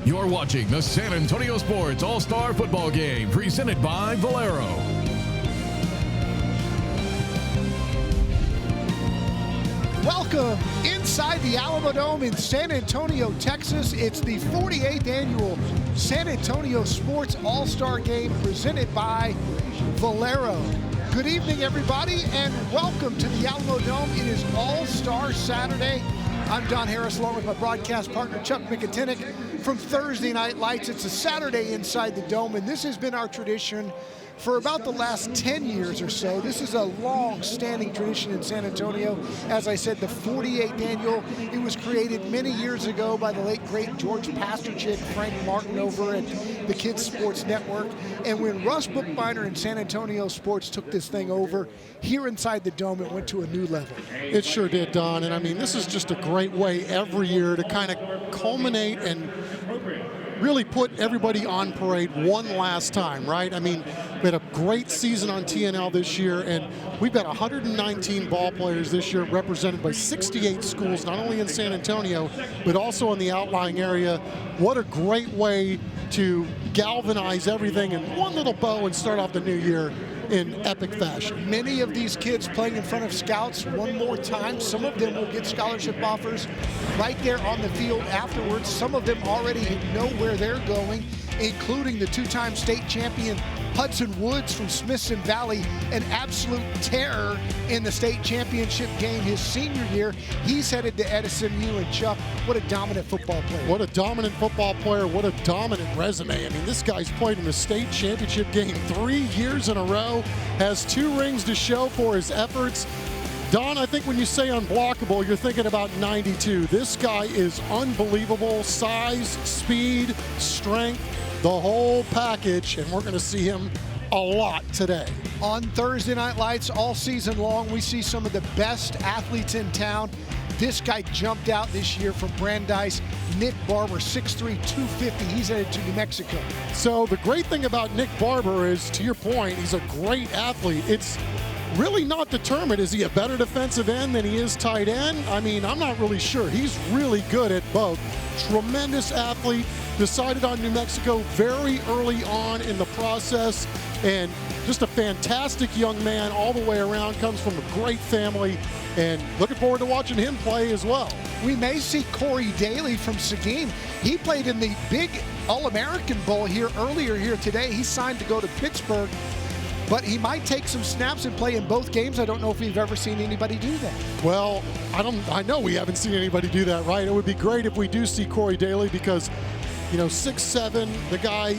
You're watching the San Antonio Sports All-Star Football Game, presented by Valero. Welcome inside the Alamo Dome in San Antonio, Texas. It's the 48th annual San Antonio Sports All-Star Game presented by Valero. Good evening, everybody, and welcome to the Alamo Dome. It is All-Star Saturday. I'm Don Harris, along with my broadcast partner, Chuck McIntyre, from Thursday Night Lights. It's a Saturday inside the Dome, and this has been our tradition for about the last 10 years or so. This is a long-standing tradition in San Antonio. As I said, the 48th annual. It was created many years ago by the late, great George Pasterchick, Frank Martin over at the Kids Sports Network. And when Russ Bookbinder and San Antonio Sports took this thing over, here inside the Dome, it went to a new level. It sure did, Don. And I mean, this is just a great way every year to kind of culminate and really put everybody on parade one last time, right? I mean, we had a great season on TNL this year, and we've got 119 ball players this year represented by 68 schools, not only in San Antonio, but also in the outlying area. What a great way to galvanize everything in one little bow and start off the new year in epic fashion. Many of these kids playing in front of scouts one more time. Some of them will get scholarship offers right there on the field afterwards. Some of them already know where they're going, including the two-time state champion Hudson Woods from Smithson Valley, an absolute terror in the state championship game his senior year. He's headed to SMU, and Chuck, what a dominant football player. What a dominant football player, what a dominant resume. I mean, this guy's played in the state championship game 3 years in a row, has 2 rings to show for his efforts. Don, I think when you say unblockable, you're thinking about 92. This guy is unbelievable. Size, speed, strength, the whole package, and we're going to see him a lot today. On Thursday Night Lights all season long, we see some of the best athletes in town. This guy jumped out this year from Brandeis, Nick Barber, 6'3", 250. He's headed to New Mexico. So the great thing about Nick Barber is, to your point, he's a great athlete. It's really not determined. Is he a better defensive end than he is tight end? I mean, I'm not really sure. He's really good at both. Tremendous athlete. Decided on New Mexico very early on in the process, and just a fantastic young man all the way around. Comes from a great family, and looking forward to watching him play as well. We may see Corey Daly from Seguin. He played in the big All-American Bowl here earlier here today. He signed to go to Pittsburgh, but he might take some snaps and play in both games. I don't know if we've ever seen anybody do that. Well, I know we haven't seen anybody do that, right? It would be great if we do see Corey Daly, because, you know, 6'7", the guy,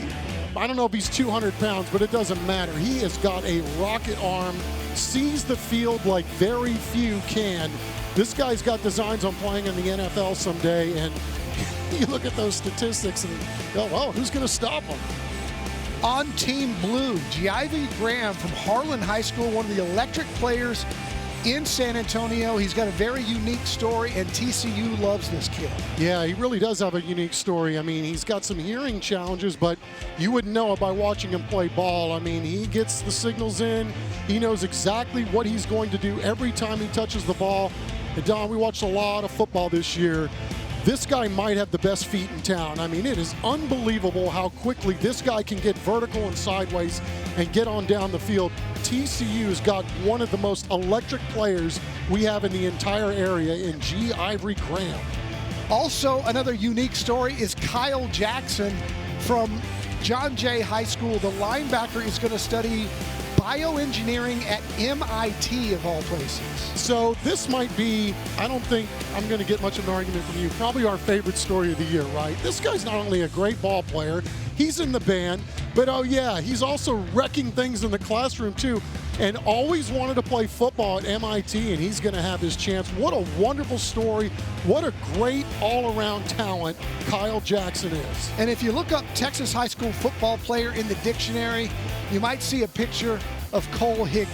I don't know if he's 200 pounds, but it doesn't matter. He has got a rocket arm, sees the field like very few can. This guy's got designs on playing in the NFL someday, and you look at those statistics and go, well, who's going to stop him? On Team Blue, J.I.V. Graham from Harlan High School, one of the electric players in San Antonio. He's got a very unique story, and TCU loves this kid. Yeah, he really does have a unique story. I mean, he's got some hearing challenges, but you wouldn't know it by watching him play ball. I mean, he gets the signals in. He knows exactly what he's going to do every time he touches the ball. And Don, we watched a lot of football this year. This guy might have the best feet in town. I mean, it is unbelievable how quickly this guy can get vertical and sideways and get on down the field. TCU's got one of the most electric players we have in the entire area in J.I.V. Graham. Also, another unique story is Kyle Jackson from John Jay High School. The linebacker is going to study bioengineering at MIT, of all places. So this might be, I don't think I'm going to get much of an argument from you, probably our favorite story of the year, right? This guy's not only a great ball player, he's in the band, but oh yeah, he's also wrecking things in the classroom too, and always wanted to play football at MIT, and he's going to have his chance. What a wonderful story. What a great all-around talent Kyle Jackson is. And if you look up Texas high school football player in the dictionary, you might see a picture of Cole Higbee.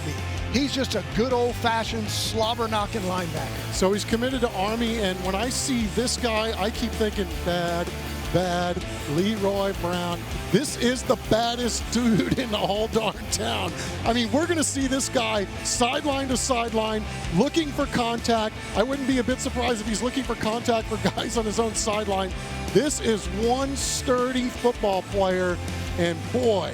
He's just a good old-fashioned slobber-knocking linebacker. So he's committed to Army, and when I see this guy, I keep thinking bad bad Leroy Brown. This is the baddest dude in the whole darn town. I mean, we're going to see this guy sideline to sideline looking for contact. I wouldn't be a bit surprised if he's looking for contact for guys on his own sideline. This is one sturdy football player, and boy,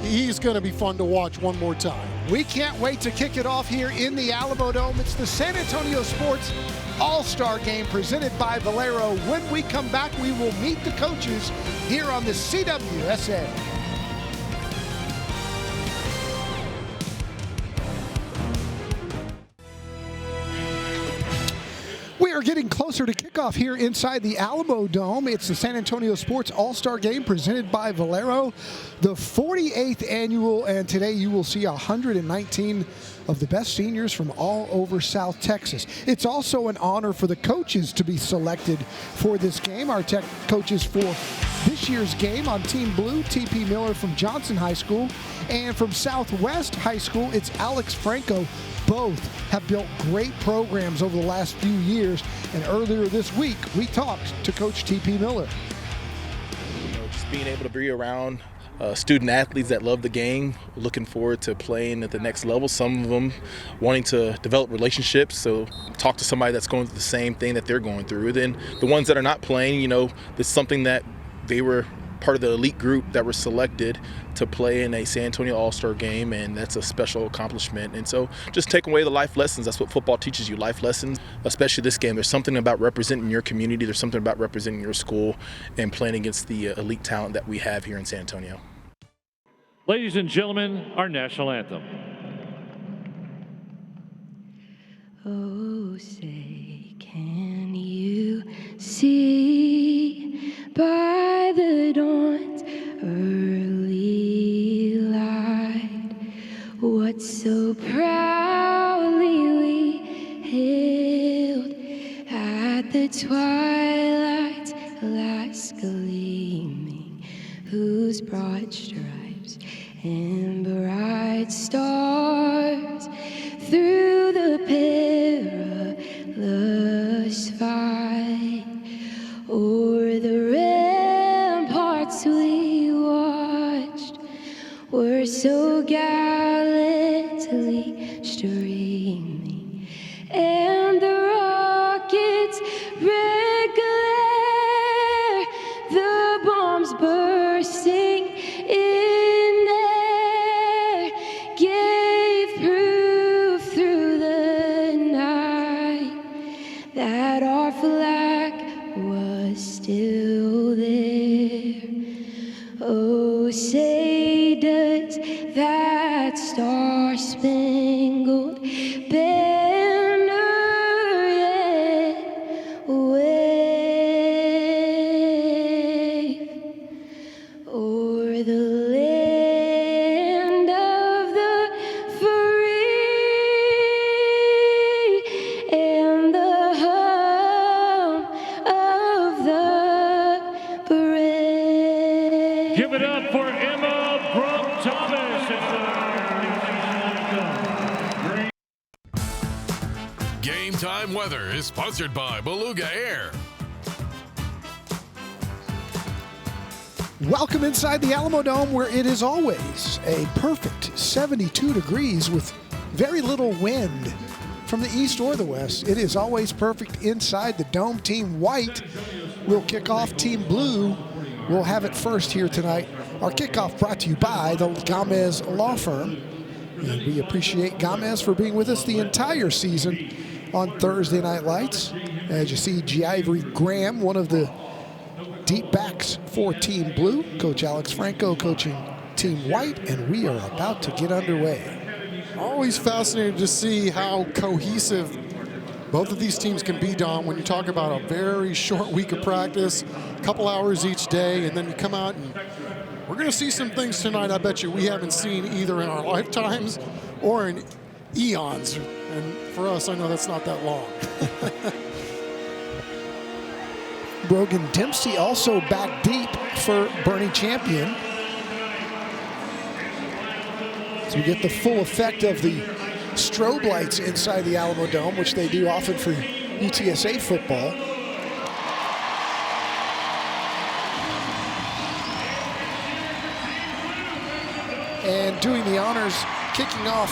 he's going to be fun to watch one more time. We can't wait to kick it off here in the Alamo Dome. It's the San Antonio Sports All-Star Game presented by Valero. When we come back, we will meet the coaches here on the CWSA. We are getting closer to kickoff here inside the Alamo Dome. It's the San Antonio Sports All-Star Game presented by Valero, the 48th annual, and today you will see 119 of the best seniors from all over South Texas. It's also an honor for the coaches to be selected for this game. Our tech coaches for this year's game on Team Blue, T.P. Miller from Johnson High School, and from Southwest High School, it's Alex Franco. Both have built great programs over the last few years, and earlier this week we talked to Coach T.P. Miller. Just being able to be around student athletes that love the game, looking forward to playing at the next level. Some of them wanting to develop relationships, so talk to somebody that's going through the same thing that they're going through. Then the ones that are not playing, it's something that they were part of the elite group that were selected to play in a San Antonio All-Star Game, and that's a special accomplishment. And so just take away the life lessons. That's what football teaches you, life lessons, especially this game. There's something about representing your community. There's something about representing your school and playing against the elite talent that we have here in San Antonio. Ladies and gentlemen, our national anthem. Oh, say, can you see by the dawn's early light what so proudly we hailed at the twilight's last gleaming, whose broad stripes and bright stars through the perilous fight o'er the ramparts we watched were so gallantly streaming, and the rockets' red glare, the bombs bursting in air, gave proof through the night that our flag was still there. Oh, say does that star-spangled banner yet wave o'er the land of the free and the home of the brave. Give it up for Emma Brum-Thomas. Game Time Weather is sponsored by Beluga Air. Welcome inside the Alamo Dome, where it is always a perfect 72 degrees with very little wind from the east or the west. It is always perfect inside the dome. Team White will kick off. Team Blue will have it first here tonight. Our kickoff brought to you by the Gomez Law Firm. And we appreciate Gomez for being with us the entire season on Thursday Night Lights. As you see, G. Ivory Graham, one of the deep backs for Team Blue. Coach Alex Franco coaching Team White, and we are about to get underway. Always fascinated to see how cohesive both of these teams can be, Don, when you talk about a very short week of practice, a couple hours each day, and then you come out and we're going to see some things tonight, I bet you, we haven't seen either in our lifetimes or in eons. And for us, I know that's not that long. Brogan Dempsey also back deep for Bernie Champion. So we get the full effect of the strobe lights inside the Alamo Dome, which they do often for UTSA football. And doing the honors, kicking off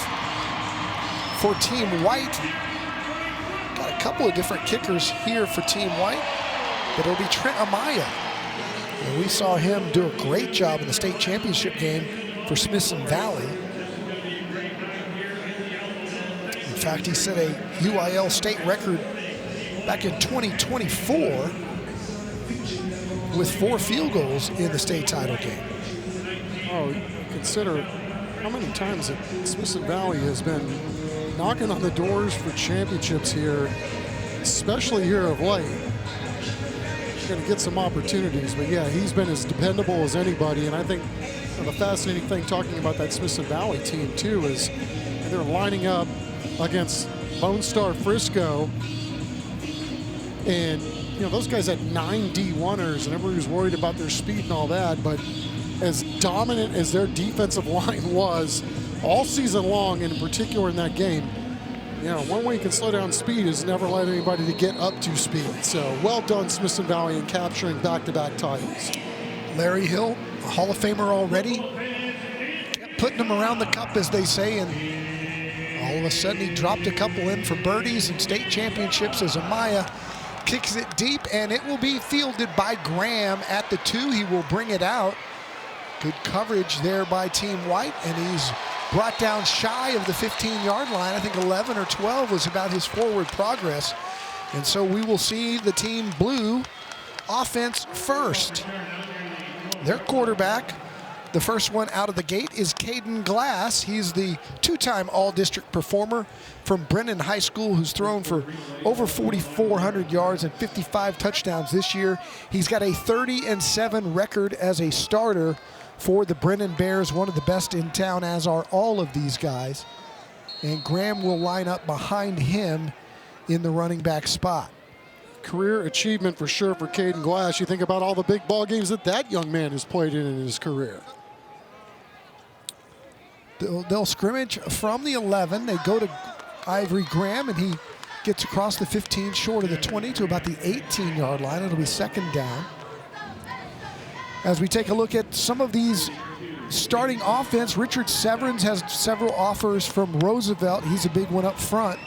for Team White. Got a couple of different kickers here for Team White, but it'll be Trent Amaya. And we saw him do a great job in the state championship game for Smithson Valley. In fact, he set a UIL state record back in 2024 with 4 field goals in the state title game. Oh, consider how many times that Smithson Valley has been knocking on the doors for championships here, especially here of late. Going to get some opportunities, but yeah, he's been as dependable as anybody. And I think the fascinating thing talking about that Smithson Valley team too is they're lining up against Lone Star Frisco, and you know those guys had 9 D1ers, and everybody was worried about their speed and all that. But as dominant as their defensive line was all season long, and in particular in that game, you know, one way you can slow down speed is never let anybody to get up to speed. So well done, Smithson Valley, in capturing back-to-back titles. Larry Hill, a Hall of Famer already, kept putting them around the cup, as they say, and all of a sudden he dropped a couple in for birdies and state championships as Amaya kicks it deep, and it will be fielded by Graham at the 2. He will bring it out. Good coverage there by Team White, and he's brought down shy of the 15-yard line. I think 11 or 12 was about his forward progress. And so we will see the Team Blue offense first. Their quarterback, the first one out of the gate, is Caden Glass. He's the 2-time All-District performer from Brennan High School, who's thrown for over 4,400 yards and 55 touchdowns this year. He's got a 30-7 record as a starter for the Brennan Bears, one of the best in town, as are all of these guys. And Graham will line up behind him in the running back spot. Career achievement for sure for Caden Glass. You think about all the big ball games that young man has played in his career. They'll scrimmage from the 11. They go to Ivory Graham, and he gets across the 15, short of the 20 to about the 18-yard line. It'll be second down. As we take a look at some of these starting offense, Richard Severance has several offers from Roosevelt. He's a big one up front.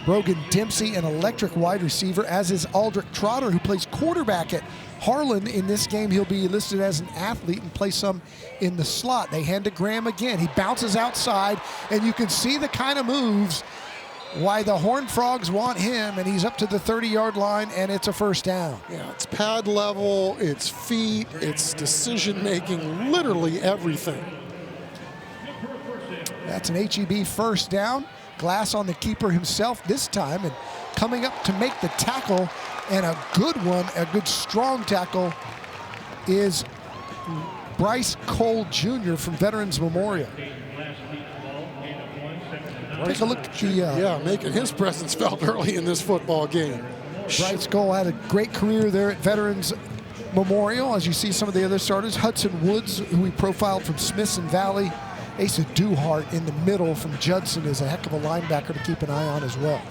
Brogan Dempsey, an electric wide receiver, as is Aldrich Trotter, who plays quarterback at Harlan. In this game, he'll be listed as an athlete and play some in the slot. They hand to Graham again. He bounces outside, and you can see the kind of moves why the Horned Frogs want him, and he's up to the 30-yard line, and it's a first down. Yeah, it's pad level, it's feet, it's decision-making, literally everything. That's an HEB first down. Glass on the keeper himself this time, and coming up to make the tackle, and a good one, a good strong tackle, is Bryce Cole Jr. from Veterans Memorial. Take a look at the... yeah, making his presence felt early in this football game. Bryce Cole had a great career there at Veterans Memorial. As you see some of the other starters, Hudson Woods, who we profiled from Smithson Valley. Asa Duhart in the middle from Judson is a heck of a linebacker to keep an eye on as well.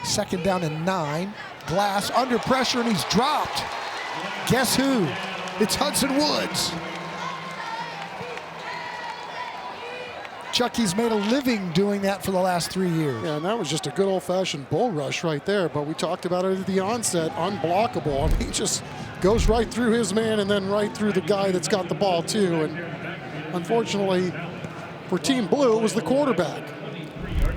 Second down and 9. Glass under pressure, and he's dropped. Guess who? It's Hudson Woods. Chucky's made a living doing that for the last 3 years. Yeah, and that was just a good old-fashioned bull rush right there, but we talked about it at the onset, unblockable. I mean, he just goes right through his man and then right through the guy that's got the ball too. And unfortunately for Team Blue, it was the quarterback.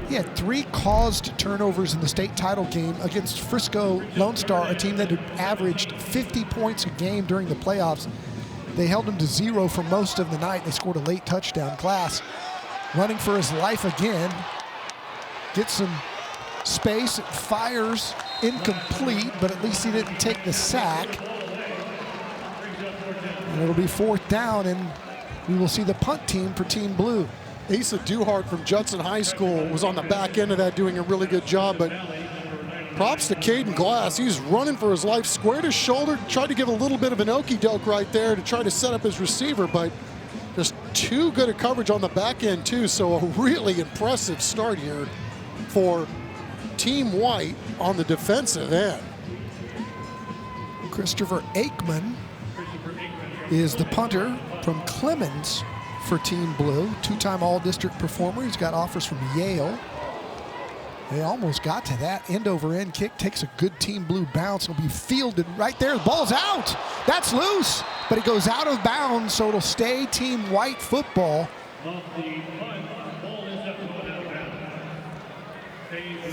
He had 3 caused turnovers in the state title game against Frisco Lone Star, a team that had averaged 50 points a game during the playoffs. They held him to 0 for most of the night. They scored a late touchdown. Glass running for his life again. Gets some space, fires incomplete, but at least he didn't take the sack. And it'll be fourth down, and we will see the punt team for Team Blue. Asa Duhart from Judson High School was on the back end of that doing a really good job, but props to Caden Glass. He's running for his life, squared his shoulder, tried to give a little bit of an okey-doke right there to try to set up his receiver, but just too good a coverage on the back end too, so a really impressive start here for Team White on the defensive end. Christopher Aikman is the punter from Clemens for Team Blue, two-time All-District performer. He's got offers from Yale. They almost got to that end-over-end kick. Takes a good Team Blue bounce. It'll be fielded right there. The ball's out. That's loose, but it goes out of bounds, so it'll stay Team White football.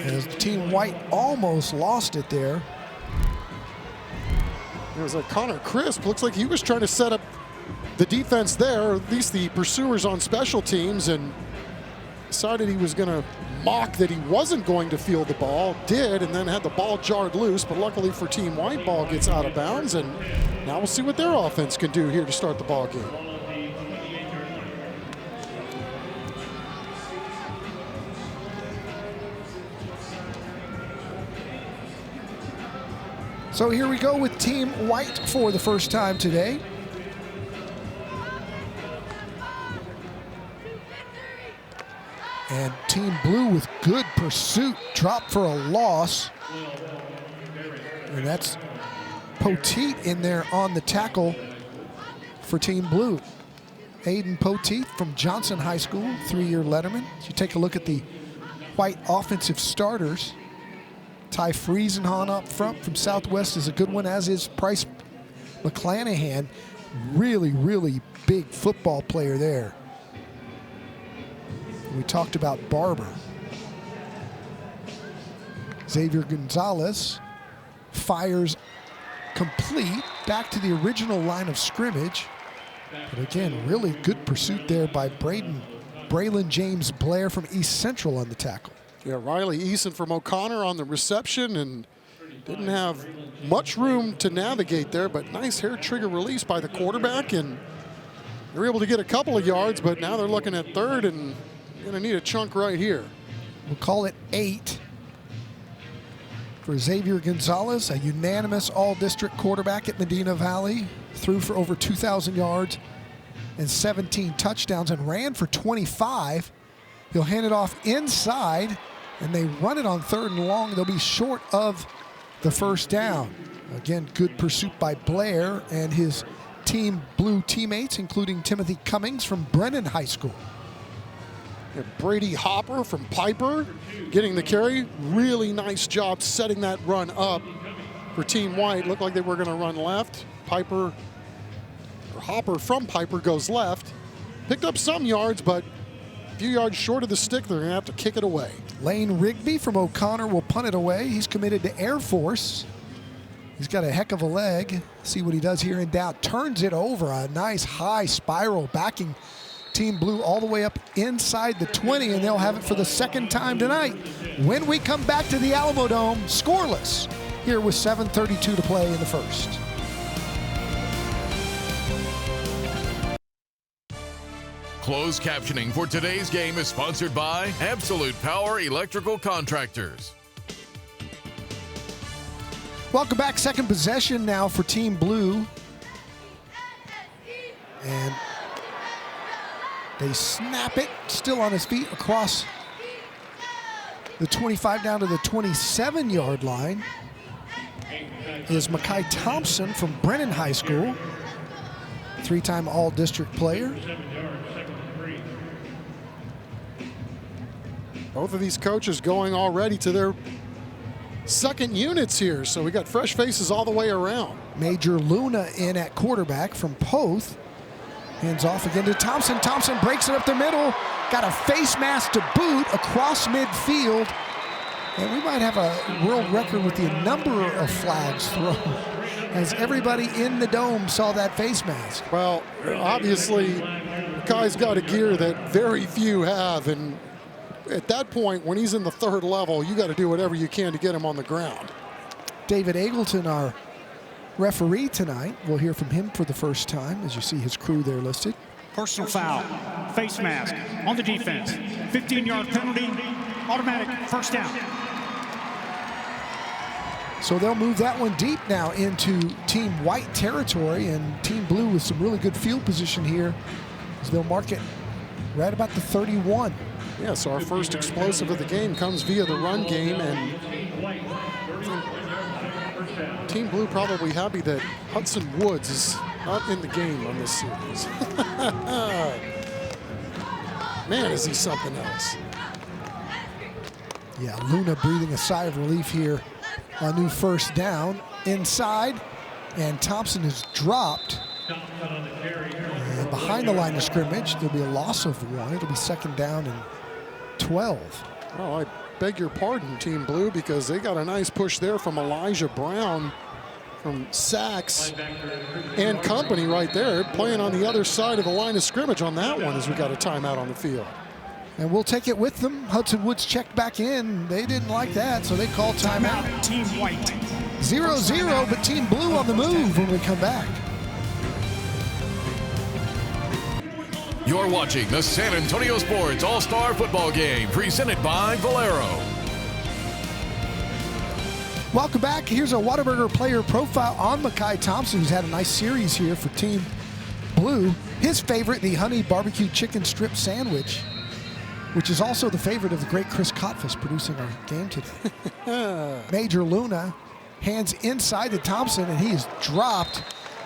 As Team White almost lost it there. It was like Connor Crisp. Looks like he was trying to set up the defense there, or at least the pursuers on special teams, and decided he was going to mock that he wasn't going to field the ball. Did, and then had the ball jarred loose, but luckily for Team White, ball gets out of bounds, and now we'll see what their offense can do here to start the ball game. So here we go with Team White for the first time today. And Team Blue with good pursuit, dropped for a loss. And that's Poteet in there on the tackle for Team Blue. Aiden Poteet from Johnson High School, 3-year letterman. As you take a look at the White offensive starters, Ty Friesenhan up front from Southwest is a good one, as is Price McClanahan. Really, really big football player there. We talked about Barber. Xavier Gonzalez fires complete back to the original line of scrimmage. But again, really good pursuit there by Braylon James Blair from East Central on the tackle. Yeah, Riley Eason from O'Connor on the reception, and didn't have much room to navigate there, but nice hair trigger release by the quarterback, and they're able to get a couple of yards, but now they're looking at third and gonna need a chunk right here. We'll call it 8 for Xavier Gonzalez, a unanimous all-district quarterback at Medina Valley. Threw for over 2,000 yards and 17 touchdowns and ran for 25. He'll hand it off inside, and they run it on 3rd and long. They'll be short of the first down. Again, good pursuit by Blair and his Team Blue teammates, including Timothy Cummings from Brennan High School. And Brady Hopper from Piper getting the carry. Really nice job setting that run up for Team White. Looked like they were going to run left. Hopper from Piper goes left. Picked up some yards, but a few yards short of the stick. They're going to have to kick it away. Lane Rigby from O'Connor will punt it away. He's committed to Air Force. He's got a heck of a leg. See what he does here in doubt. Turns it over. A nice high spiral backing Team Blue all the way up inside the 20, and they'll have it for the second time tonight. When we come back to the Alamo Dome, scoreless here with 7:32 to play in the first. Closed captioning for today's game is sponsored by Absolute Power Electrical Contractors. Welcome back. Second possession now for Team Blue. And they snap it, still on his feet, across the 25 down to the 27-yard line is Makai Thompson from Brennan High School, 3-time all-district player. Both of these coaches going already to their second units here, so we got fresh faces all the way around. Major Luna in at quarterback from Poth. Hands off again to Thompson. Thompson breaks it up the middle. Got a face mask to boot across midfield. And we might have a world record with the number of flags thrown, as everybody in the dome saw that face mask. Well, obviously, Kai's got a gear that very few have, and at that point, when he's in the third level, you got to do whatever you can to get him on the ground. David Eagleton, our referee tonight, we'll hear from him for the first time, as you see his crew there listed. Personal foul, face mask on the defense, 15-yard penalty, automatic first down. So they'll move that one deep now into Team White territory, and Team Blue with some really good field position here, as they'll mark it right about the 31. Yeah, so our first explosive of the game comes via the run game, and Team Blue probably happy that Hudson Woods is Not in the game on this series. Man, is he something else. Yeah, Luna breathing a sigh of relief here. A new first down inside, and Thompson is dropped. And behind the line of scrimmage, there'll be a loss of 1. It'll be second down and 12. Oh, I beg your pardon, Team Blue, because they got a nice push there from Elijah Brown from Sachs and company right there, playing on the other side of the line of scrimmage on that one as we got a timeout on the field. And we'll take it with them. Hudson Woods checked back in. They didn't like that, so they called timeout. Team White. 0-0, but Team Blue on the move when we come back. You're watching the San Antonio Sports All-Star Football Game presented by Valero. Welcome back. Here's a Whataburger player profile on Mekhi Thompson, who's had a nice series here for Team Blue. His favorite, the honey barbecue chicken strip sandwich, which is also the favorite of the great Chris Kotfus producing our game today. Major Luna hands inside to Thompson, and he is dropped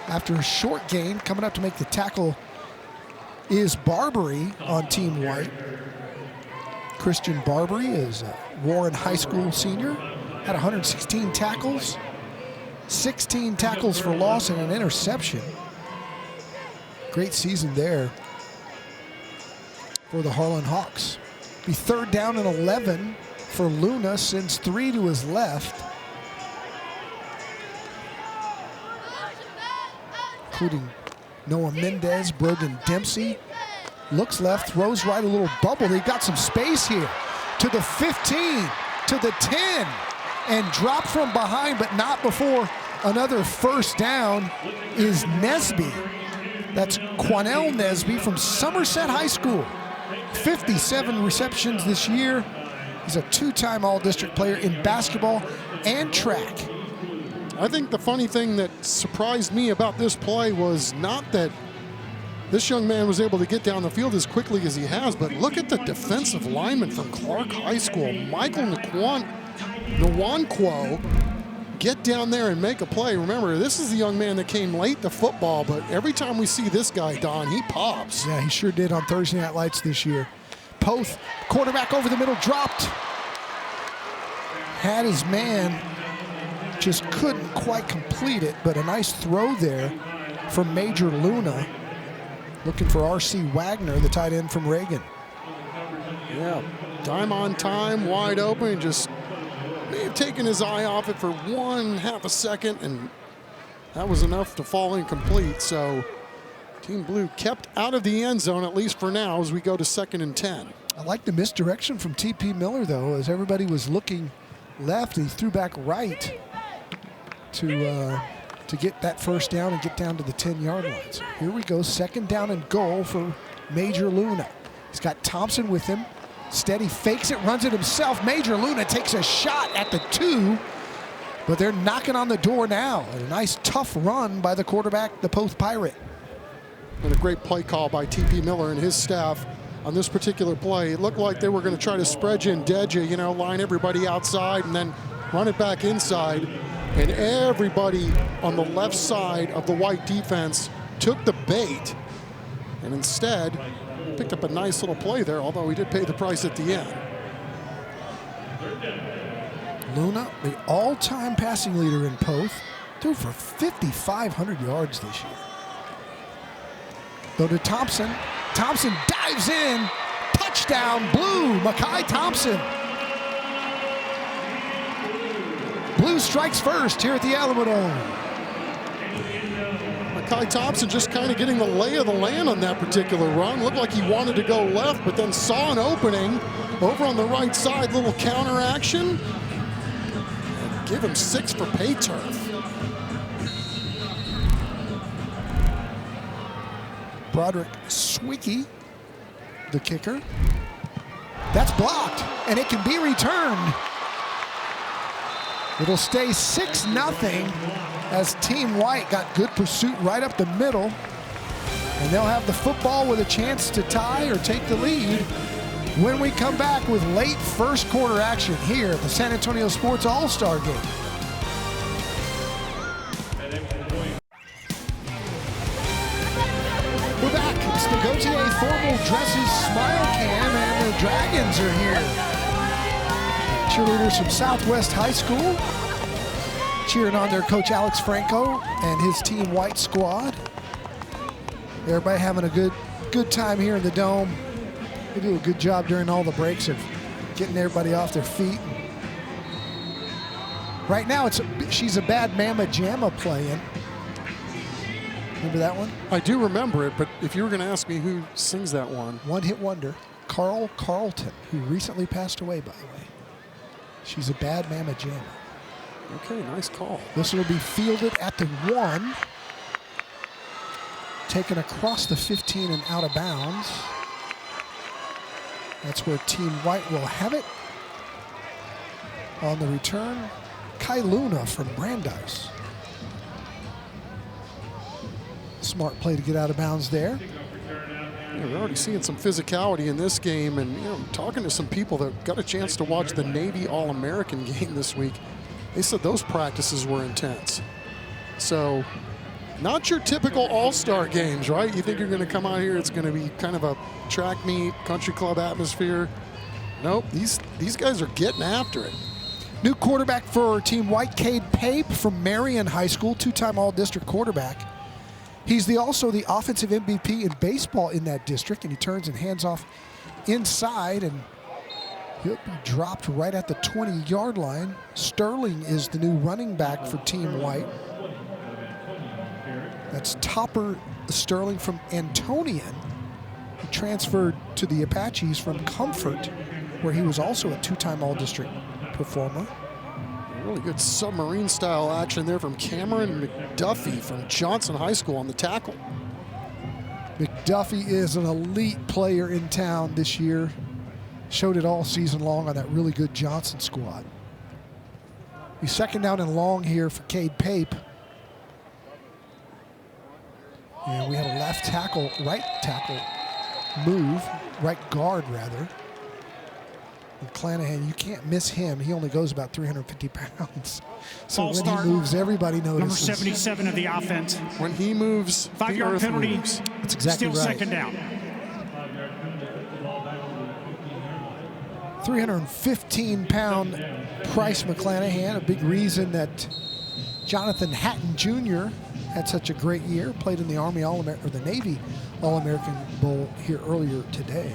after a short gain. Coming up to make the tackle is Barbary on Team White. Christian Barbary is a Warren High School senior. Had 116 tackles, 16 tackles for loss, and an interception. Great season there for the Harlan Hawks. Be third down and 11 for Luna, sends 3 to his left, including Noah Mendez, Brogan Dempsey. Looks left, throws right, a little bubble. They got some space here to the 15, to the 10, and drop from behind, but not before another first down is Nesby. That's Quanell Nesby from Somerset High School. 57 receptions this year. He's a 2-time All-District player in basketball and track. I think the funny thing that surprised me about this play was not that this young man was able to get down the field as quickly as he has, but look at the defensive lineman from Clark High School, Michael Nwankwo, get down there and make a play. Remember, this is the young man that came late to football, but every time we see this guy, Don, he pops. Yeah, he sure did on Thursday Night Lights this year. Poth, quarterback over the middle, dropped. Had his man, just couldn't quite complete it, but a nice throw there from Major Luna. Looking for R.C. Wagner, the tight end from Reagan. Yeah, time on time, wide open, just may have taken his eye off it for 1/2 a second, and that was enough to fall incomplete. So Team Blue kept out of the end zone, at least for now, as we go to 2nd and 10. I like the misdirection from T.P. Miller, though, as everybody was looking left. He threw back right to get that first down and get down to the 10-yard line. So here we go, 2nd down and goal for Major Luna. He's got Thompson with him. Steady, fakes it, runs it himself. Major Luna takes a shot at the 2, but they're knocking on the door now. And a nice tough run by the quarterback, the Poth Pirate. And a great play call by T.P. Miller and his staff on this particular play. It looked like they were going to try to spread you and dead you, line everybody outside and then run it back inside. And everybody on the left side of the White defense took the bait and instead picked up a nice little play there, although he did pay the price at the end. Luna, the all-time passing leader in Poth, threw for 5,500 yards this year. Go to Thompson. Thompson dives in. Touchdown, Blue. Mekhi Thompson. Blue strikes first here at the Alamo Dome. Mekhi Thompson just kind of getting the lay of the land on that particular run. Looked like he wanted to go left, but then saw an opening over on the right side. Little counter action. And give him 6 for pay turf. Broderick Swicky, the kicker. That's blocked, and it can be returned. It'll stay 6-0 as Team White got good pursuit right up the middle. And they'll have the football with a chance to tie or take the lead when we come back with late first quarter action here at the San Antonio Sports All-Star Game. NTA formal dresses smile cam, and the Dragons are here. Cheerleaders from Southwest High School cheering on their coach Alex Franco and his Team White squad. Everybody having a good time here in the Dome. They do a good job during all the breaks of getting everybody off their feet. Right now, She's a Bad Mama Jamma playing. Remember that one? I do remember it, but if you were going to ask me who sings that one. One-hit wonder, Carl Carlton, who recently passed away, by the way. She's a Bad Mama Jamma. Okay, nice call. This will be fielded at the 1. Taken across the 15 and out of bounds. That's where Team White will have it. On the return, Kai Luna from Brandeis. Smart play to get out of bounds there. Yeah, we're already seeing some physicality in this game, and talking to some people that got a chance to watch the Navy All-American game this week, they said those practices were intense. So, not your typical all-star games, right? You think you're going to come out here, it's going to be kind of a track meet, country club atmosphere. Nope, these guys are getting after it. New quarterback for Team White, Cade Pape from Marion High School, two-time all-district quarterback. He's also the offensive MVP in baseball in that district, and he turns and hands off inside, and he'll be dropped right at the 20-yard line. Sterling is the new running back for Team White. That's Topper Sterling from Antonian. He transferred to the Apaches from Comfort, where he was also a two-time all-district performer. Really good submarine-style action there from Cameron McDuffie from Johnson High School on the tackle. McDuffie is an elite player in town this year. Showed it all season long on that really good Johnson squad. He's second down and long here for Cade Pape. And we had a right tackle move, right guard rather. And Clanahan, you can't miss him. He only goes about 350 pounds. So False when start. He moves, everybody notices. Number 77 of the offense. When he moves, 5-yard penalty. Moves. That's exactly Still right. second down. 315-pound Price McClanahan, a big reason that Jonathan Hatton Jr. had such a great year. Played in the Army All-American or the Navy All-American Bowl here earlier today.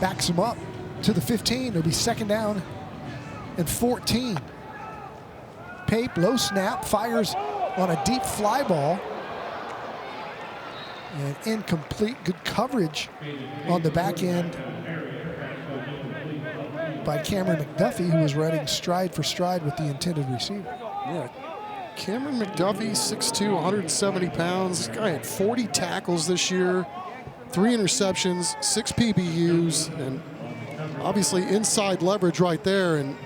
Backs him up to the 15. It'll be second down and 14. Pape, low snap, fires on a deep fly ball. And incomplete. Good coverage on the back end by Cameron McDuffie, who was running stride for stride with the intended receiver. Yeah, Cameron McDuffie, 6'2", 170 pounds. This guy had 40 tackles this year, 3 interceptions, 6 PBUs, and obviously inside leverage right there. And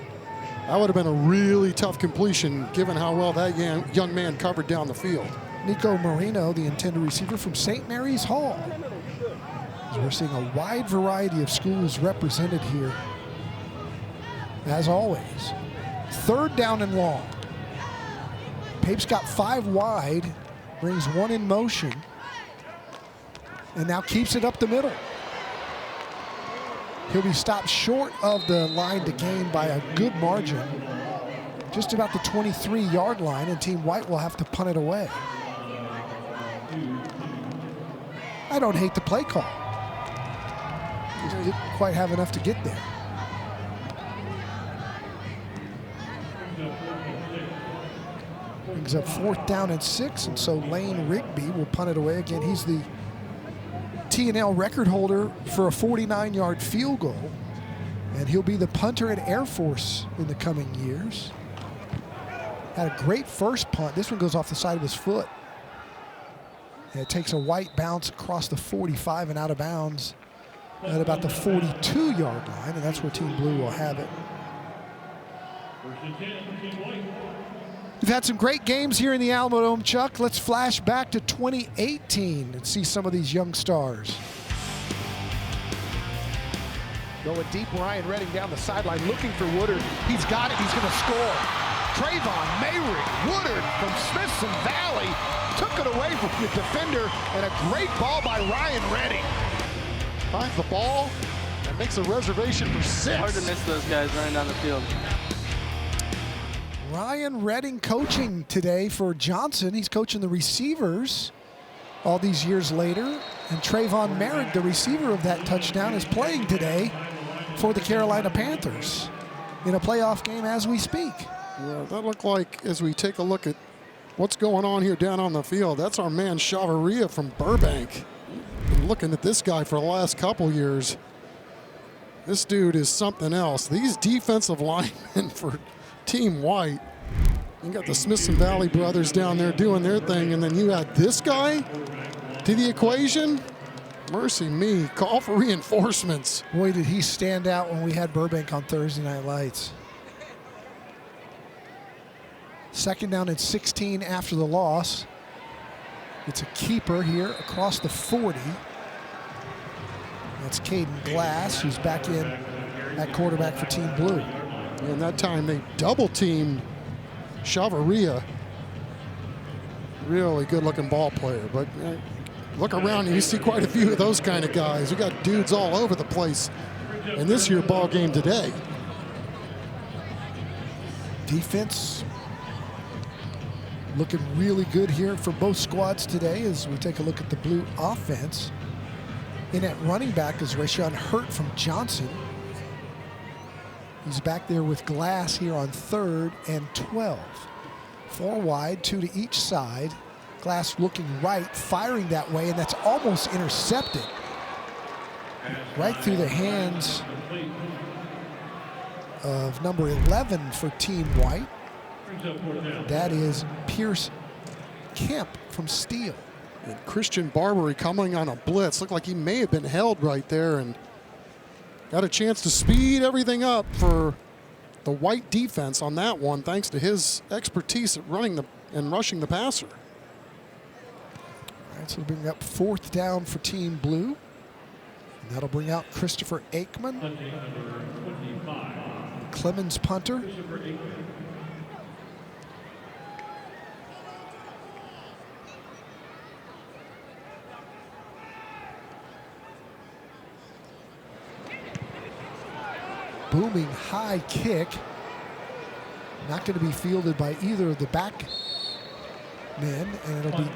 that would have been a really tough completion given how well that young man covered down the field. Nico Marino, the intended receiver from St. Mary's Hall. So we're seeing a wide variety of schools represented here, as always. Third down and long. Pape's got 5 wide, brings 1 in motion, and now keeps it up the middle. He'll be stopped short of the line to gain by a good margin, just about the 23-yard line, and Team White will have to punt it away. I don't hate the play call. Just didn't quite have enough to get there. Brings up 4th down and 6, and so Lane Rigby will punt it away again. He's the T&L record holder for a 49-yard field goal, and he'll be the punter at Air Force in the coming years. Had a great first punt. This one goes off the side of his foot. And it takes a white bounce across the 45 and out of bounds at about the 42-yard line, and that's where Team Blue will have it. We've had some great games here in the Alamo Dome, Chuck. Let's flash back to 2018 and see some of these young stars. Going deep, Ryan Redding down the sideline looking for Woodard. He's got it, he's gonna score. Trayvon Mayrick Woodard from Smithson Valley took it away from the defender, and a great ball by Ryan Redding. Finds the ball and makes a reservation for 6. Hard to miss those guys running down the field. Ryan Redding coaching today for Johnson. He's coaching the receivers all these years later. And Trayvon Merrick, the receiver of that touchdown, is playing today for the Carolina Panthers in a playoff game as we speak. Yeah, that looked like, as we take a look at what's going on here down on the field, that's our man Chavaria from Burbank. Been looking at this guy for the last couple years. This dude is something else. These defensive linemen for Team White. You got the Smithson Valley brothers down there doing their thing, and then you add this guy to the equation. Mercy me, call for reinforcements. Boy, did he stand out when we had Burbank on Thursday Night Lights. 2nd down and 16 after the loss. It's a keeper here across the 40. That's Caden Glass, who's back in at quarterback for Team Blue. And that time they double-teamed Chavaria. Really good-looking ball player, but look around and you see quite a few of those kind of guys. We got dudes all over the place in this year ball game today. Defense looking really good here for both squads today as we take a look at the Blue offense. In at running back is Rashawn Hurt from Johnson. He's back there with Glass here on 3rd and 12. 4 wide, 2 to each side. Glass looking right, firing that way, and that's almost intercepted. Right through the hands of number 11 for Team White. That is Pierce Kemp from Steele. And Christian Barbary coming on a blitz. Looked like he may have been held right there and got a chance to speed everything up for the White defense on that one, thanks to his expertise at running and rushing the passer. All right, so we'll bring up 4th down for Team Blue. And that'll bring out Christopher Aikman, Clemens punter. Booming high kick. Not going to be fielded by either of the back men, and it'll be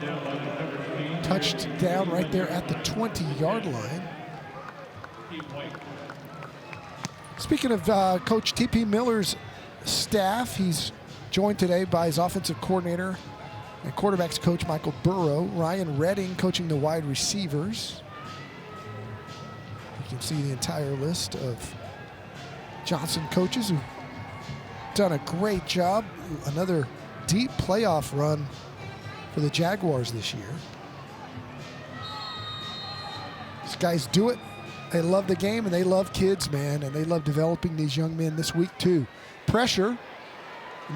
touched down right there at the 20-yard line. Speaking of Coach T.P. Miller's staff, he's joined today by his offensive coordinator and quarterbacks coach Michael Burrow, Ryan Redding coaching the wide receivers. You can see the entire list of Johnson coaches who've done a great job. Another deep playoff run for the Jaguars this year. These guys do it. They love the game and they love kids, man, and they love developing these young men this week too. Pressure,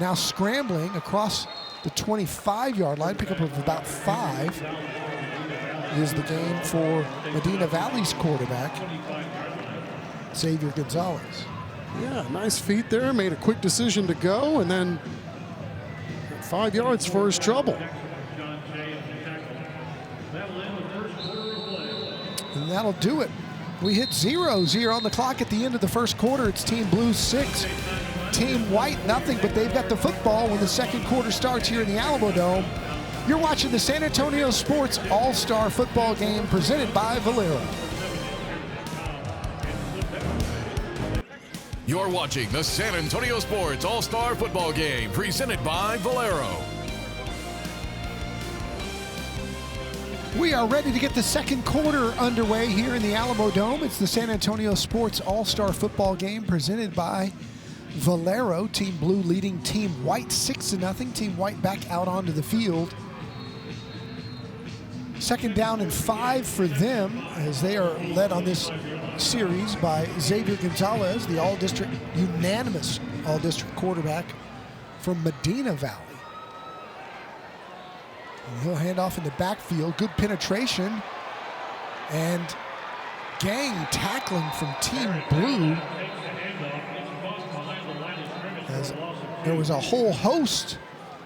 now scrambling across the 25-yard line, pickup of about 5 is the game for Medina Valley's quarterback, Xavier Gonzalez. Yeah, nice feet there, made a quick decision to go, and then 5 yards for his trouble. And that'll do it. We hit 0-0 on the clock at the end of the first quarter. It's Team Blue 6, Team White nothing, but they've got the football when the second quarter starts here in the Alamo Dome. You're watching the San Antonio Sports All-Star Football Game presented by Valero. You're watching the San Antonio Sports All-Star Football Game presented by Valero. We are ready to get the second quarter underway here in the Alamo Dome. It's the San Antonio Sports All-Star Football Game presented by Valero. Team Blue leading Team White 6-0. Team White back out onto the field. 2nd down and 5 for them as they are led on this series by Xavier Gonzalez, the all-district, unanimous all-district quarterback from Medina Valley. And he'll hand off in the backfield. Good penetration. And gang tackling from Team Blue. As there was a whole host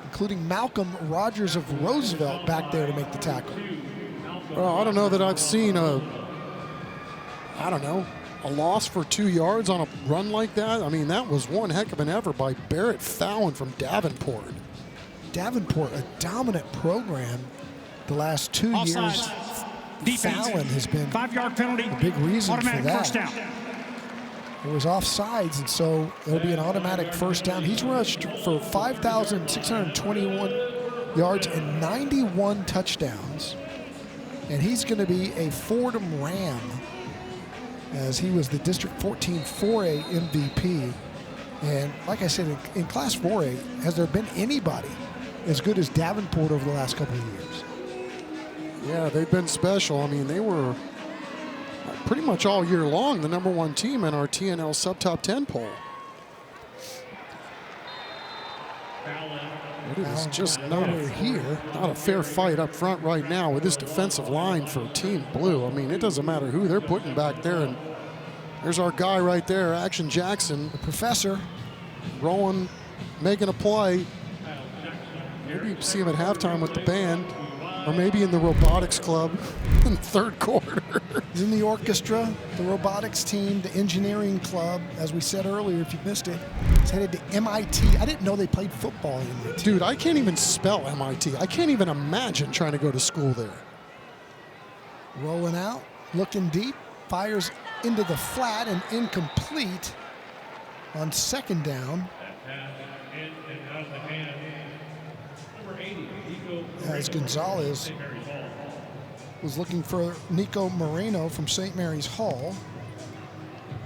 including Malcolm Rogers of Roosevelt back there to make the tackle. Well, I don't know that I've seen a loss for 2 yards on a run like that. I mean, that was one heck of an effort by Barrett Fallon from Davenport. Davenport, a dominant program the last 2 Offsides. years. Fallon has been 5-yard penalty. a big reason for Automatic that. first down. It was offsides, and so it'll be an automatic first down. He's rushed for 5,621 yards and 91 touchdowns. And he's going to be a Fordham Ram, as he was the District 14 4A MVP. And like I said, in Class 4A, has there been anybody as good as Davenport over the last couple of years? Yeah, they've been special. I mean, they were pretty much all year long the #1 team in our TNL Sub-Top 10 poll. It is just not a fair fight up front right now with this defensive line for Team Blue. I mean, it doesn't matter who they're putting back there. And there's our guy right there, Action Jackson, The professor. rolling, making a play. Maybe you see him at halftime with the band, or maybe in the robotics club in the third quarter. He's in the orchestra, the robotics team, the engineering club. As we said earlier, if you missed it, he's headed to MIT. I didn't know they played football at MIT. Dude, I can't even spell MIT. I can't even imagine trying to go to school there. Rolling out, looking deep, fires into the flat and incomplete on second down. As Gonzalez was looking for Nico Moreno from St. Mary's Hall.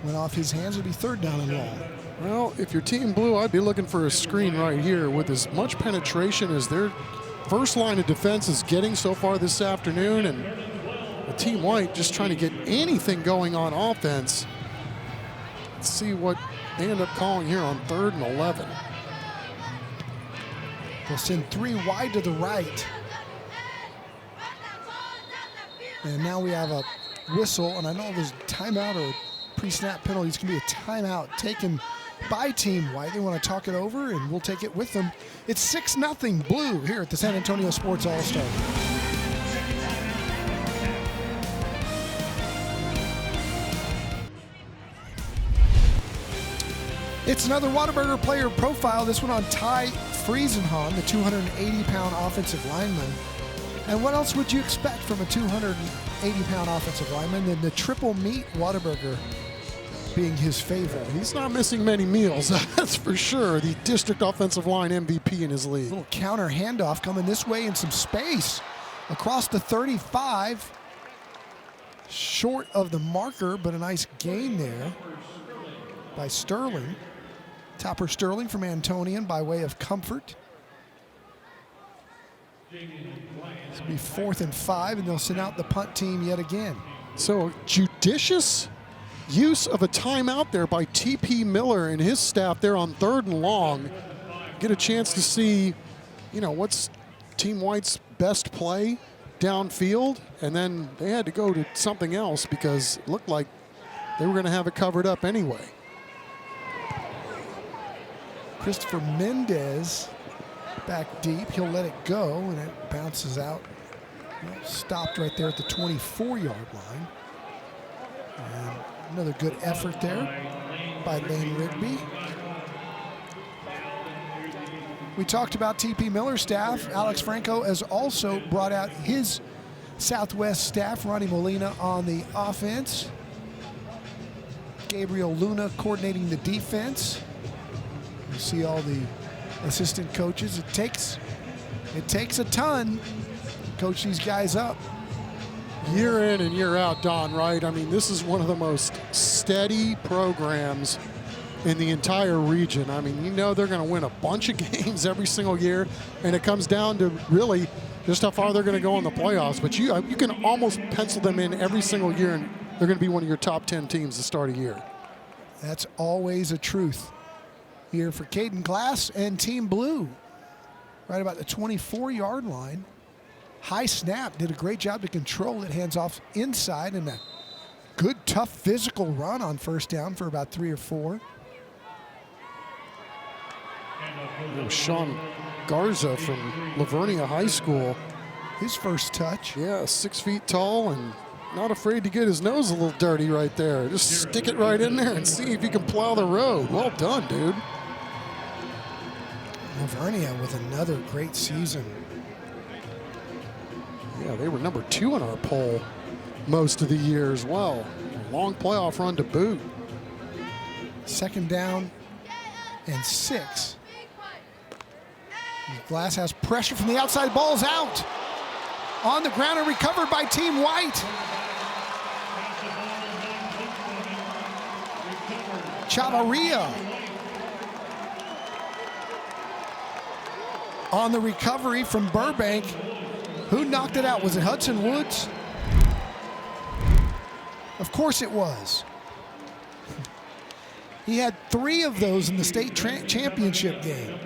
Went off his hands. It'll be third down and long. Well, if you're Team Blue, I'd be looking for a screen right here with as much penetration as their first line of defense is getting so far this afternoon, and the Team White just trying to get anything going on offense. Let's see what they end up calling here on 3rd and 11. They'll send 3 wide to the right. And now we have a whistle, and I know there's a timeout or pre-snap penalty. It's going to be a timeout taken by Team White. They want to talk it over, and we'll take it with them. It's 6-0 Blue here at the San Antonio Sports All-Star. It's another Whataburger player profile, this one on Ty Friesenhahn, the 280-pound offensive lineman. And what else would you expect from a 280-pound offensive lineman than the triple meat Whataburger being his favorite? He's not missing many meals, that's for sure. The district offensive line MVP in his league. Little counter handoff coming this way in some space across the 35. Short of the marker, but a nice gain there by Sterling. Topper Sterling from Antonian by way of comfort. This will be 4th and 5, and they'll send out the punt team yet again. So judicious use of a timeout there by T.P. Miller and his staff there on 3rd and long. Get a chance to see, what's Team White's best play downfield, and then they had to go to something else because it looked like they were going to have it covered up anyway. Christopher Mendez back deep. He'll let it go, and it bounces out. Stopped right there at the 24-yard line. And another good effort there by Lane Rigby. We talked about T.P. Miller's staff. Alex Franco has also brought out his Southwest staff. Ronnie Molina on the offense. Gabriel Luna coordinating the defense. You see all the assistant coaches. It takes a ton to coach these guys up. Year in and year out, Don, right? I mean, this is one of the most steady programs in the entire region. I mean, they're going to win a bunch of games every single year, and it comes down to really just how far they're going to go in the playoffs. But you can almost pencil them in every single year, and they're going to be one of your top 10 teams to start a year. That's always a truth here for Caden Glass and Team Blue. Right about the 24-yard line. High snap, did a great job to control it. Hands off inside, and a good, tough physical run on first down for about 3 or 4. Sean Garza from Lavernia High School. His first touch. Yeah, 6 feet tall and not afraid to get his nose a little dirty right there. Just stick it right in there and see if you can plow the road. Well done, dude. Lavernia with another great season. Yeah, they were number 2 in our poll most of the year as well. A long playoff run to boot. 2nd down and 6. Glass has pressure from the outside. Ball's out. On the ground and recovered by Team White. Chavarria on the recovery from Burbank. Who knocked it out? Was it Hudson Woods? Of course it was. He had 3 of those in the state championship game.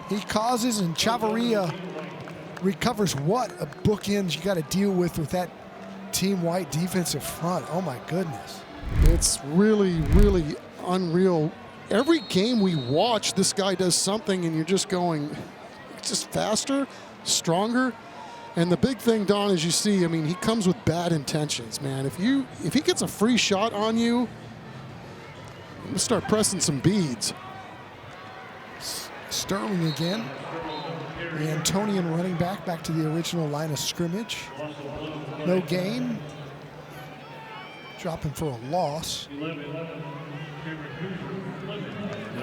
He causes and Chavarria recovers. What a bookends you got to deal with that Team White defensive front. Oh my goodness. It's really, really unreal. Every game we watch, this guy does something and you're just going, it's just faster, stronger. And the big thing, Don, as you see, I mean, he comes with bad intentions, man. If he gets a free shot on you, I'm gonna start pressing some beads. Sterling again. The Antonian running back to the original line of scrimmage. No gain. Dropping for a loss.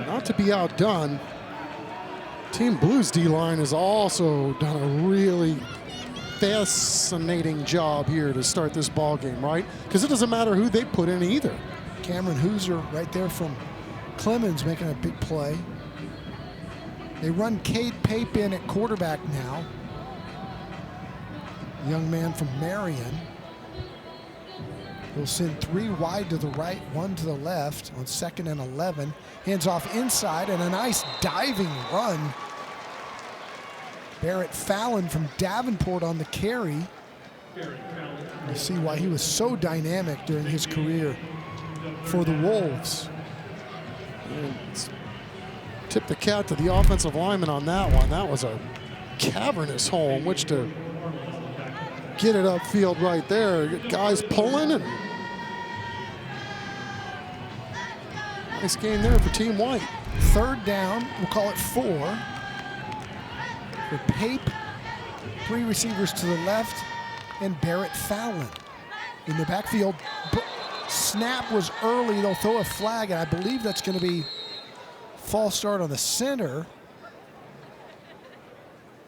Not to be outdone, Team Blues D-line has also done a really fascinating job here to start this ball game, right? Because it doesn't matter who they put in either. Cameron Hooser right there from Clemens making a big play. They run Cade Pape in at quarterback now. Young man from Marion. He'll send 3 wide to the right, 1 to the left on 2nd and 11. Hands off inside and a nice diving run. Barrett Fallon from Davenport on the carry. You see why he was so dynamic during his career for the Wolves. And tip the cap to the offensive lineman on that one. That was a cavernous hole in which to get it upfield right there. Guys pulling and nice game there for Team White. 3rd down, we'll call it 4. For Pape, 3 receivers to the left, and Barrett Fallon in the backfield. Snap was early. They'll throw a flag, and I believe that's going to be false start on the center.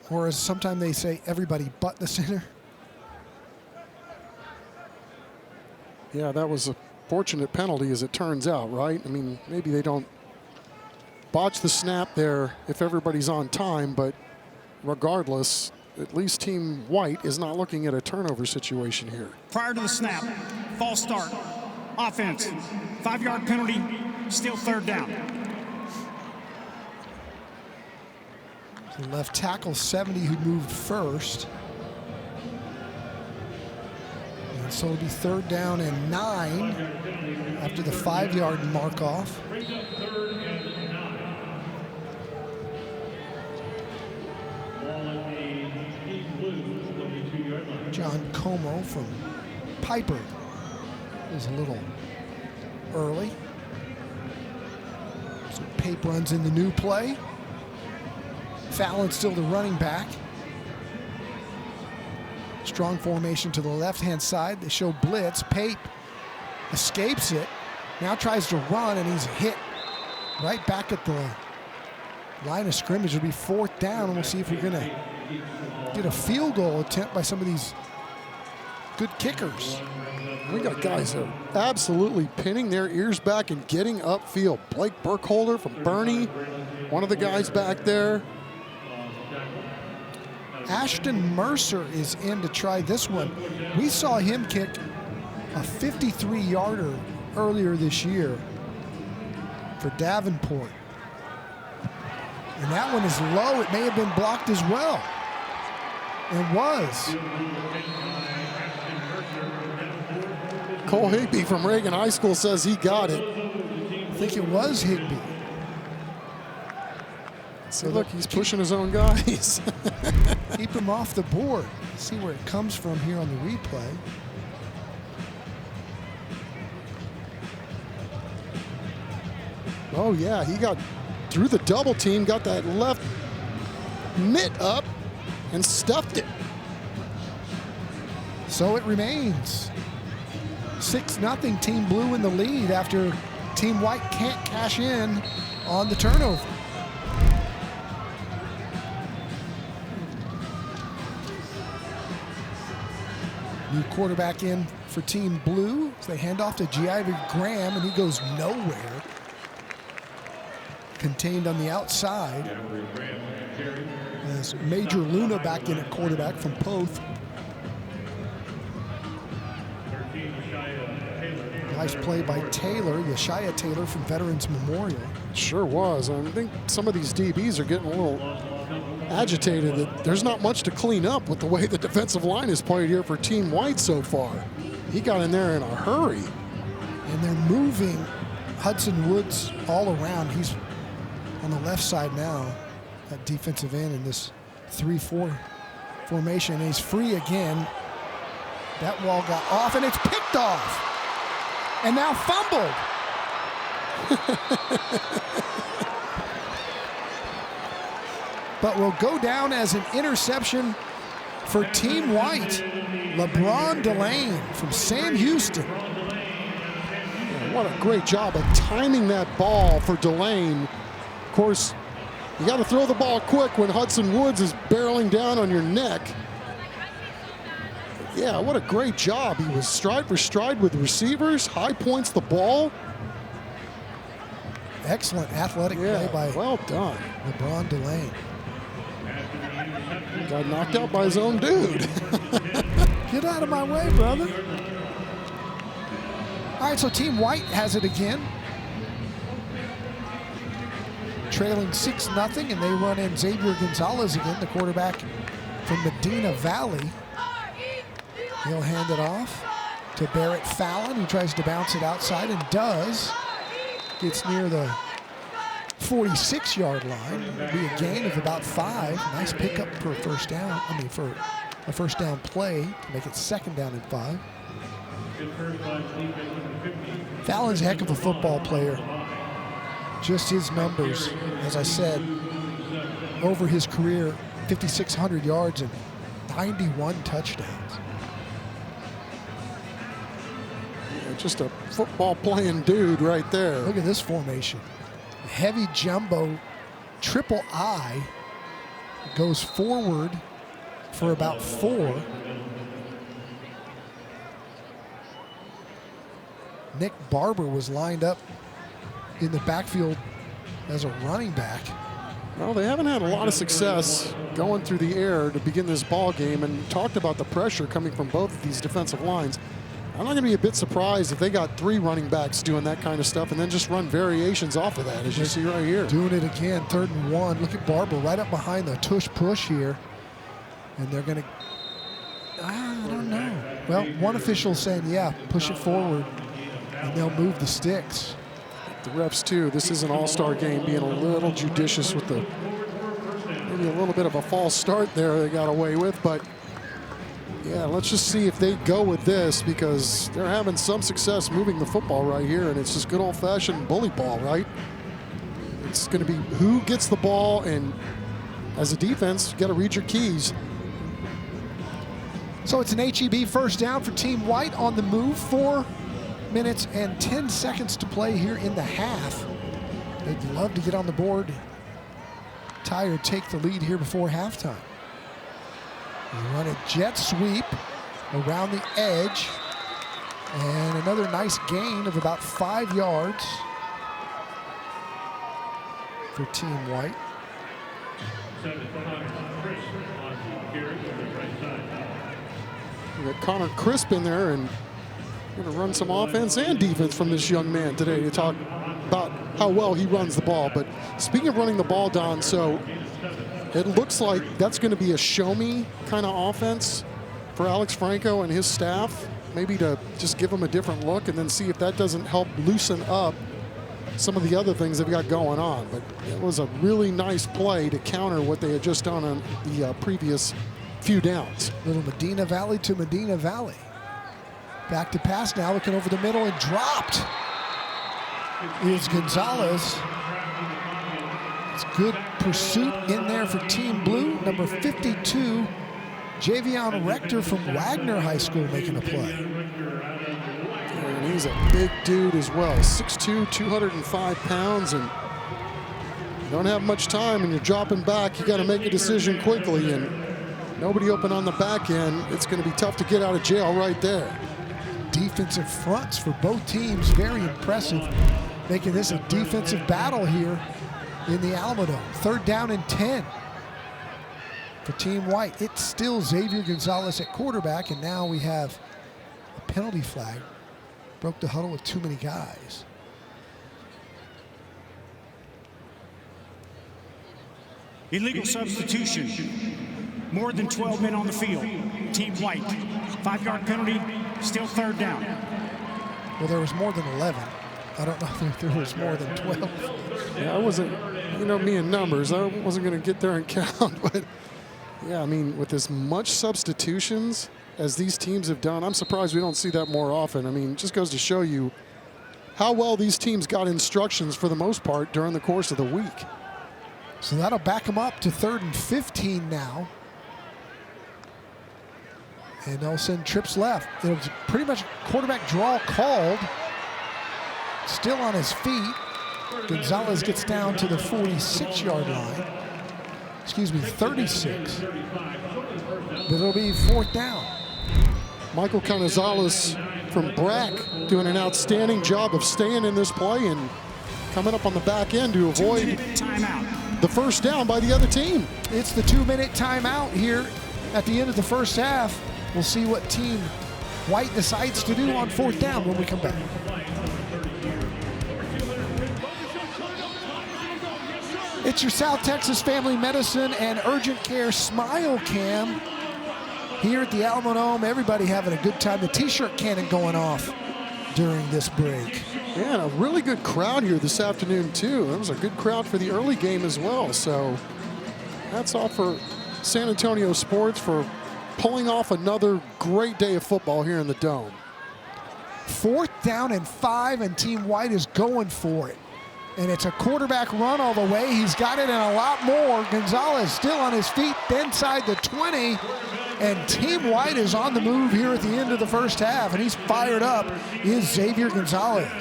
Or as sometimes they say, everybody but the center. Yeah, that was a fortunate penalty as it turns out, right? I mean, maybe they don't botch the snap there if everybody's on time, but regardless, at least Team White is not looking at a turnover situation here. Prior to the snap, false start, offense, 5-yard penalty, still 3rd down. The left tackle 70 who moved first. And so it'll be 3rd down and 9 after the 5-yard mark off. John Como from Piper is a little early. So Pape runs in the new play. Fallon still the running back. Strong formation to the left-hand side. They show blitz. Pape escapes it. Now tries to run, and he's hit right back at the line of scrimmage. It'll be 4th down, and we'll see if we're going to get a field goal attempt by some of these good kickers. We got guys that are absolutely pinning their ears back and getting upfield. Blake Burkholder from Bernie, one of the guys back there. Ashton Mercer is in to try this one. We saw him kick a 53-yarder earlier this year for Davenport. And that one is low. It may have been blocked as well. It was. Cole Higby from Reagan High School says he got it. I think it was Higby. See, look, he's pushing his own guys. Keep him off the board. See where it comes from here on the replay. Oh, yeah, he got through the double team, got that left mitt up, and stuffed it. So it remains 6-0 Team Blue in the lead after Team White can't cash in on the turnover. New quarterback in for Team Blue. So they hand off to J.I.V. Graham, and he goes nowhere. Contained on the outside. As Major Luna back in at quarterback from Poth. Nice play by Taylor, Yeshaya Taylor from Veterans Memorial. Sure was. I think some of these DBs are getting a little agitated that there's not much to clean up with the way the defensive line is played here for Team White so far. He got in there in a hurry. And they're moving Hudson Woods all around. He's on the left side now at defensive end in this 3-4 formation. And he's free again. That wall got off, and it's picked off. And now fumbled. But will go down as an interception for Team White. LeBron Delane from Sam Houston. What a great job of timing that ball for Delane. Of course, you got to throw the ball quick when Hudson Woods is barreling down on your neck. Yeah, what a great job. He was stride for stride with receivers, high points the ball. Excellent athletic play by well done. LeBron Delane. Got knocked out by his own dude. Get out of my way, brother. All right, so Team White has it again. Trailing 6-0, and they run in Xavier Gonzalez again, the quarterback from Medina Valley. He'll hand it off to Barrett Fallon, who tries to bounce it outside and does. Gets near the 46-yard line. It'll be a gain of about 5. Nice pickup for a first down. I mean, for a first down play to make it 2nd down and 5. Fallon's a heck of a football player. Just his numbers, as I said, over his career, 5,600 yards and 91 touchdowns. Just a football playing dude right there. Look at this formation. Heavy jumbo, triple I, goes forward for about 4. Nick Barber was lined up in the backfield as a running back. Well, they haven't had a lot of success going through the air to begin this ball game, and talked about the pressure coming from both of these defensive lines. I'm not going to be a bit surprised if they got 3 running backs doing that kind of stuff and then just run variations off of that, as you see right here. Doing it again, 3rd and 1. Look at Barber right up behind the tush push here. And they're going to, I don't know. Well, one official saying, yeah, push it forward, and they'll move the sticks. The refs, too. This is an all-star game, being a little judicious with the, maybe a little bit of a false start there they got away with, but yeah, let's just see if they go with this, because they're having some success moving the football right here, and it's just good old-fashioned bully ball, right? It's going to be who gets the ball, and as a defense, you got to read your keys. So it's an HEB first down for Team White on the move. 4 minutes and 10 seconds to play here in the half. They'd love to get on the board, tie or take the lead here before halftime. They run a jet sweep around the edge, and another nice gain of about 5 yards for Team White. We got Connor Crisp in there, and going to run some offense and defense from this young man today to talk about how well he runs the ball. But speaking of running the ball, Don, so it looks like that's going to be a show-me kind of offense for Alex Franco and his staff, maybe to just give them a different look and then see if that doesn't help loosen up some of the other things they've got going on. But it was a really nice play to counter what they had just done on the previous few downs. Little Medina Valley to Medina Valley. Back to pass now, looking over the middle and dropped is Gonzalez. It's good pursuit in there for Team Blue. Number 52, Javion Rector from Wagner High School making a play. And he's a big dude as well, 6'2", 205 pounds, and you don't have much time and you're dropping back. You got to make a decision quickly, and nobody open on the back end. It's going to be tough to get out of jail right there. Defensive fronts for both teams, very impressive, making this a defensive battle here in the Alamo Dome. 3rd down and 10 for Team White. It's still Xavier Gonzalez at quarterback, and now we have a penalty flag. Broke the huddle with too many guys. Illegal substitution. More than 12 men on the field. Team White. 5-yard penalty, still 3rd down. Well, there was more than 11. I don't know if there was more than 12. Yeah, I wasn't, you know, me in numbers, I wasn't going to get there and count. But, yeah, I mean, with as much substitutions as these teams have done, I'm surprised we don't see that more often. I mean, it just goes to show you how well these teams got instructions for the most part during the course of the week. So that'll back them up to 3rd and 15 now. And they'll send trips left. It was pretty much quarterback draw called. Still on his feet. Gonzalez gets down to the 46-yard line. Excuse me, 36. But it'll be 4th down. Michael Canizales from BRAC doing an outstanding job of staying in this play and coming up on the back end to avoid the 1st down by the other team. It's the 2-minute timeout here at the end of the first half. We'll see what Team White decides to do on 4th down when we come back. It's your South Texas Family Medicine and Urgent Care Smile Cam here at the Alamo Dome. Everybody having a good time. The T-shirt cannon going off during this break. Yeah, and a really good crowd here this afternoon, too. That was a good crowd for the early game as well. So hats off for San Antonio Sports for pulling off another great day of football here in the Dome. 4th down and 5, and Team White is going for it. And it's a quarterback run all the way. He's got it and a lot more. Gonzalez still on his feet inside the 20. And Team White is on the move here at the end of the first half. And he's fired up, is Xavier Gonzalez.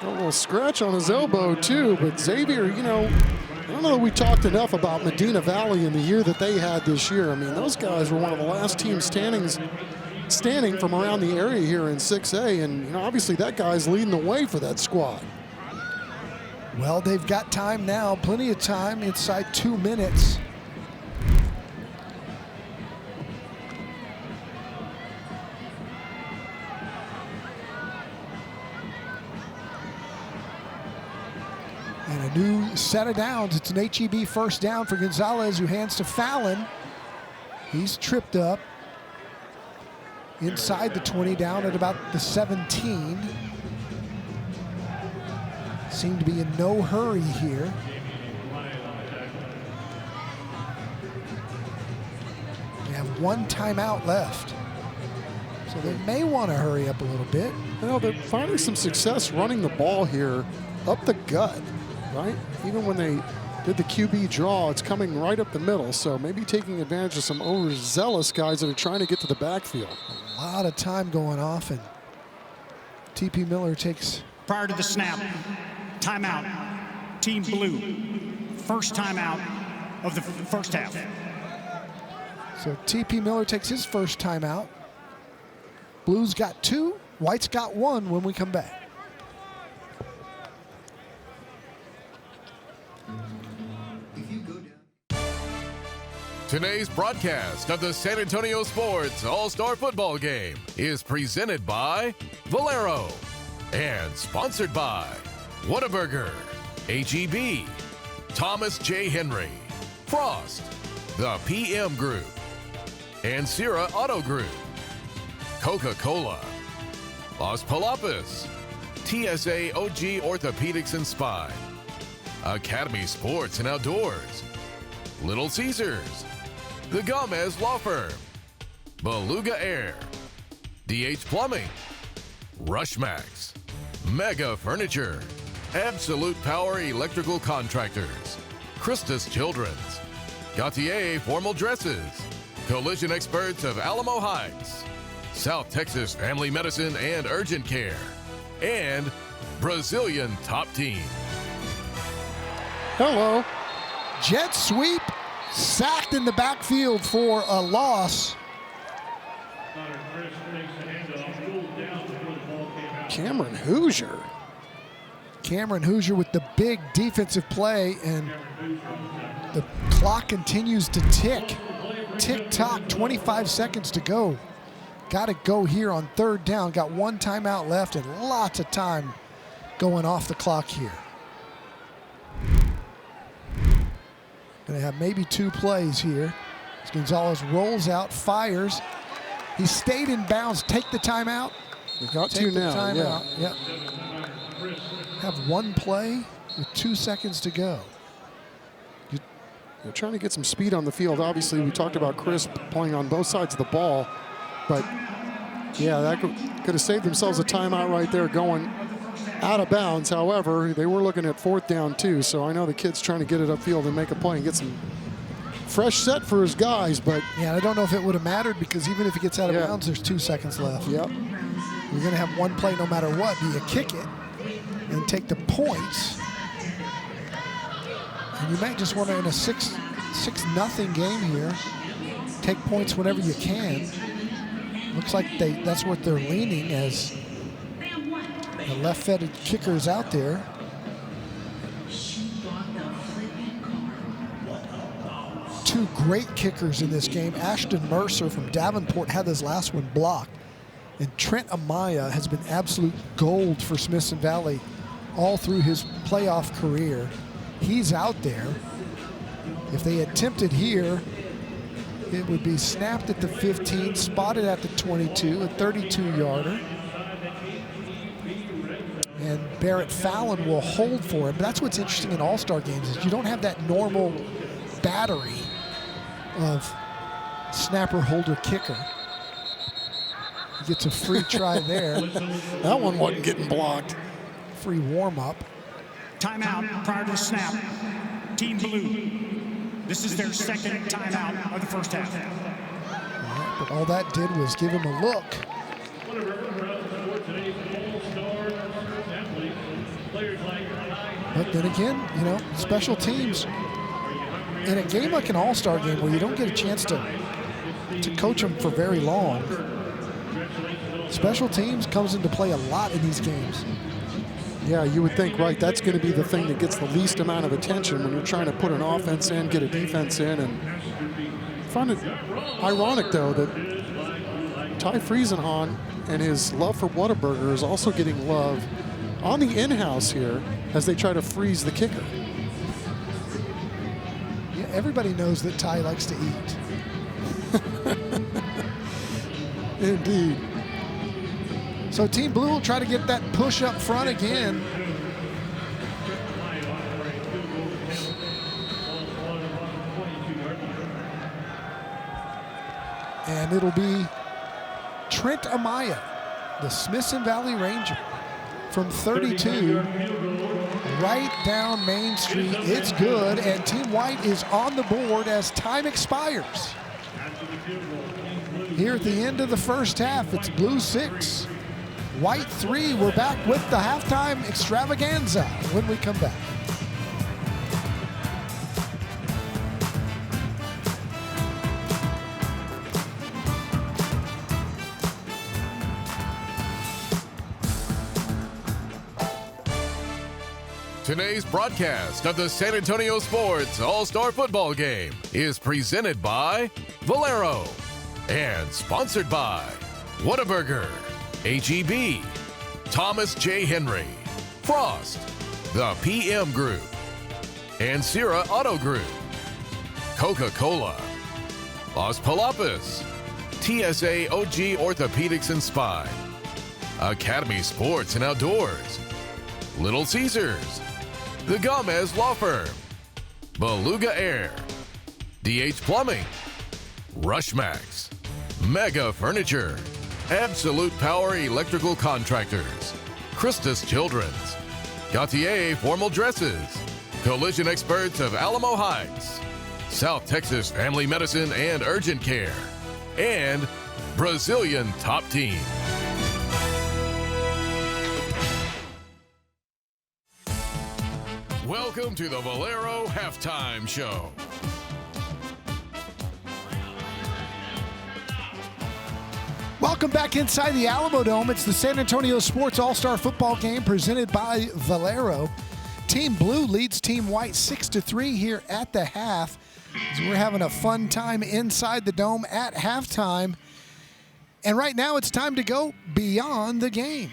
A little scratch on his elbow, too. But Xavier, you know, I don't know that we talked enough about Medina Valley in the year that they had this year. I mean, those guys were one of the last teams standing from around the area here in 6A, and you know, obviously that guy's leading the way for that squad. Well, they've got time now, plenty of time, inside 2 minutes. And a new set of downs. It's an HEB 1st down for Gonzalez, who hands to Fallon. He's tripped up. Inside the 20, down at about the 17. Seem to be in no hurry here. They have 1 timeout left. So they may want to hurry up a little bit. Well, they're finding some success running the ball here up the gut, right? Even when they did the QB draw, it's coming right up the middle. So maybe taking advantage of some overzealous guys that are trying to get to the backfield. A lot of time going off, and TP Miller takes. Prior to the snap, timeout, Team Blue. 1st timeout of the first half. So TP Miller takes his 1st timeout. Blue's got 2, White's got 1 when we come back. Today's broadcast of the San Antonio Sports All-Star Football Game is presented by Valero and sponsored by Whataburger, HEB, Thomas J. Henry, Frost, the PM Group, and Sierra Auto Group, Coca-Cola, Los Palapas, TSA OG Orthopedics and Spine, Academy Sports and Outdoors, Little Caesars, The Gomez Law Firm, Beluga Air, DH Plumbing, Rushmax, Mega Furniture, Absolute Power Electrical Contractors, Christus Children's, Gautier Formal Dresses, Collision Experts of Alamo Heights, South Texas Family Medicine and Urgent Care, and Brazilian Top Team. Hello. Jet sweep, sacked in the backfield for a loss. Cameron Hoosier. Cameron Hoosier with the big defensive play, and the clock continues to tick. Tick-tock, 25 seconds to go. Got to go here on third down. Got one timeout left and lots of time going off the clock here. Going to have maybe 2 plays here. As Gonzalez rolls out, fires. He stayed in bounds. Take the timeout. We've got 2 now. Yep. Have 1 play with 2 seconds to go. They're trying to get some speed on the field. Obviously, we talked about Chris playing on both sides of the ball, but yeah, that could have saved themselves a timeout right there going out of bounds. However, they were looking at 4th down too, so I know the kid's trying to get it upfield and make a play and get some fresh set for his guys, but yeah, I don't know if it would have mattered, because even if he gets out of bounds, there's 2 seconds left. Yep. You're going to have 1 play no matter what. Do you kick it and take the points? And you might just want to, in a 6-0 game here, take points whenever you can. Looks like that's what they're leaning, as the left-footed kicker is out there. Two great kickers in this game. Ashton Mercer from Davenport had his last one blocked. And Trent Amaya has been absolute gold for Smithson Valley all through his playoff career. He's out there. If they attempted here, it would be snapped at the 15, spotted at the 22, a 32-yarder. And Barrett Fallon will hold for him. But that's what's interesting in all-star games, is you don't have that normal battery of snapper, holder, kicker. He gets a free try there. That one wasn't getting blocked. Free warm-up. Timeout prior to the snap. Team Blue. This is their 2nd timeout of the first half. Yeah, but all that did was give him a look. But then again, you know, special teams, in a game like an all-star game where you don't get a chance to coach them for very long, special teams comes into play a lot in these games. Yeah, you would think, right, that's going to be the thing that gets the least amount of attention when you're trying to put an offense in, get a defense in. And I find it ironic, though, that Ty Friesenhahn and his love for Whataburger is also getting love on the in-house here as they try to freeze the kicker. Yeah, everybody knows that Ty likes to eat. Indeed. So Team Blue will try to get that push up front again. And it'll be Trent Amaya, the Smithson Valley Ranger, from 32, right down Main Street. It's good, and Team White is on the board as time expires. Here at the end of the first half, it's Blue 6, White 3. We're back with the halftime extravaganza when we come back. Today's broadcast of the San Antonio Sports All-Star Football Game is presented by Valero and sponsored by Whataburger, HEB, Thomas J. Henry, Frost, the PM Group, and Sierra Auto Group, Coca-Cola, Los Palapas, TSA OG Orthopedics and Spine, Academy Sports and Outdoors, Little Caesars, The Gomez Law Firm, Beluga Air, DH Plumbing, Rushmax, Mega Furniture, Absolute Power Electrical Contractors, Christus Children's, Gautier Formal Dresses, Collision Experts of Alamo Heights, South Texas Family Medicine and Urgent Care, and Brazilian Top Team. Welcome to the Valero Halftime Show. Welcome back inside the Alamo Dome. It's the San Antonio Sports All-Star Football Game presented by Valero. Team Blue leads Team White 6-3 here at the half. We're having a fun time inside the Dome at halftime. And right now it's time to go beyond the game.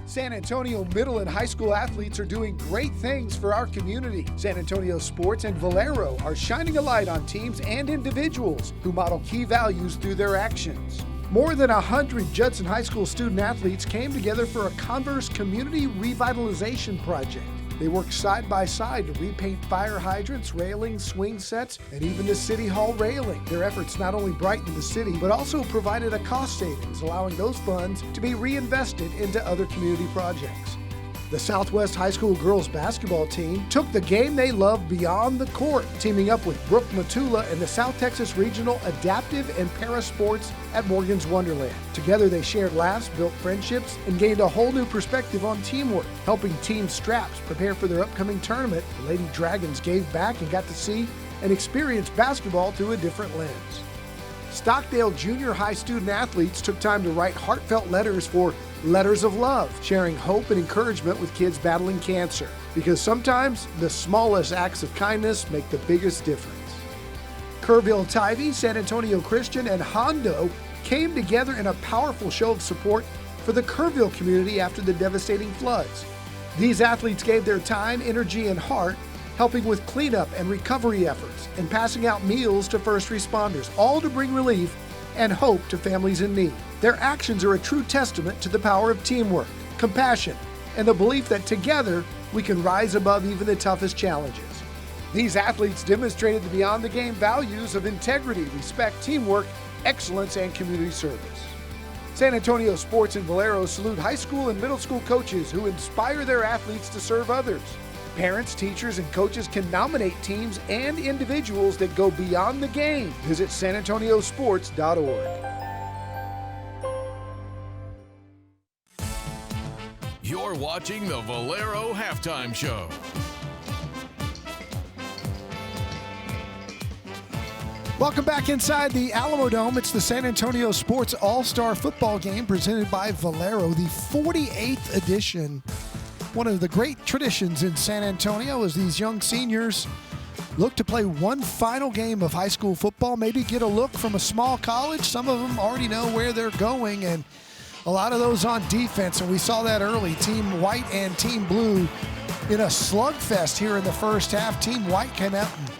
San Antonio middle and high school athletes are doing great things for our community. San Antonio Sports and Valero are shining a light on teams and individuals who model key values through their actions. More than 100 Judson High School student athletes came together for a Converse Community Revitalization Project. They worked side by side to repaint fire hydrants, railings, swing sets, and even the City Hall railing. Their efforts not only brightened the city, but also provided a cost savings, allowing those funds to be reinvested into other community projects. The Southwest High School girls basketball team took the game they love beyond the court, teaming up with Brooke Matula and the South Texas Regional Adaptive and Para Sports at Morgan's Wonderland. Together they shared laughs, built friendships, and gained a whole new perspective on teamwork, helping Team Straps prepare for their upcoming tournament. The Lady Dragons gave back and got to see and experience basketball through a different lens. Stockdale Junior High student athletes took time to write heartfelt letters for Letters of Love, sharing hope and encouragement with kids battling cancer. Because sometimes the smallest acts of kindness make the biggest difference. Kerrville Tivy, San Antonio Christian, and Hondo came together in a powerful show of support for the Kerrville community after the devastating floods. These athletes gave their time, energy, and heart, helping with cleanup and recovery efforts, and passing out meals to first responders, all to bring relief and hope to families in need. Their actions are a true testament to the power of teamwork, compassion, and the belief that together we can rise above even the toughest challenges. These athletes demonstrated the beyond the game values of integrity, respect, teamwork, excellence, and community service. San Antonio Sports and Valero salute high school and middle school coaches who inspire their athletes to serve others. Parents, teachers, and coaches can nominate teams and individuals that go beyond the game. Visit sanantoniosports.org. You're watching the Valero Halftime Show. Welcome back inside the Alamo Dome. It's the San Antonio Sports All-Star Football Game presented by Valero, the 48th edition. One of the great traditions in San Antonio is these young seniors look to play one final game of high school football, maybe get a look from a small college. Some of them already know where they're going, and a lot of those on defense, and we saw that early. Team White and Team Blue in a slugfest here in the first half. Team White came out and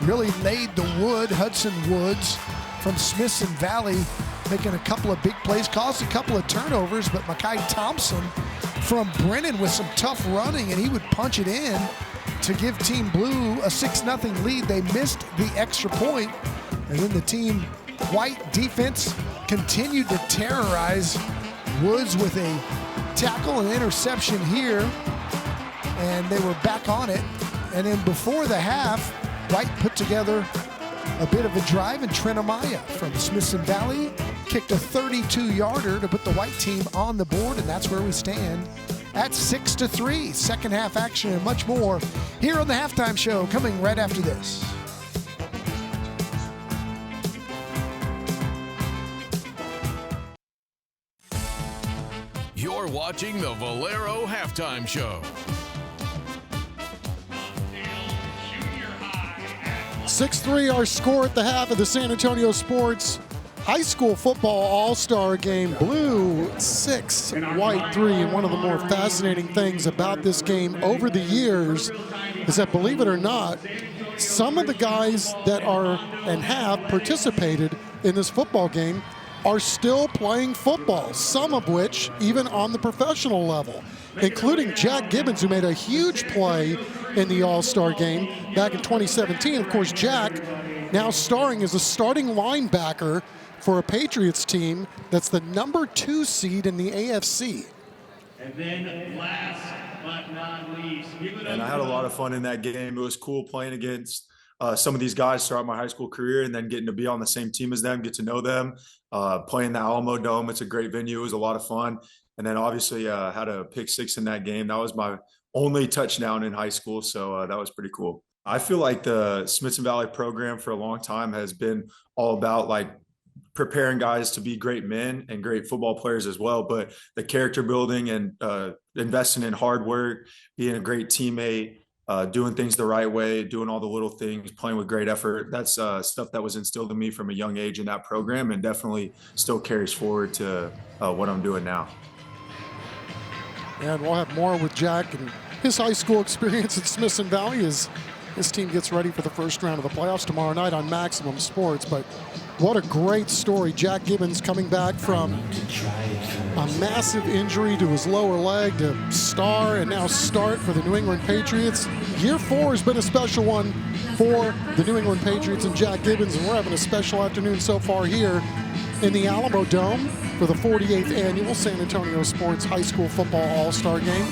really laid the wood. Hudson Woods from Smithson Valley making a couple of big plays, caused a couple of turnovers, but Makai Thompson from Brennan with some tough running, and he would punch it in to give Team Blue a 6-0 lead. They missed the extra point, and then the Team White defense continued to terrorize Woods with a tackle and interception here, and they were back on it. And then before the half, White put together a bit of a drive, and Trent Amaya from Smithson Valley kicked a 32-yarder to put the White team on the board, and that's where we stand at 6-3. Second half action and much more here on the Halftime Show, coming right after this. You're watching the Valero Halftime Show. 6-3 our score at the half of the San Antonio Sports High School Football All-Star Game. Blue 6, White 3. And one of the more fascinating things about this game over the years is that, believe it or not, some of the guys that are and have participated in this football game are still playing football, some of which even on the professional level, including Jack Gibbons, who made a huge play in the All-Star game back in 2017. Of course, Jack now starring as a starting linebacker for a Patriots team that's the number 2 seed in the AFC. And then last but not least, and I had a lot of fun in that game. It was cool playing against some of these guys throughout my high school career, and then getting to be on the same team as them, get to know them, playing the Alamo Dome. It's a great venue. It was a lot of fun. And then obviously had a pick 6 in that game. That was my only touchdown in high school. So that was pretty cool. I feel like the Smithson Valley program for a long time has been all about like preparing guys to be great men and great football players as well. But the character building and investing in hard work, being a great teammate, doing things the right way, doing all the little things, playing with great effort. That's stuff that was instilled in me from a young age in that program, and definitely still carries forward to what I'm doing now. And we'll have more with Jack and his high school experience at Smithson Valley as his team gets ready for the first round of the playoffs tomorrow night on Maximum Sports. But what a great story. Jack Gibbons coming back from a massive injury to his lower leg to star and now start for the New England Patriots. Year 4 has been a special one for the New England Patriots and Jack Gibbons, and we're having a special afternoon so far here in the Alamo Dome for the 48th annual San Antonio Sports High School Football All-Star Game.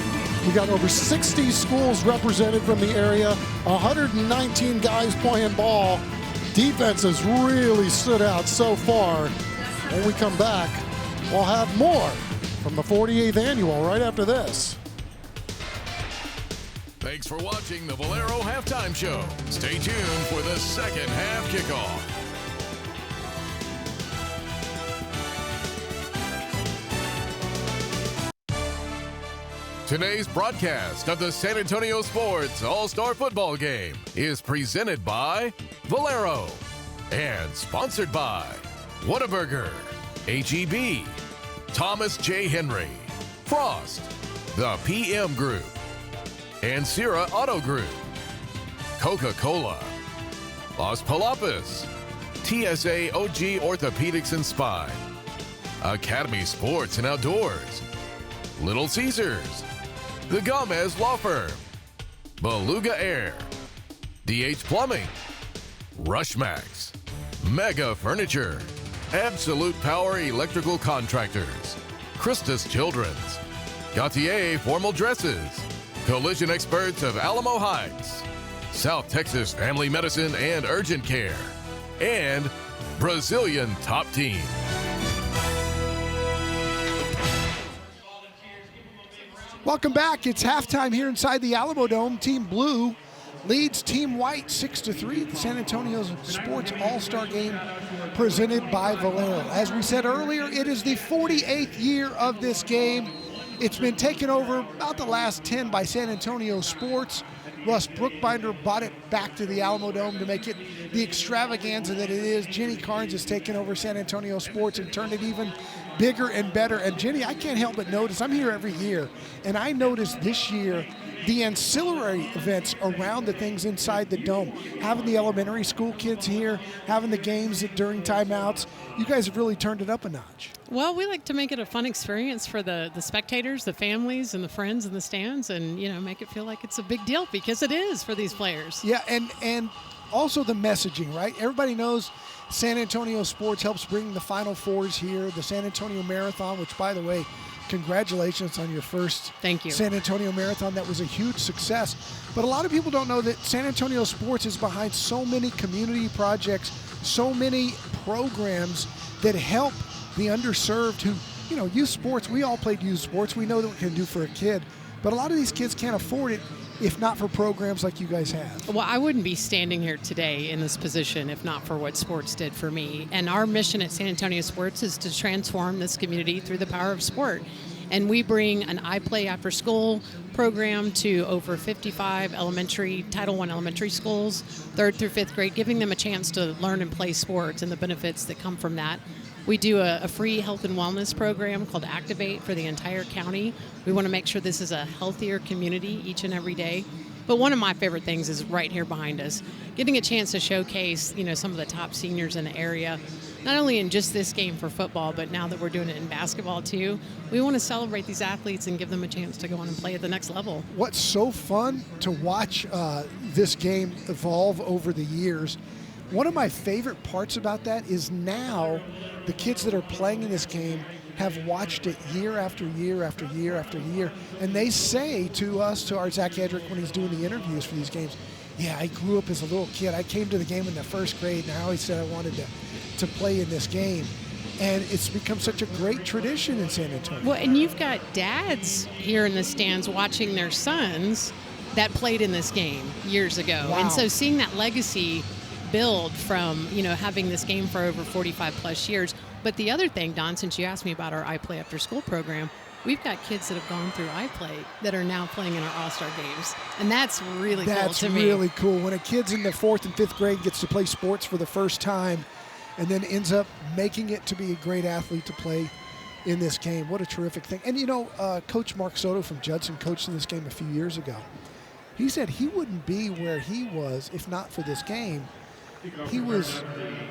We got over 60 schools represented from the area, 119 guys playing ball. Defense has really stood out so far. When we come back, we'll have more from the 48th annual right after this. Thanks for watching the Valero Halftime Show. Stay tuned for the second half kickoff. Today's broadcast of the San Antonio Sports All-Star Football Game is presented by Valero and sponsored by Whataburger, HEB, Thomas J. Henry, Frost, the PM Group, and Sierra Auto Group, Coca-Cola, Los Palapas, TSA OG Orthopedics and Spine, Academy Sports and Outdoors, Little Caesars, The Gomez Law Firm, Beluga Air, DH Plumbing, Rushmax, Mega Furniture, Absolute Power Electrical Contractors, Christus Children's, Gautier Formal Dresses, Collision Experts of Alamo Heights, South Texas Family Medicine and Urgent Care, and Brazilian Top Team. Welcome back. It's halftime here inside the Alamo Dome. Team Blue leads Team White 6-3. The San Antonio Sports All-Star Game presented by Valero. As we said earlier, it is the 48th year of this game. It's been taken over about the last 10 by San Antonio Sports. Russ Brookbinder bought it back to the Alamo Dome to make it the extravaganza that it is. Jenny Carnes has taken over San Antonio Sports and turned it even bigger and better. And Jenny, I can't help but notice, I'm here every year, and I noticed this year the ancillary events around the things inside the dome. Having the elementary school kids here, having the games during timeouts, you guys have really turned it up a notch. Well, we like to make it a fun experience for the spectators, the families, and the friends in the stands, and, you know, make it feel like it's a big deal, because it is for these players. Yeah, and also the messaging, right? Everybody knows San Antonio Sports helps bring the Final Fours here, the San Antonio Marathon, which, by the way, congratulations on your first Thank you. San Antonio Marathon. That was a huge success. But a lot of people don't know that San Antonio Sports is behind so many community projects, so many programs that help the underserved who, you know, youth sports, we all played youth sports. We know that we can do for a kid. But a lot of these kids can't afford it if not for programs like you guys have. Well, I wouldn't be standing here today in this position if not for what sports did for me. And our mission at San Antonio Sports is to transform this community through the power of sport. And we bring an I Play After School program to over 55 Title I elementary schools, 3rd through 5th grade, giving them a chance to learn and play sports and the benefits that come from that. We do a free health and wellness program called Activate for the entire county. We want to make sure this is a healthier community each and every day. But one of my favorite things is right here behind us, getting a chance to showcase, you know, some of the top seniors in the area. not only in just this game for football, but now that we're doing it in basketball too, we want to celebrate these athletes and give them a chance to go on and play at the next level. What's so fun to watch this game evolve over the years. One of my favorite parts about that is now the kids that are playing in this game have watched it year after year after year after year, and they say to us, to our Zach Hedrick when he's doing the interviews for these games, yeah, I grew up as a little kid. I came to the game in the first grade, and I always said I wanted to play in this game. And it's become such a great tradition in San Antonio. Well, and you've got dads here in the stands watching their sons that played in this game years ago. Wow. And so seeing that legacy build from, having this game for over 45 plus years. But the other thing, Don, since you asked me about our iPlay After School program, we've got kids that have gone through iPlay that are now playing in our All-Star games. And that's really cool to me. That's really cool. When a kid's in the 4th and 5th grade gets to play sports for the first time and then ends up making it to be a great athlete to play in this game. What a terrific thing. And, Coach Mark Soto from Judson coached in this game a few years ago. He said he wouldn't be where he was if not for this game. He was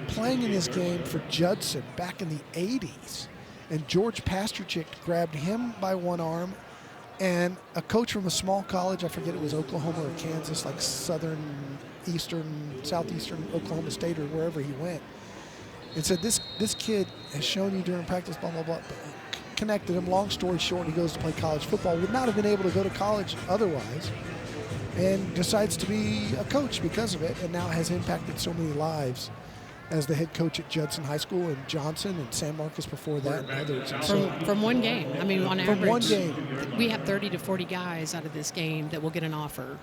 playing in this game for Judson back in the 80s. And George Pasterchik grabbed him by one arm, and a coach from a small college, I forget it was Oklahoma or Kansas, like southeastern Oklahoma State or wherever he went, and said, this kid has shown you during practice, blah, blah, blah. Connected him. Long story short, he goes to play college football. Would not have been able to go to college otherwise, and decides to be a coach because of it, and now has impacted so many lives as the head coach at Judson High School and Johnson and San Marcos before that and others. And from one game. I mean, on average, from one game, we have 30 to 40 guys out of this game that will get an offer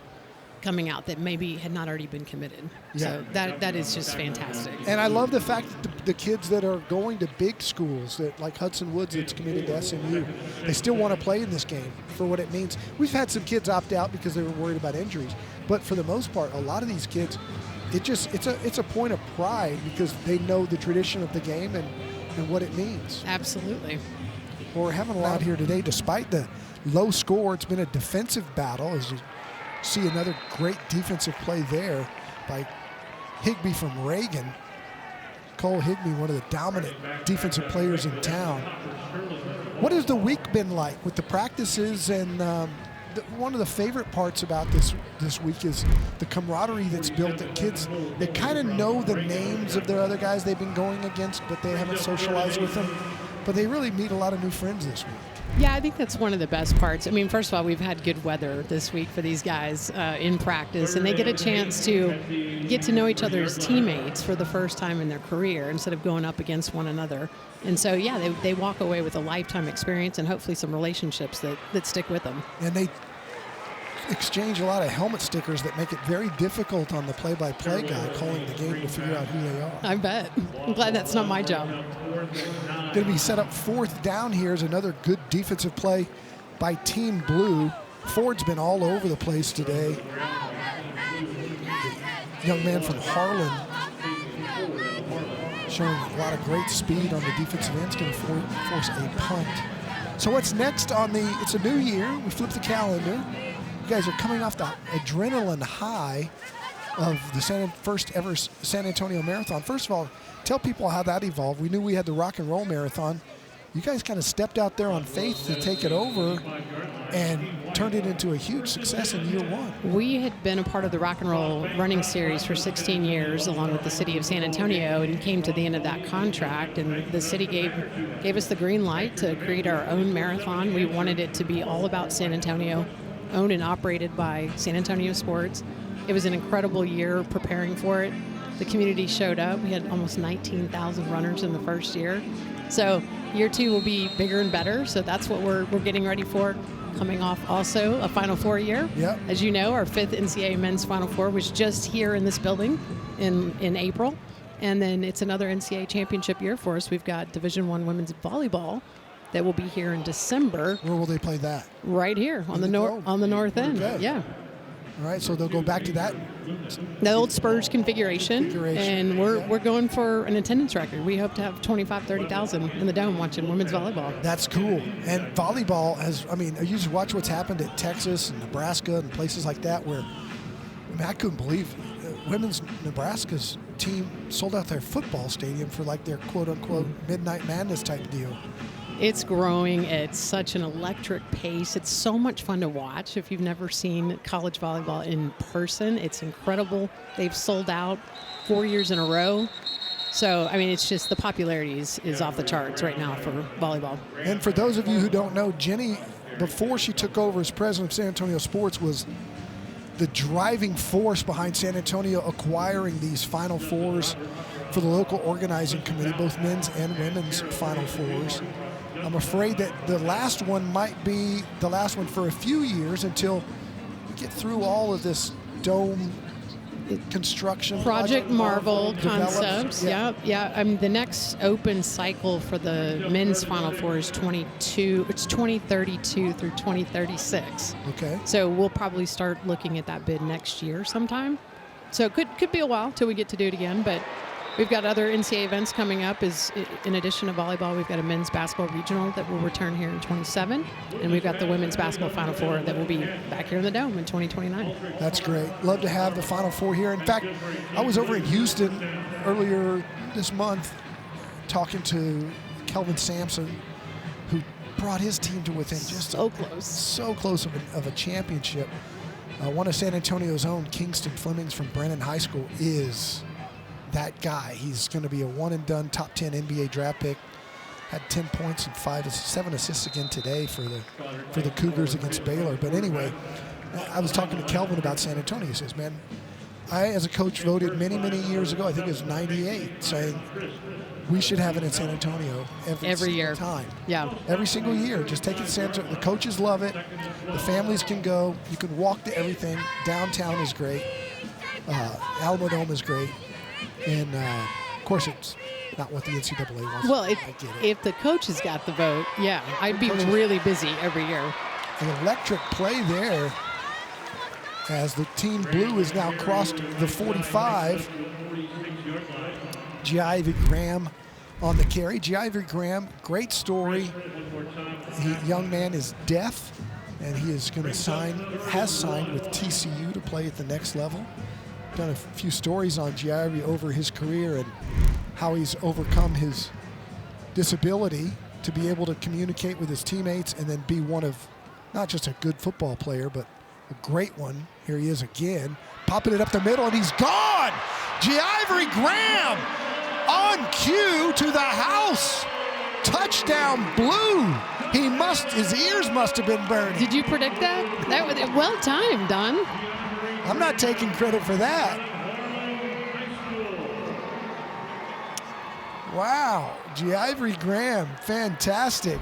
coming out that maybe had not already been committed. Yeah. So that is just fantastic. And I love the fact that the kids that are going to big schools, that like Hudson Woods that's committed to SMU, they still want to play in this game for what it means. We've had some kids opt out because they were worried about injuries, but for the most part, a lot of these kids, it's a point of pride because they know the tradition of the game and what it means. Absolutely. Well, we're having a lot here today. Despite the low score, it's been a defensive battle, as you see another great defensive play there by Higbee from Reagan. Cole Higbee, one of the dominant defensive players in town. What has the week been like with the practices? And one of the favorite parts about this week is the camaraderie that's built. That kids, they kind of know the names of their other guys they've been going against, but they haven't socialized with them. But they really meet a lot of new friends this week. Yeah, I think that's one of the best parts. I mean, first of all, we've had good weather this week for these guys in practice, and they get a chance to get to know each other's teammates for the first time in their career instead of going up against one another. And so, yeah, they walk away with a lifetime experience and hopefully some relationships that stick with them. And they exchange a lot of helmet stickers that make it very difficult on the play-by-play guy calling the game to figure out who they are. I bet. I'm glad that's not my job. Going to be set up 4th down here is another good defensive play by Team Blue. Ford's been all over the place today. The young man from Harlan showing a lot of great speed on the defensive end. It's going to force a punt. So what's next it's a new year. We flip the calendar. You guys are coming off the adrenaline high of the first ever San Antonio Marathon. First of all, tell people how that evolved. We knew we had the Rock and Roll Marathon. You guys kind of stepped out there on faith to take it over and turned it into a huge success in year 1. We had been a part of the Rock and Roll running series for 16 years along with the city of San Antonio, and came to the end of that contract, and the city gave us the green light to create our own marathon. We wanted it to be all about San Antonio, owned and operated by San Antonio Sports. It was an incredible year preparing for it. The community showed up. We had almost 19,000 runners in the first year. So year 2 will be bigger and better. So that's what we're getting ready for. Coming off also a Final Four year. Yep. As you know, our 5th NCAA men's Final Four was just here in this building in April. And then it's another NCAA championship year for us. We've got Division I women's volleyball that will be here in December. Where will they play that? Right here on the north end. Okay. Yeah. All right, so they'll go back to that. The old Spurs configuration. And we're going for an attendance record. We hope to have 30,000 in the Dome watching women's volleyball. That's cool. And volleyball you just watch what's happened at Texas and Nebraska and places like that where, I couldn't believe women's Nebraska's team sold out their football stadium for like their quote-unquote Midnight Madness type deal. It's growing at such an electric pace. It's so much fun to watch. If you've never seen college volleyball in person, it's incredible. They've sold out 4 years in a row. So, I mean, it's just the popularity is off the charts right now for volleyball. And for those of you who don't know, Jenny, before she took over as president of San Antonio Sports, was the driving force behind San Antonio acquiring these Final Fours for the local organizing committee, both men's and women's Final Fours. I'm afraid that the last one might be the last one for a few years until we get through all of this dome construction. Project Marvel concepts. Yeah. Yeah. I mean, the next open cycle for the men's Final Four is 2032 through 2036. Okay. So we'll probably start looking at that bid next year sometime. So it could be a while till we get to do it again, but we've got other NCAA events coming up. In addition to volleyball, we've got a men's basketball regional that will return here in 27, and we've got the women's basketball Final Four that will be back here in the Dome in 2029. That's great. Love to have the Final Four here. In fact, I was over in Houston earlier this month talking to Kelvin Sampson, who brought his team to within just so close of a championship. One of San Antonio's own, Kingston Flemings from Brennan High School, is that guy. He's going to be a one-and-done top 10 NBA draft pick. Had 10 points and 7 assists again today for the Cougars against Baylor. But anyway, I was talking to Kelvin about San Antonio. He says, man, I, as a coach, voted many, many years ago, I think it was 98, saying we should have it in San Antonio every year. Time. Yeah. Every single year. Just take it to San Antonio. The coaches love it. The families can go. You can walk to everything. Downtown is great. Alamo Dome is great. And, of course, it's not what the NCAA wants. Well, if the coaches got the vote, yeah, I'd be really busy every year. An electric play there as the team blue has now crossed the 45. G.I.V. Graham on the carry. G.I.V. Graham, great story. Young man is deaf, and he is going to has signed with TCU to play at the next level. Done a few stories on G.I.V. over his career and how he's overcome his disability to be able to communicate with his teammates and then be one of not just a good football player, but a great one. Here he is again, popping it up the middle, and he's gone! G.I.V. Graham on cue to the house. Touchdown blue. His ears must have been burning. Did you predict that? That was well timed, Don. I'm not taking credit for that. Wow, G.I.V. Graham, fantastic.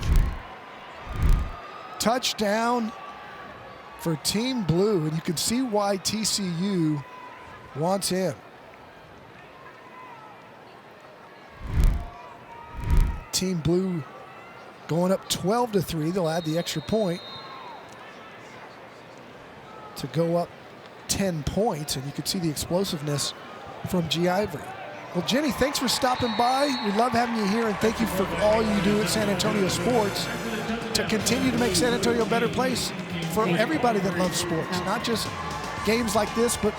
Touchdown for Team Blue, and you can see why TCU wants him. Team Blue going up 12-3. They'll add the extra point to go up 10 points, and you can see the explosiveness from G.I.V. Well, Jenny, thanks for stopping by. We love having you here, and thank you for all you do at San Antonio Sports to continue to make San Antonio a better place for everybody that loves sports, not just games like this, but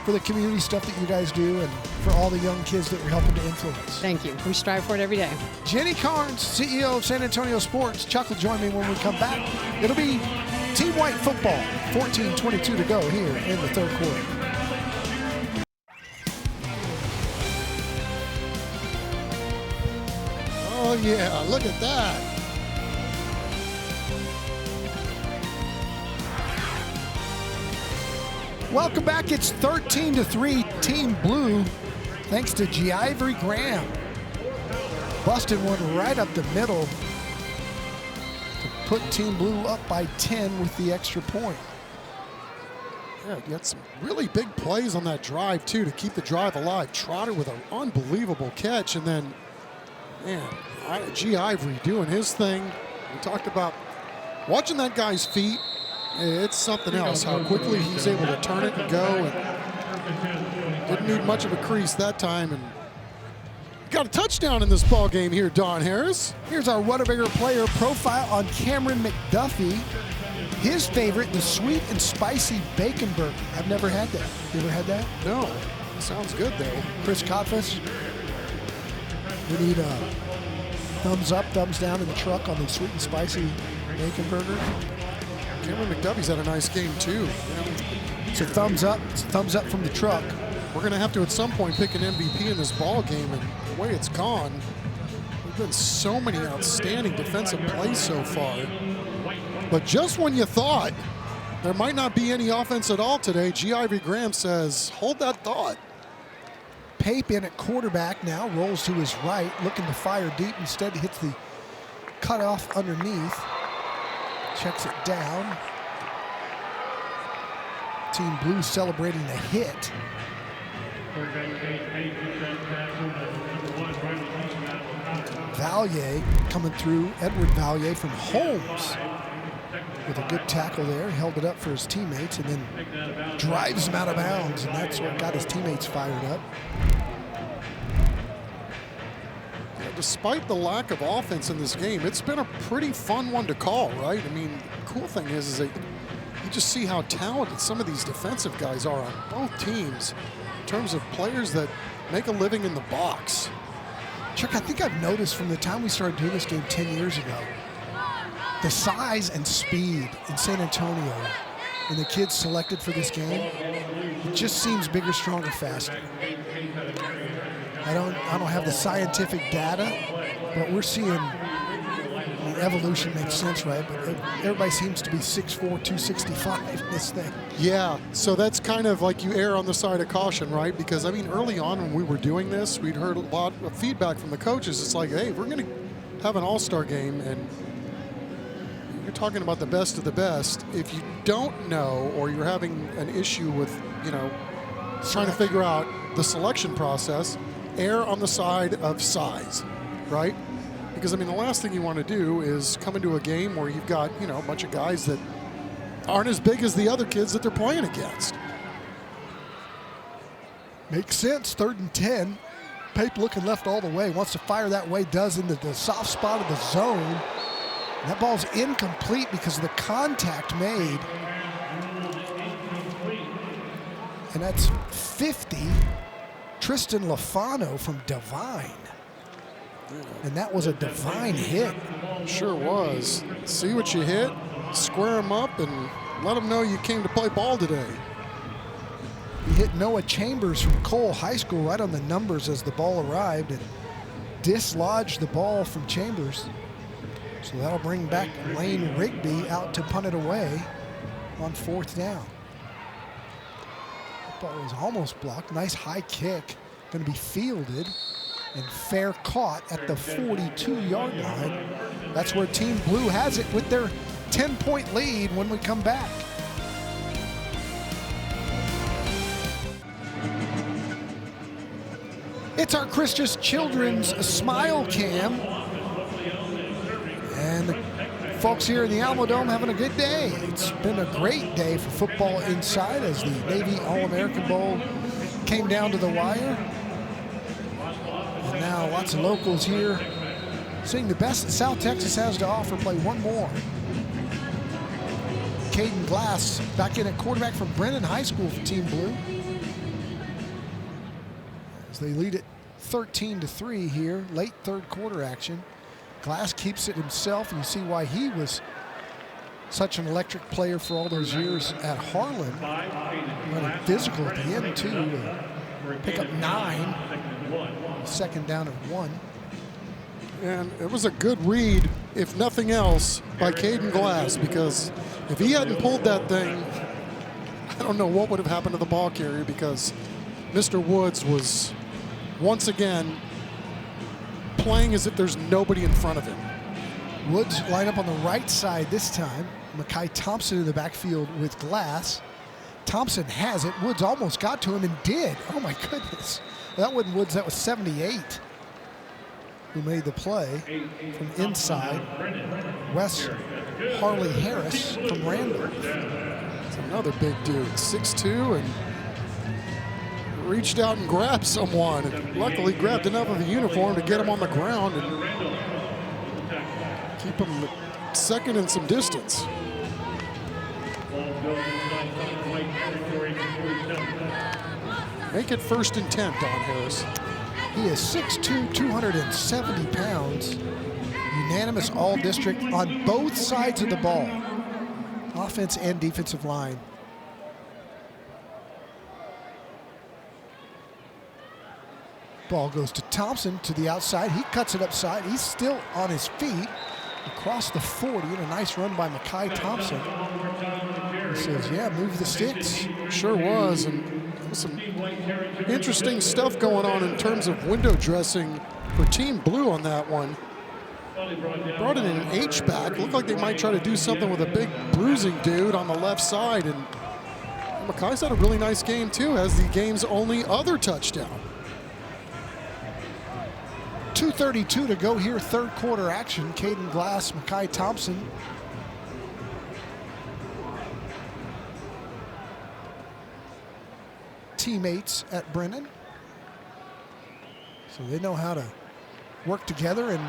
for the community stuff that you guys do and for all the young kids that you're helping to influence. Thank you. We strive for it every day. Jenny Carnes, CEO of San Antonio Sports. Chuck will join me when we come back. It'll be Team White football, 14:22 to go here in the third quarter. Oh, yeah, look at that. Welcome back. It's 13-3, Team Blue, thanks to G.I.V. Graham. Busted one right up the middle to put Team Blue up by 10 with the extra point. Yeah, he had some really big plays on that drive, too, to keep the drive alive. Trotter with an unbelievable catch, and then, man, G.I.V. doing his thing. We talked about watching that guy's feet. It's something else, how quickly he's able to turn it and go. And didn't need much of a crease that time. And got a touchdown in this ball game here, Don Harris. Here's our Whataburger player profile on Cameron McDuffie. his favorite, the sweet and spicy bacon burger. I've never had that. You ever had that? No. Sounds good, though. Chris Kotfus, we need a thumbs up, thumbs down in the truck on the sweet and spicy bacon burger. Cameron McDubby's had a nice game, too. It's a thumbs up. It's a thumbs up from the truck. We're going to have to, at some point, pick an MVP in this ball game, and the way it's gone, there's been so many outstanding defensive plays so far. But just when you thought there might not be any offense at all today, G. Ivy Graham says, hold that thought. Pape in at quarterback now, rolls to his right, looking to fire deep. Instead, he hits the cutoff underneath. Checks it down. Team Blue celebrating the hit. Valier coming through, Edward Valier from Holmes with a good tackle there. He held it up for his teammates and then drives him out of bounds, and that's what got his teammates fired up. Despite the lack of offense in this game, it's been a pretty fun one to call, right? I mean, the cool thing is that you just see how talented some of these defensive guys are on both teams in terms of players that make a living in the box. Chuck, I think I've noticed from the time we started doing this game 10 years ago, the size and speed in San Antonio and the kids selected for this game, it just seems bigger, stronger, faster. I don't have the scientific data, but we're seeing, I mean, evolution makes sense, right? But everybody seems to be 6'4", 265 in this thing. Yeah, so that's kind of like you err on the side of caution, right? Because, I mean, early on when we were doing this, we'd heard a lot of feedback from the coaches. It's like, hey, we're going to have an all-star game, and you're talking about the best of the best. If you don't know, or you're having an issue with, you know, trying to figure out the selection process, err on the side of size, right? Because, I mean, the last thing you want to do is come into a game where you've got, you know, a bunch of guys that aren't as big as the other kids that they're playing against. Makes sense. 3rd and 10. Pape looking left all the way. Wants to fire that way. Does into the soft spot of the zone. And that ball's incomplete because of the contact made. And that's 50. Tristan Lafano from Divine. And that was a Divine hit. Sure was. See what you hit, square them up, and let them know you came to play ball today. He hit Noah Chambers from Cole High School right on the numbers as the ball arrived and dislodged the ball from Chambers. So that'll bring back Lane Rigby out to punt it away on 4th down. That ball was almost blocked. Nice high kick. Going to be fielded and fair caught at the 42-yard line. That's where Team Blue has it with their 10-point lead when we come back. It's our Christus Children's Smile Cam. And the folks here in the Alamo Dome having a good day. It's been a great day for football inside as the Navy All-American Bowl came down to the wire. And now lots of locals here seeing the best that South Texas has to offer. Play one more. Caden Glass back in at quarterback from Brennan High School for Team Blue. As they lead it 13-3 here, late 3rd quarter action. Glass keeps it himself, and you see why he was such an electric player for all those years at Harlan. Running physical at the end, too, to pick up 9. 2nd down and 1. And it was a good read, if nothing else, by Caden Glass, because if he hadn't pulled that thing, I don't know what would have happened to the ball carrier, because Mr. Woods was once again playing as if there's nobody in front of him. Woods line up on the right side this time. Makai Thompson in the backfield with Glass. Thompson has it. Woods almost got to him and did. Oh my goodness. That wasn't Woods, that was 78 who made the play from inside. Wes Harley Harris from Randolph. It's another big dude, 6'2", and reached out and grabbed someone, and luckily grabbed enough of the uniform to get him on the ground and keep him second in some distance. Make it 1st and 10, Don Harris. He is 6'2", 270 pounds. Unanimous all-district on both sides of the ball, offense and defensive line. Ball goes to Thompson to the outside. He cuts it upside. He's still on his feet across the 40, and a nice run by Makai Thompson. He says, yeah, move the sticks. Sure was, and some interesting stuff going on in terms of window dressing for Team Blue on that one. Brought in an H-back. Looked like they might try to do something with a big bruising dude on the left side, and Makai's had a really nice game too, has the game's only other touchdown. 2:32 to go here, third quarter action. Caden Glass, Makai Thompson. Teammates at Brennan. So they know how to work together, and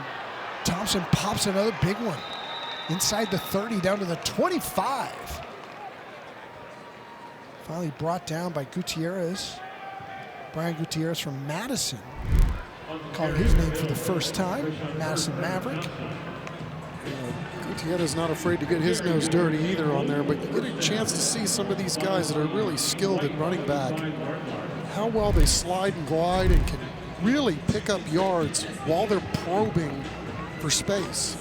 Thompson pops another big one. Inside the 30, down to the 25. Finally brought down by Gutierrez. Brian Gutierrez from Madison. Calling his name for the first time, Madison Maverick. Gutierrez not afraid to get his nose dirty either on there, but you get a chance to see some of these guys that are really skilled at running back, how well they slide and glide and can really pick up yards while they're probing for space.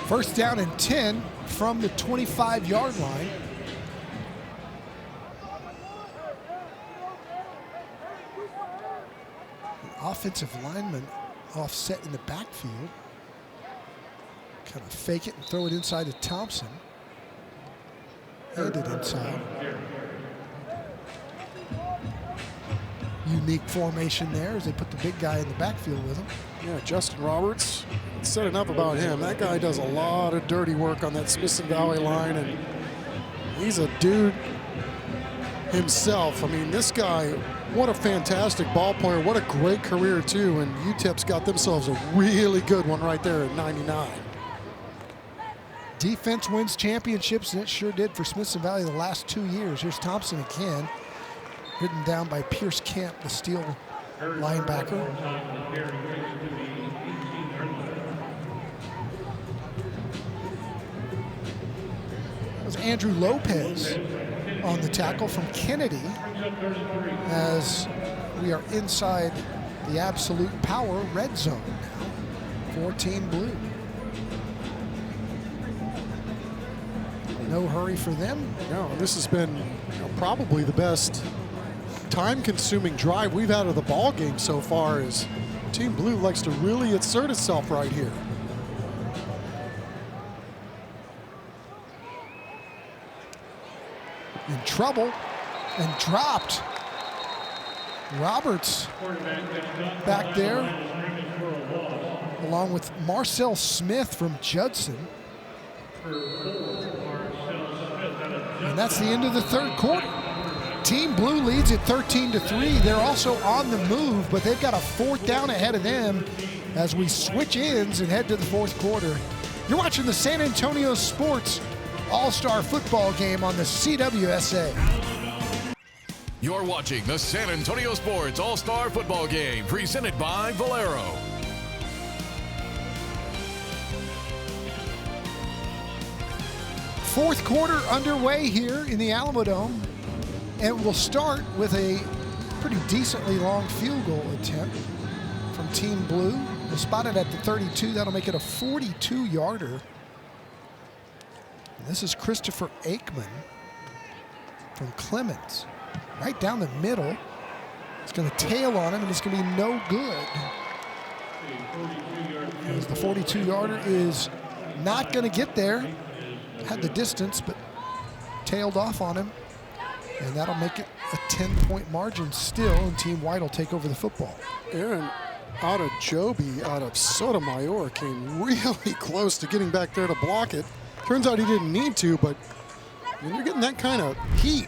First down and 10 from the 25-yard line. Offensive lineman offset in the backfield. Kind of fake it and throw it inside to Thompson. And it inside. Unique formation there as they put the big guy in the backfield with him. Yeah, Justin Roberts, said enough about him. That guy does a lot of dirty work on that Smithson Valley line, and he's a dude himself. I mean, this guy, what a fantastic ball player. What a great career, too. And UTEP's got themselves a really good one right there at 99. Defense wins championships, and it sure did for Smithson Valley the last 2 years. Here's Thompson again, ridden down by Pierce Camp, the steel linebacker. That was Andrew Lopez on the tackle from Kennedy, as we are inside the absolute power red zone now for Team Blue. No hurry for them. No, this has been probably the best time-consuming drive we've had of the ball game so far, as Team Blue likes to really assert itself right here. In trouble and dropped. Roberts back there, along with Marcel Smith from Judson. And that's the end of the third quarter. Team Blue leads at 13-3. They're also on the move, but they've got a fourth down ahead of them as we switch ends and head to the fourth quarter. You're watching the San Antonio Sports All-Star Football Game on the CWSA. You're watching the San Antonio Sports All-Star Football Game, presented by Valero. Fourth quarter underway here in the Alamo Dome, and we'll start with a pretty decently long field goal attempt from Team Blue. We'll spot it at the 32. That'll make it a 42-yarder. This is Christopher Aikman from Clemens. Right down the middle. It's going to tail on him, and it's going to be no good. As the 42-yarder is not going to get there. Had the distance, but tailed off on him. And that'll make it a 10-point margin still, and Team White will take over the football. Aaron Joby out of Sotomayor came really close to getting back there to block it. Turns out he didn't need to, but when you're getting that kind of heat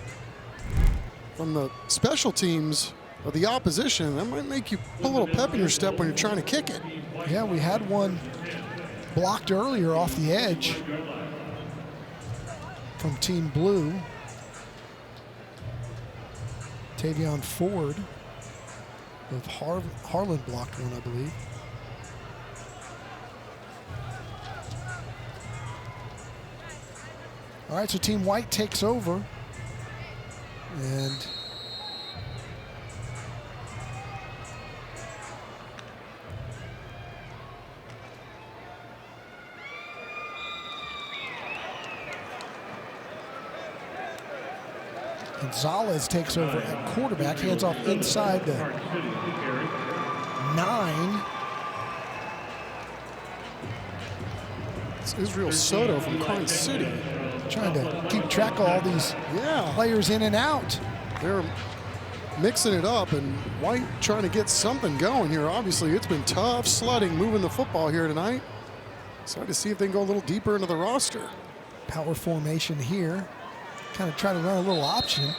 from the special teams of the opposition, that might make you put a little pep in your step when you're trying to kick it. Yeah, we had one blocked earlier off the edge from Team Blue. Tavion Ford of Harlan blocked one, I believe. All right, so Team White takes over. And Gonzalez takes over at quarterback, hands off inside the 9. It's Israel Soto from Crime City. Trying to keep track of all these players in and out. They're mixing it up, and White trying to get something going here. Obviously, it's been tough sledding, moving the football here tonight. Excited to see if they can go a little deeper into the roster. Power formation here. Kind of try to run a little option.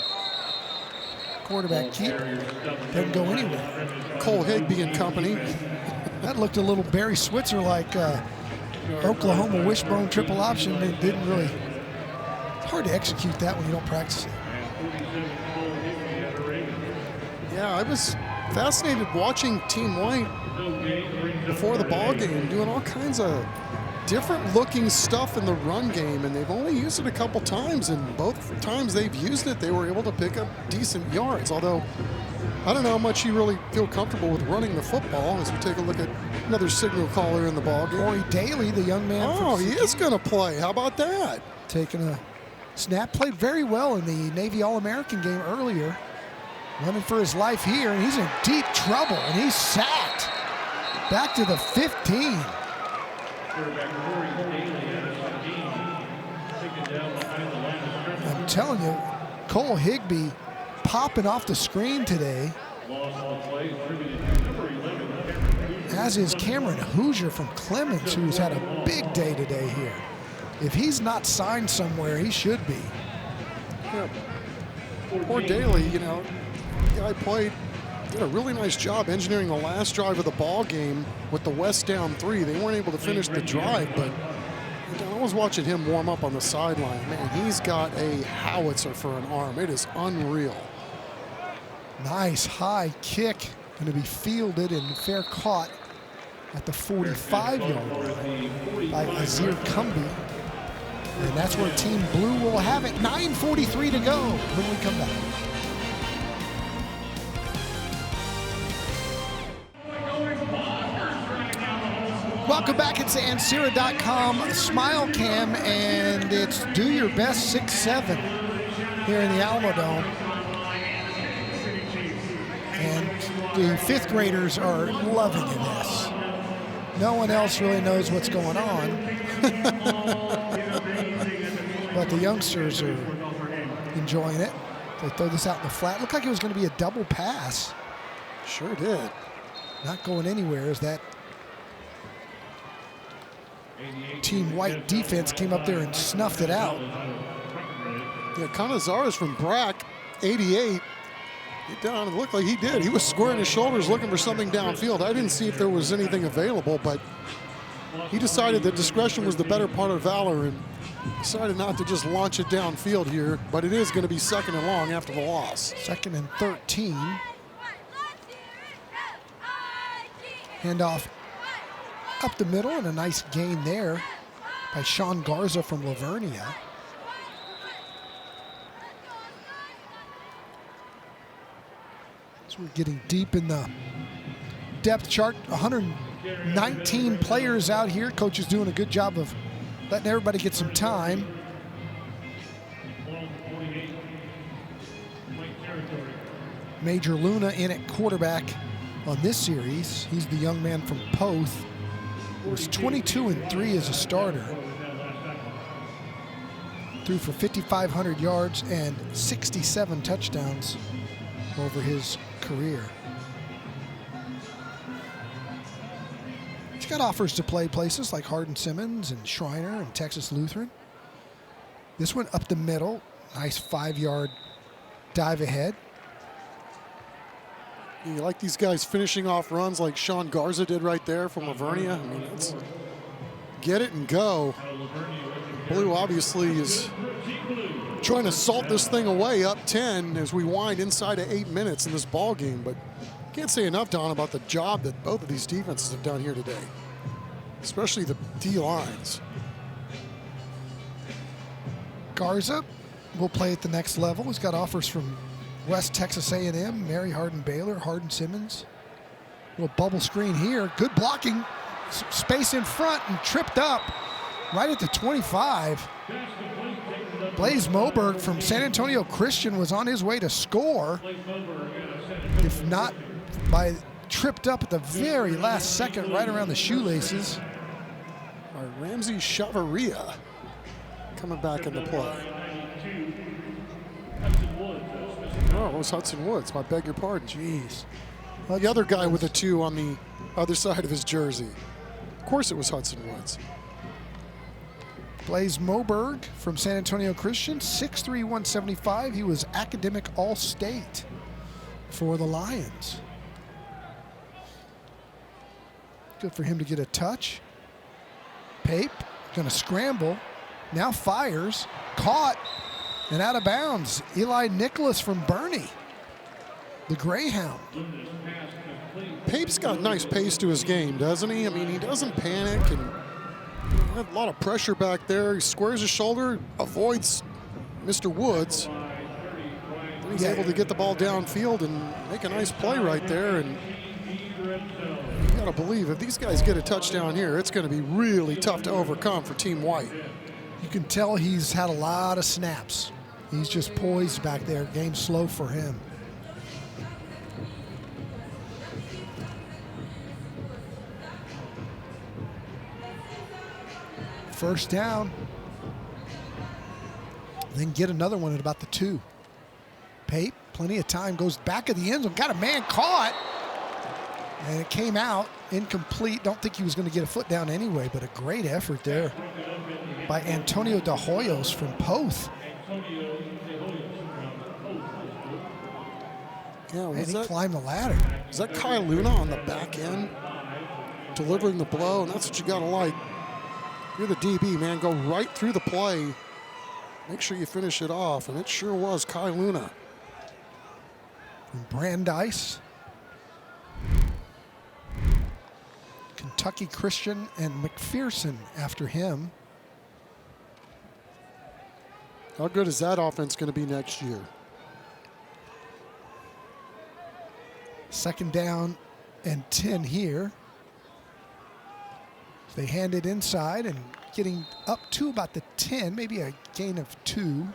Quarterback keep. Doesn't go anywhere. Cole Higbee and company. That looked a little Barry Switzer like Oklahoma wishbone triple option. It didn't really. It's hard to execute that when you don't practice it. Yeah, I was fascinated watching Team White before the ball game, doing all kinds of different looking stuff in the run game, and they've only used it a couple times, and both times they've used it, they were able to pick up decent yards. Although, I don't know how much you really feel comfortable with running the football as we take a look at another signal caller in the ball game. Corey Daly, the young man. Oh, he is going to play. How about that? Taking a snap, played very well in the Navy All-American game earlier. Running for his life here, and he's in deep trouble, and he's sacked. Back to the 15. I'm telling you, Cole Higbee popping off the screen today. As is Cameron Hoosier from Clemens, who's had a big day today here. If he's not signed somewhere, he should be. Yeah. Poor Daly, you know, the guy did a really nice job engineering the last drive of the ball game with the West down 3. They weren't able to finish the drive, but I was watching him warm up on the sideline. Man, he's got a howitzer for an arm. It is unreal. Nice high kick, going to be fielded and fair caught at the 45-yard line by Azir Cumby. And that's where Team Blue will have it. 9:43 to go when we come back. Welcome back. It's Ansira.com Smile Cam, and it's Do Your Best 6-7 here in the Alamo Dome. And the 5th graders are loving this. No one else really knows what's going on. But the youngsters are enjoying it. They throw this out in the flat. Looked like it was going to be a double pass. Sure did. Not going anywhere as that Team White defense came up there and snuffed it out. Yeah, Canizares from Brack, 88. Get down, it looked like he did. He was squaring his shoulders looking for something downfield. I didn't see if there was anything available, but he decided that discretion was the better part of valor and decided not to just launch it downfield here, but it is going to be 2nd and long after the loss. 2nd and 13. Handoff up the middle, and a nice gain there by Sean Garza from Lavernia. So we're getting deep in the depth chart. 119 players out here. Coach is doing a good job of letting everybody get some time. Major Luna in at quarterback on this series. He's the young man from Poth. Was 22-3 as a starter. Threw for 5,500 yards and 67 touchdowns over his career. He's got offers to play places like Hardin-Simmons and Schreiner and Texas Lutheran. This one up the middle. Nice 5-yard dive ahead. You like these guys finishing off runs like Sean Garza did right there from Lavernia. I mean, it's get it and go. Blue obviously is Trying to salt this thing away, up 10 as we wind inside of 8 minutes in this ball game. But can't say enough, Don, about the job that both of these defenses have done here today, especially the D lines. Garza will play at the next level. He's got offers from West Texas A&M, Mary Hardin-Baylor, Hardin-Simmons. Little bubble screen here. Good blocking. Space in front and tripped up right at the 25. Blaze Moberg from San Antonio Christian was on his way to score, if not by tripped up at the very last second right around the shoelaces. All right, Ramsey Chavaria coming back into play. Oh, it was Hudson Woods. I beg your pardon. Jeez. Well, the other guy with a 2 on the other side of his jersey. Of course it was Hudson Woods. Blaze Moberg from San Antonio Christian, 6'3", 175. He was academic all-state for the Lions. Good for him to get a touch. Pape gonna scramble, now fires, caught, and out of bounds. Eli Nicholas from Bernie, the Greyhound. Pape's got nice pace to his game, doesn't he? I mean, he doesn't panic and had a lot of pressure back there. He squares his shoulder, avoids Mr. Woods. And he's able to get the ball downfield and make a nice play right there. And you gotta believe if these guys get a touchdown here, it's gonna be really tough to overcome for Team White. You can tell he's had a lot of snaps. He's just poised back there. Game slow for him. First down. Then get another one at about the 2. Pape, plenty of time, goes back of the end zone, got a man caught. And it came out incomplete. Don't think he was going to get a foot down anyway, but a great effort there by Antonio De Hoyos from Poth. Yeah, and he climbed the ladder. Is that Kyle Luna on the back end delivering the blow? And that's what you got to like. You're the DB, man. Go right through the play. Make sure you finish it off. And it sure was Kyle Luna. From Brandeis. Kentucky Christian and McPherson after him. How good is that offense going to be next year? Second down and 10 here. They hand it inside and getting up to about the 10, maybe a gain of 2.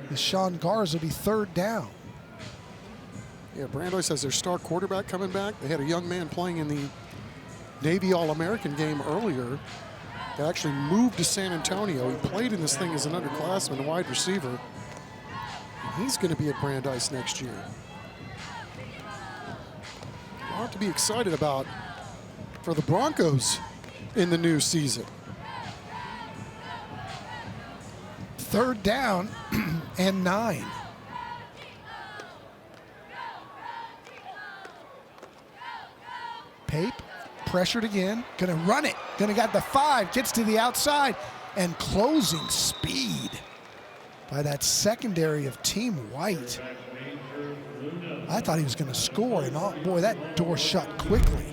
The Sean Garza will be third down. Yeah, Brandeis has their star quarterback coming back. They had a young man playing in the Navy All-American game earlier that actually moved to San Antonio. He played in this thing as an underclassman, wide receiver. And he's going to be at Brandeis next year. A lot to be excited about for the Broncos in the new season. Third down and 9. Pape pressured again, gonna run it, gonna got the 5, gets to the outside, and closing speed by that secondary of Team White. I thought he was gonna score, and oh boy, that door shut quickly.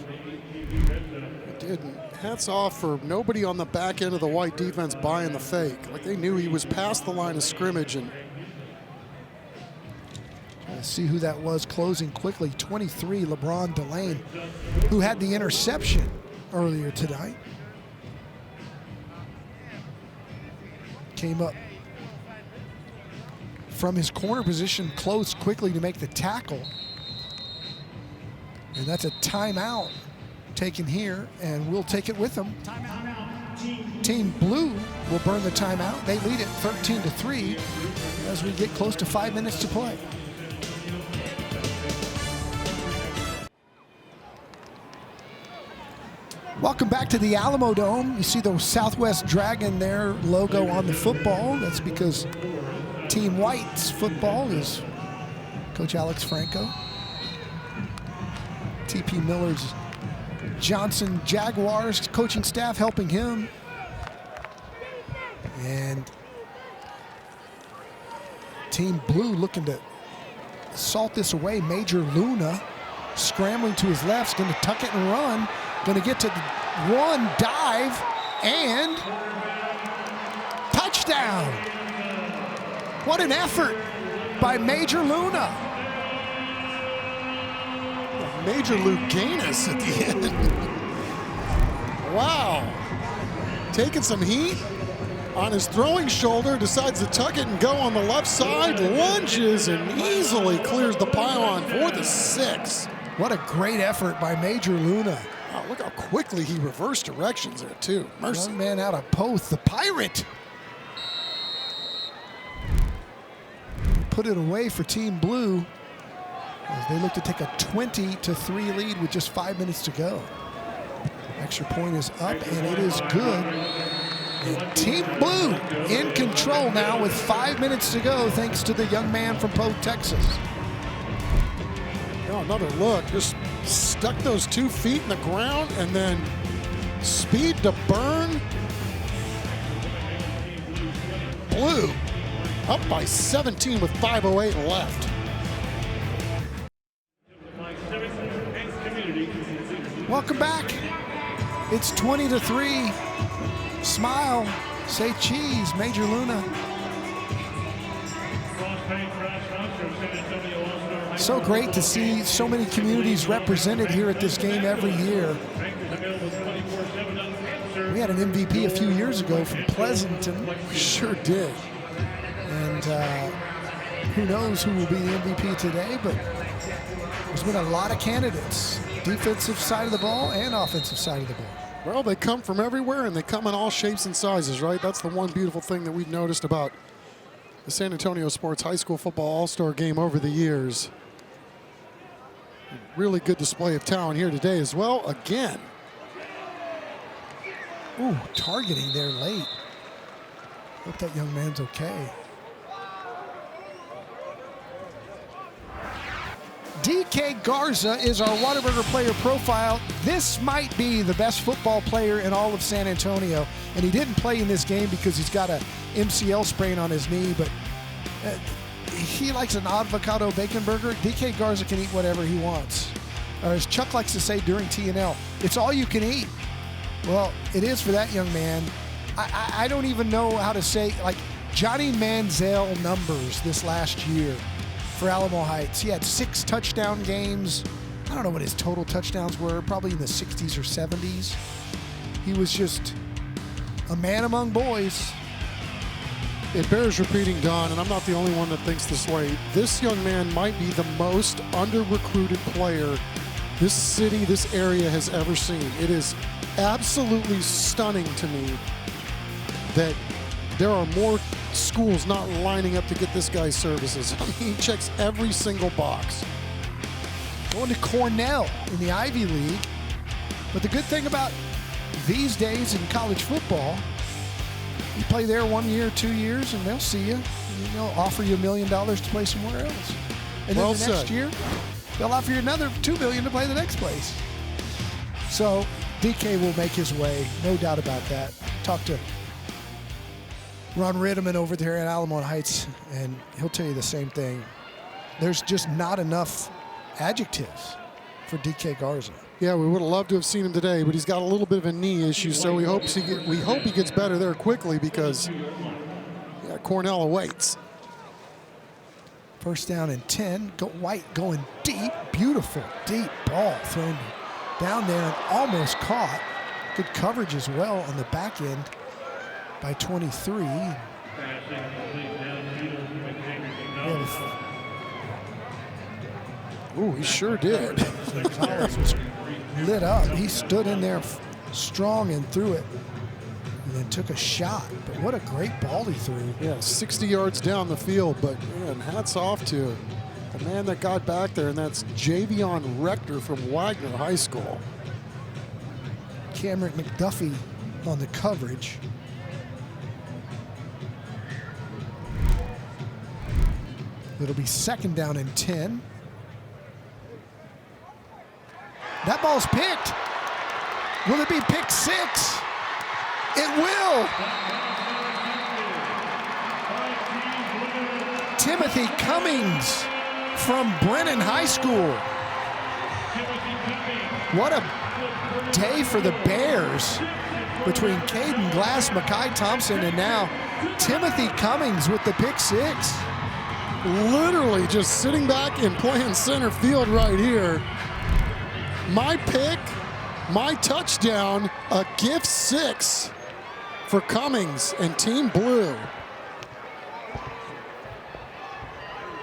It did. Hats off for nobody on the back end of the White defense buying the fake. Like they knew he was past the line of scrimmage. And let's see who that was closing quickly. 23, LeBron Delane, who had the interception earlier tonight. Came up from his corner position, closed quickly to make the tackle. And that's a timeout taken here, and we'll take it with them. Team Blue will burn the timeout. They lead it 13-3 as we get close to 5 minutes to play. Welcome back to the Alamo Dome. You see the Southwest Dragon there logo on the football. That's because Team White's football is Coach Alex Franco. TP Miller's Johnson Jaguars coaching staff helping him. And Team Blue looking to salt this away. Major Luna scrambling to his left, going to tuck it and run. Going to get to the one, dive, and touchdown. What an effort by Major Luna. Major Luganus at the end. Wow. Taking some heat on his throwing shoulder, decides to tuck it and go on the left side, lunges and easily clears the pylon for the 6. What a great effort by Major Luna. Wow, look how quickly he reversed directions there too. Mercy. Young man out of Poth, the Pirate. Put it away for Team Blue as they look to take a 20-3 lead with just 5 minutes to go. Extra point is up, and it is good. And Team Blue in control now with 5 minutes to go, thanks to the young man from Poth, Texas. Oh, another look, just stuck those 2 feet in the ground and then speed to burn. Blue up by 17 with 5:08 left. Welcome back. It's 20-3. Smile, say cheese, Major Luna. So great to see so many communities represented here at this game every year. We had an MVP a few years ago from Pleasanton. We sure did. And who knows who will be the MVP today, but there's been a lot of candidates. Defensive side of the ball and offensive side of the ball. Well, they come from everywhere, and they come in all shapes and sizes, right? That's the one beautiful thing that we've noticed about the San Antonio Sports High School Football All-Star Game over the years. Really good display of talent here today as well, again. Ooh, targeting there late. Hope that young man's okay. DK Garza is our Whataburger player profile. This might be the best football player in all of San Antonio. And he didn't play in this game because he's got a MCL sprain on his knee, but he likes an avocado bacon burger. DK Garza can eat whatever he wants. Or as Chuck likes to say during TNL, it's all you can eat. Well, it is for that young man. I don't even know how to say, like, Johnny Manziel numbers this last year for Alamo Heights. He had 6 touchdown games. I don't know what his total touchdowns were, probably in the 60s or 70s. He was just a man among boys. It bears repeating, Don, and I'm not the only one that thinks this way. This young man might be the most under-recruited player this city, this area has ever seen. It is absolutely stunning to me that there are more schools not lining up to get this guy's services. I mean, he checks every single box. Going to Cornell in the Ivy League. But the good thing about these days in college football, you play there 1 year, 2 years, and they'll see you. And they'll offer you $1 million to play somewhere else. And then the next year, they'll offer you another $2 million to play the next place. So DK will make his way, no doubt about that. Talk to Ron Ritteman over there at Alamo Heights, and he'll tell you the same thing. There's just not enough adjectives for DK Garza. Yeah, we would have loved to have seen him today, but he's got a little bit of a knee issue, so we hope he gets better there quickly because Cornell awaits. First down and 10. White going deep. Beautiful deep ball thrown down there and almost caught. Good coverage as well on the back end by 23. Ooh, he sure did. Gonzalez was lit up. He stood in there strong and threw it and then took a shot. But what a great ball he threw. Yeah, 60 yards down the field, but man, hats off to the man that got back there, and that's Javion Rector from Wagner High School. Cameron McDuffie on the coverage. It'll be second down and 10. That ball's picked. Will it be pick 6? It will. Timothy Cummings from Brennan High School. What a day for the Bears between Caden Glass, Makai Thompson, and now Timothy Cummings with the pick six. Literally just sitting back and playing center field right here. My pick, my touchdown, a gift six for Cummings and Team Blue.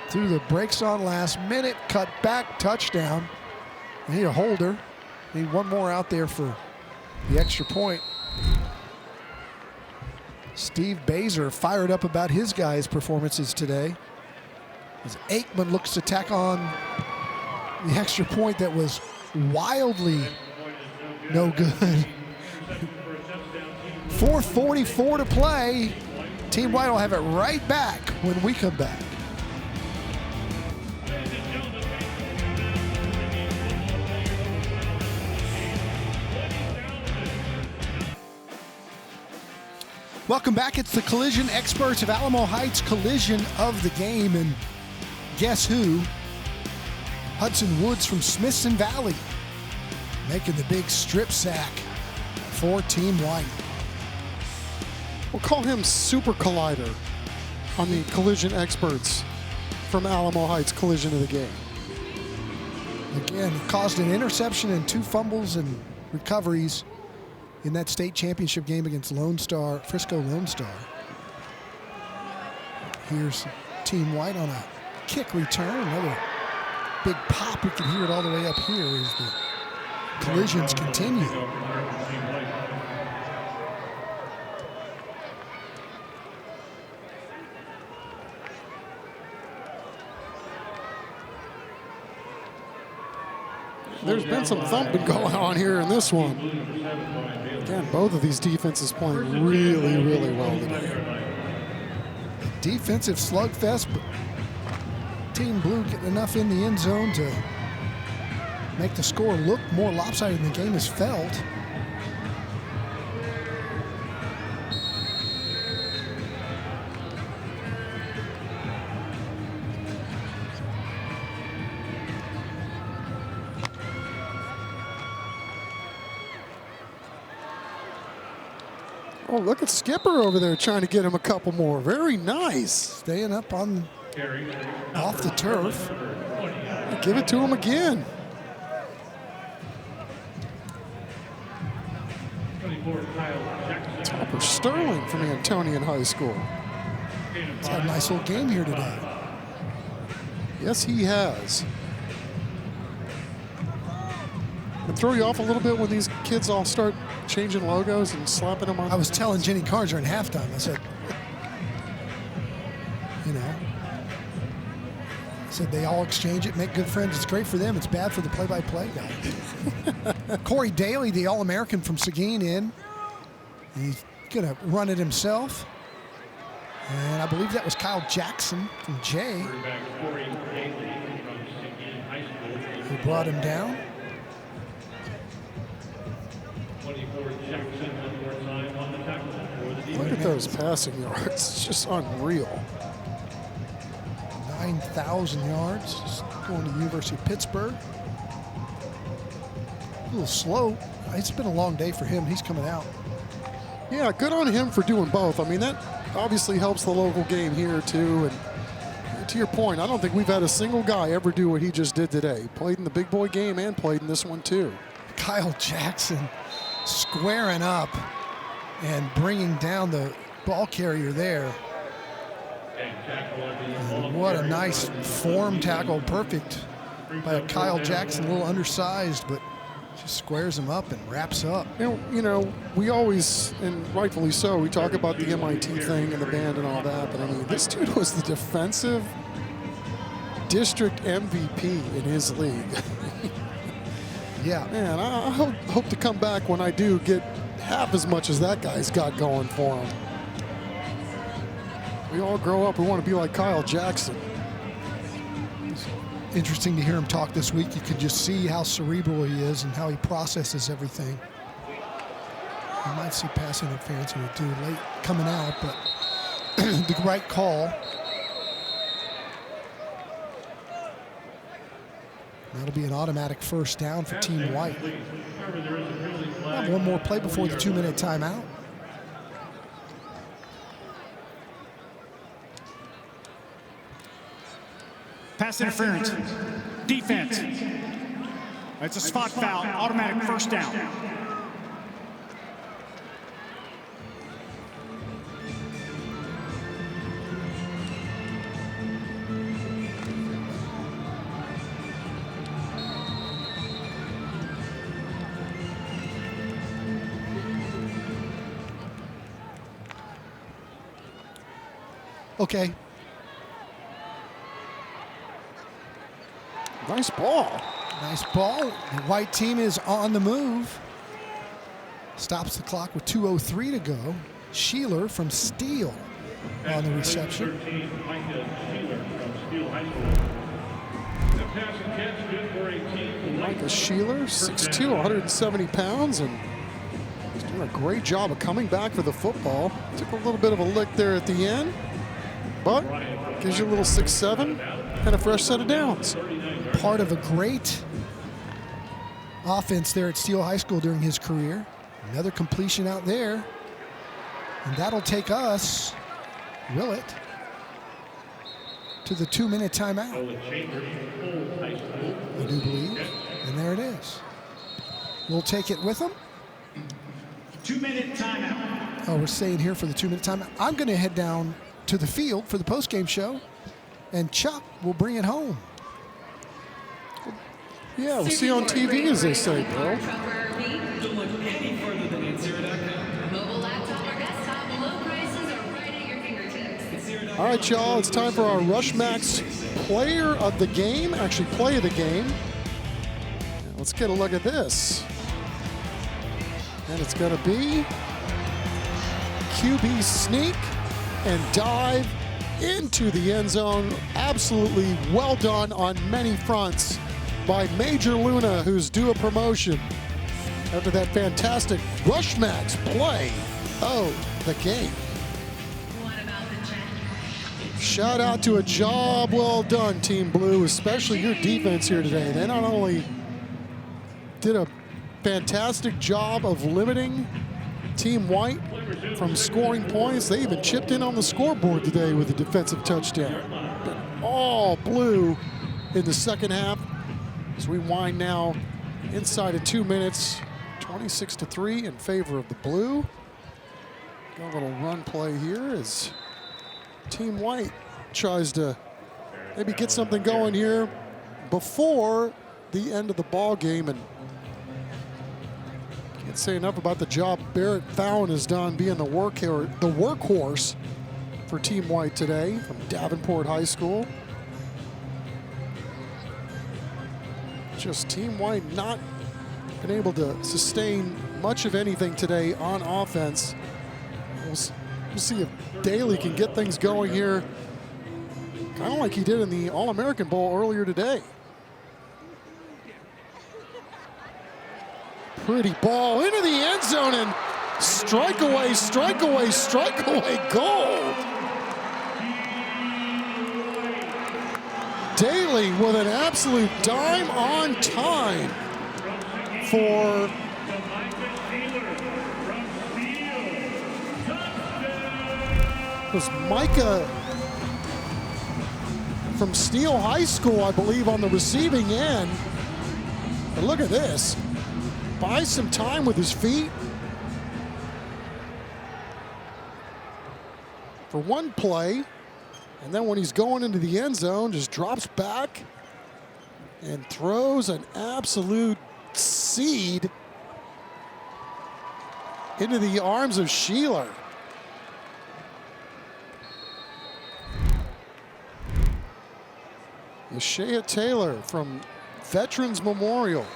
Through the brakes on last minute, cut back, touchdown. Need a holder. Need one more out there for the extra point. Steve Baser fired up about his guys' performances today, as Aikman looks to tack on the extra point that was wildly no good. 4:44 to play. Team White will have it right back when we come back. Welcome back. It's the collision experts of Alamo Heights collision of the game. And guess who? Hudson Woods from Smithson Valley making the big strip sack for Team White. We'll call him Super Collider on the collision experts from Alamo Heights collision of the game. Again, he caused an interception and 2 fumbles and recoveries in that state championship game against Frisco Lone Star. Here's Team White on a kick return. Another big pop. We can hear it all the way up here as the collisions continue. There's been some thumping going on here in this one. Again, both of these defenses playing really, really well today. Defensive slugfest, but Team Blue getting enough in the end zone to make the score look more lopsided than the game has felt. Oh, look at Skipper over there trying to get him a couple more. Very nice. Staying up on off the turf. Give it to him again. Topper Sterling from Antonian High School. He's had a nice little game here today. Yes, he has. It throw you off a little bit when these kids all start changing logos and slapping them on. I was telling Jenny Carnes during halftime, I said, they all exchange it, make good friends. It's great for them. It's bad for the play-by-play guy. Corey Daly, the All-American from Seguin in. He's going to run it himself. And I believe that was Kyle Jackson from Jay who brought him down. Look at those passing yards. It's just unreal. 9,000 yards. Just going to the University of Pittsburgh. A little slow. It's been a long day for him. He's coming out. Yeah, good on him for doing both. I mean, that obviously helps the local game here, too. And to your point, I don't think we've had a single guy ever do what he just did today. He played in the big boy game and played in this one, too. Kyle Jackson squaring up and bringing down the ball carrier there. And what a nice form tackle. Perfect by Kyle Jackson, a little undersized, but just squares him up and wraps up. You know, we always, and rightfully so, we talk about the MIT thing and the band and all that, but I mean, this dude was the defensive district MVP in his league. Yeah. Man, I hope to come back when I do get half as much as that guy's got going for him. We all grow up, we want to be like Kyle Jackson. It's interesting to hear him talk this week. You could just see how cerebral he is and how he processes everything. You might see pass interference when it's too late coming out, but the right call. That'll be an automatic first down for Team White. We'll have one more play before the 2-minute timeout. Pass interference. Defense. It's a spot foul. Automatic first down. Okay. Nice ball. Nice ball. The white team is on the move. Stops the clock with 2:03 to go. Sheeler from Steele on the reception. Micah Sheeler, 6'2", 170 pounds, and he's doing a great job of coming back for the football. Took a little bit of a lick there at the end, but gives you a little 6'7", and a fresh set of downs. Part of a great offense there at Steele High School during his career. Another completion out there. And that'll take us, will it, to the 2-minute timeout. I do believe. And there it is. We'll take it with them. 2-minute timeout. Oh, we're staying here for the 2-minute timeout. I'm going to head down to the field for the postgame show, and Chuck will bring it home. Yeah, we'll see on TV, as they say, bro. Don't look any further than Insera.com. Mobile laptop or desktop, low prices are right at your fingertips. All right, y'all, it's time for our Rush Max player of the game, actually play of the game. Let's get a look at this. And it's going to be QB sneak and dive into the end zone. Absolutely well done on many fronts by Major Luna, who's due a promotion after that fantastic Rush Max play of the game. Shout out to a job well done, Team Blue, especially your defense here today. They not only did a fantastic job of limiting Team White from scoring points, they even chipped in on the scoreboard today with a defensive touchdown. Been all blue in the second half. As we wind now inside of 2 minutes, 26-3 in favor of the blue. Got a little run play here as Team White tries to maybe get something going here before the end of the ball game. And can't say enough about the job Barrett Fallon has done being the workhorse for Team White today from Davenport High School. Just Team White not been able to sustain much of anything today on offense. We'll see if Daly can get things going here, kind of like he did in the All-American Bowl earlier today. Pretty ball into the end zone and strike away, goal. Daly with an absolute dime on time for was Micah from Steele High School, I believe, on the receiving end. But look at this. Buys some time with his feet. For one play. And then when he's going into the end zone, just drops back and throws an absolute seed into the arms of Sheeler. Yeshaya Taylor from Veterans Memorial.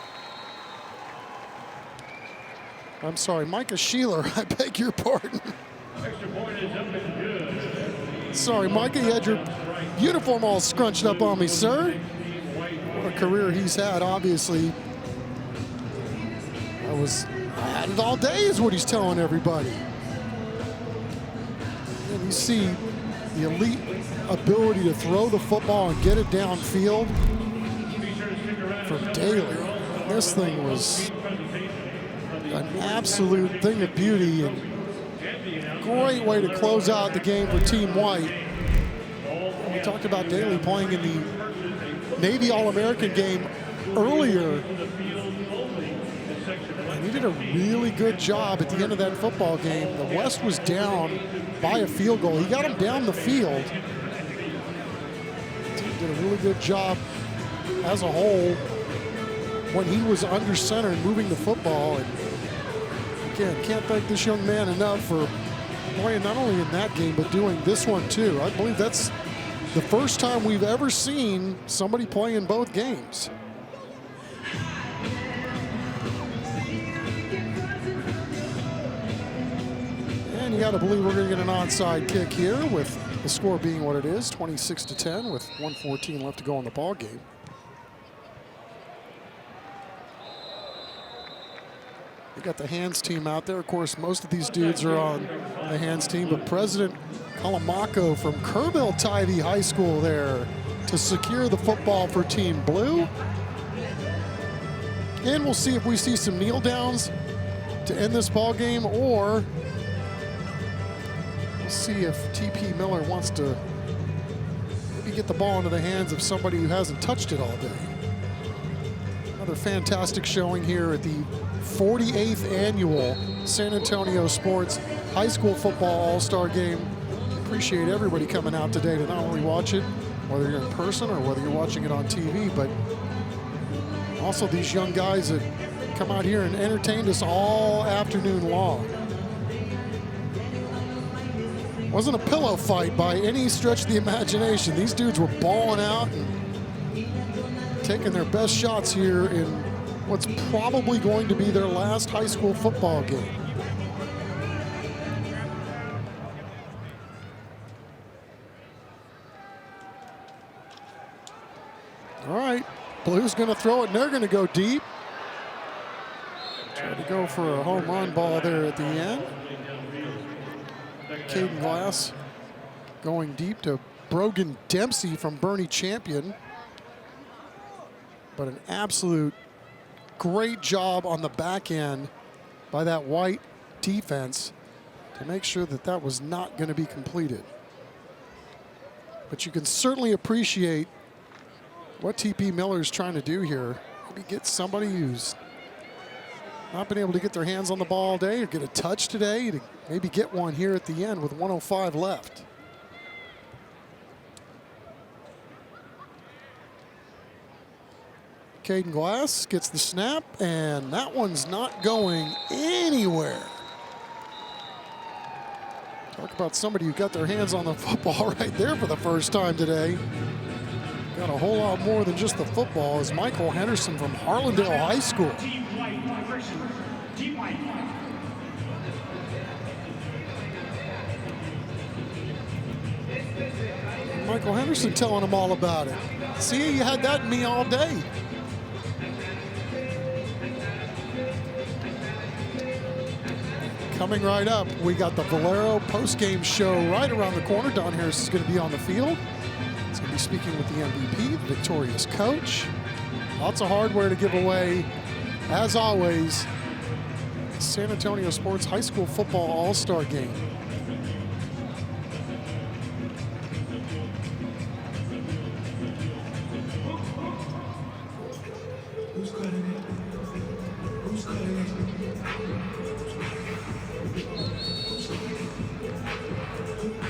I'm sorry, Micah Sheeler, I beg your pardon. Extra point is up and good. Sorry, Micah, you had your uniform all scrunched up on me, sir. What a career he's had, obviously. I had it all day is what he's telling everybody. And you see the elite ability to throw the football and get it downfield from Daly. This thing was an absolute thing of beauty and great way to close out the game for Team White. We talked about Daly playing in the Navy All-American game earlier. And he did a really good job at the end of that football game. The West was down by a field goal. He got him down the field. The team did a really good job as a whole when he was under center and moving the football. And again, can't thank this young man enough for playing not only in that game, but doing this one too. I believe that's the first time we've ever seen somebody play in both games. And you got to believe we're going to get an onside kick here with the score being what it is, 26-10 with 1:14 left to go in the ball game. We got the hands team out there. Of course, most of these dudes are on the hands team, but President Kalamako from Kerrville-Tivy High School there to secure the football for Team Blue. And we'll see if we see some kneel downs to end this ball game, or we'll see if TP Miller wants to maybe get the ball into the hands of somebody who hasn't touched it all day. Another fantastic showing here at the 48th annual San Antonio Sports High School Football All-Star Game. Appreciate everybody coming out today to not only watch it, whether you're in person or whether you're watching it on TV, but also these young guys that come out here and entertained us all afternoon long. Wasn't a pillow fight by any stretch of the imagination. These dudes were balling out and taking their best shots here in what's probably going to be their last high school football game. All right, Blue's going to throw it, and they're going to go deep. Try to go for a home run ball there at the end. Caden Glass going deep to Brogan Dempsey from Bernie Champion. But an absolute great job on the back end by that White defense to make sure that that was not going to be completed. But you can certainly appreciate what TP Miller is trying to do here. Maybe get somebody who's not been able to get their hands on the ball all day or get a touch today to maybe get one here at the end with 1:05 left. Caden Glass gets the snap, and that one's not going anywhere. Talk about somebody who got their hands on the football right there for the first time today. Got a whole lot more than just the football is Michael Henderson from Harlandale High School. Michael Henderson telling them all about it. See, you had that in me all day. Coming right up, we got the Valero post-game show right around the corner. Don Harris is going to be on the field. He's going to be speaking with the MVP, the victorious coach. Lots of hardware to give away. As always, San Antonio Sports High School Football All-Star Game. Who's cutting it? Who's cutting it?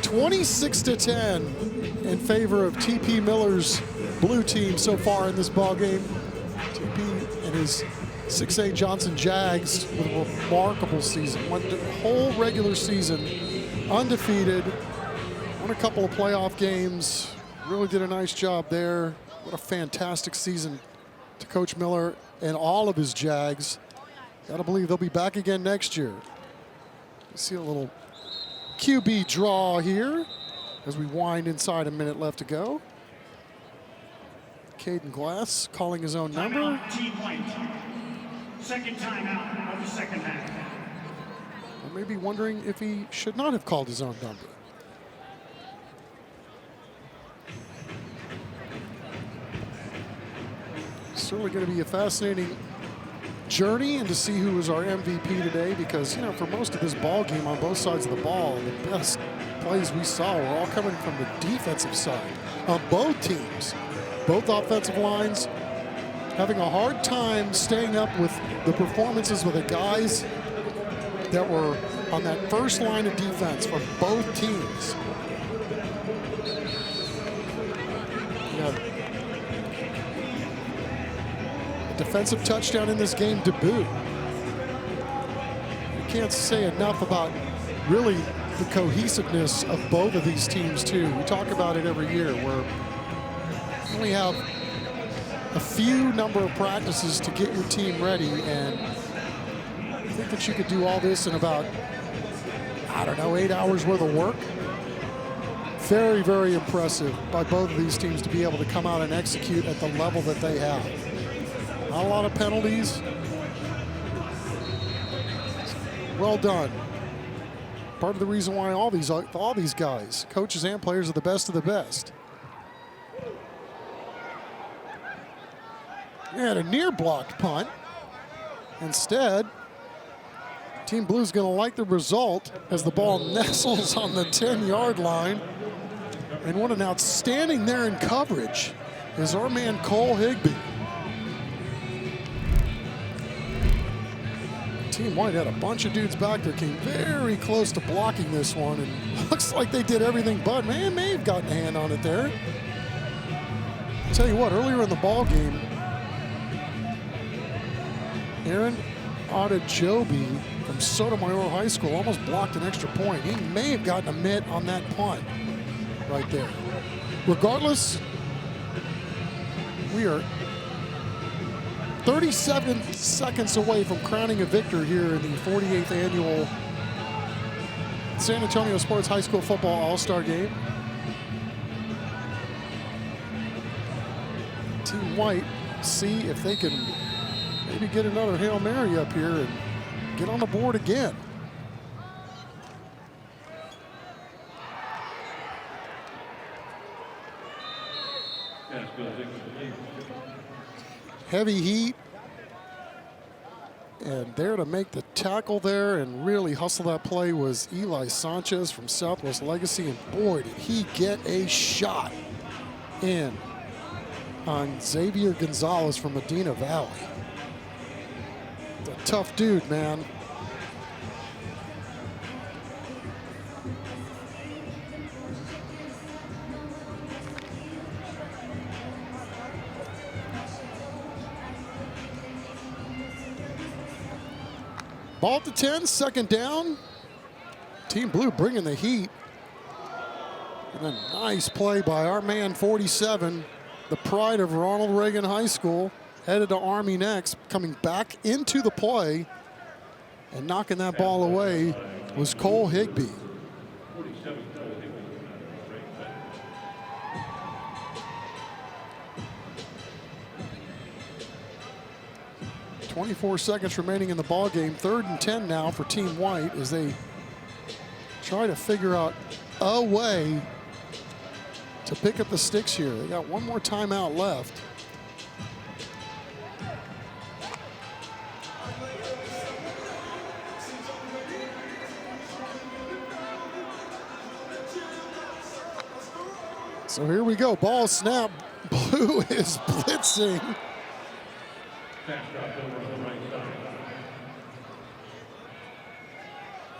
26-10 in favor of TP Miller's blue team so far in this ball game. TP and his 6A Johnson Jags with a remarkable season. Went the whole regular season undefeated. Won a couple of playoff games. Really did a nice job there. What a fantastic season to Coach Miller and all of his Jags. Gotta believe they'll be back again next year. You see a little QB draw here as we wind inside a minute left to go. Caden Glass calling his own number. Team White. Second timeout of the second half. Or maybe wondering if he should not have called his own number. Certainly going to be a fascinating journey and to see who was our MVP today, because, you know, for most of this ball game on both sides of the ball, the best plays we saw were all coming from the defensive side on both teams. Both offensive lines having a hard time staying up with the performances of the guys that were on that first line of defense from both teams. A defensive touchdown in this game to boot. You can't say enough about really the cohesiveness of both of these teams too. We talk about it every year where you only have a few number of practices to get your team ready, and I think that you could do all this in about, I don't know, 8 hours worth of work. Very, very impressive by both of these teams to be able to come out and execute at the level that they have. Not a lot of penalties. Well done. Part of the reason why all these guys, coaches and players, are the best of the best. We had a near blocked punt. Instead, Team Blue's going to like the result as the ball nestles on the 10-yard line. And what an outstanding there in coverage is our man Cole Higbee. Team White had a bunch of dudes back there, came very close to blocking this one, and looks like they did everything but. Man, may have gotten a hand on it there. I'll tell you what, earlier in the ball game, Aaron Adejobi from Sotomayor High School almost blocked an extra point. He may have gotten a mitt on that punt right there. Regardless, we are 37 seconds away from crowning a victor here in the 48th annual San Antonio Sports High School Football All-Star Game. Team White see if they can maybe get another Hail Mary up here and get on the board again. Heavy heat. And there to make the tackle there and really hustle that play was Eli Sanchez from Southwest Legacy. And boy, did he get a shot in on Xavier Gonzalez from Medina Valley. A tough dude, man. Ball at the 10, second down. Team Blue bringing the heat. And a nice play by our man 47, the pride of Ronald Reagan High School, headed to Army next, coming back into the play and knocking that ball away was Cole Higbee. 24 seconds remaining in the ball game. 3rd and 10 now for Team White as they try to figure out a way to pick up the sticks here. They got one more timeout left. So here we go. Ball snap. Blue is blitzing.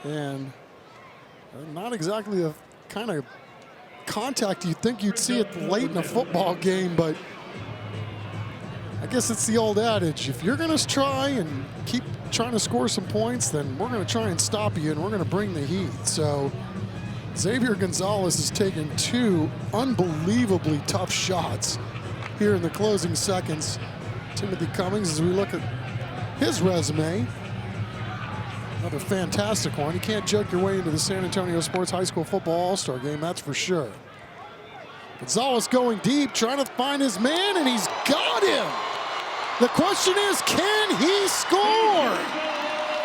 And not exactly the kind of contact you'd think you'd see it late in a football game, but I guess it's the old adage. If you're going to try and keep trying to score some points, then we're going to try and stop you, and we're going to bring the heat. So Xavier Gonzalez has taken 2 unbelievably tough shots here in the closing seconds. Timothy Cummings, as we look at his resume, another fantastic one. You can't joke your way into the San Antonio Sports High School Football All-Star Game, that's for sure. Gonzalez going deep, trying to find his man, and he's got him. The question is, can he score?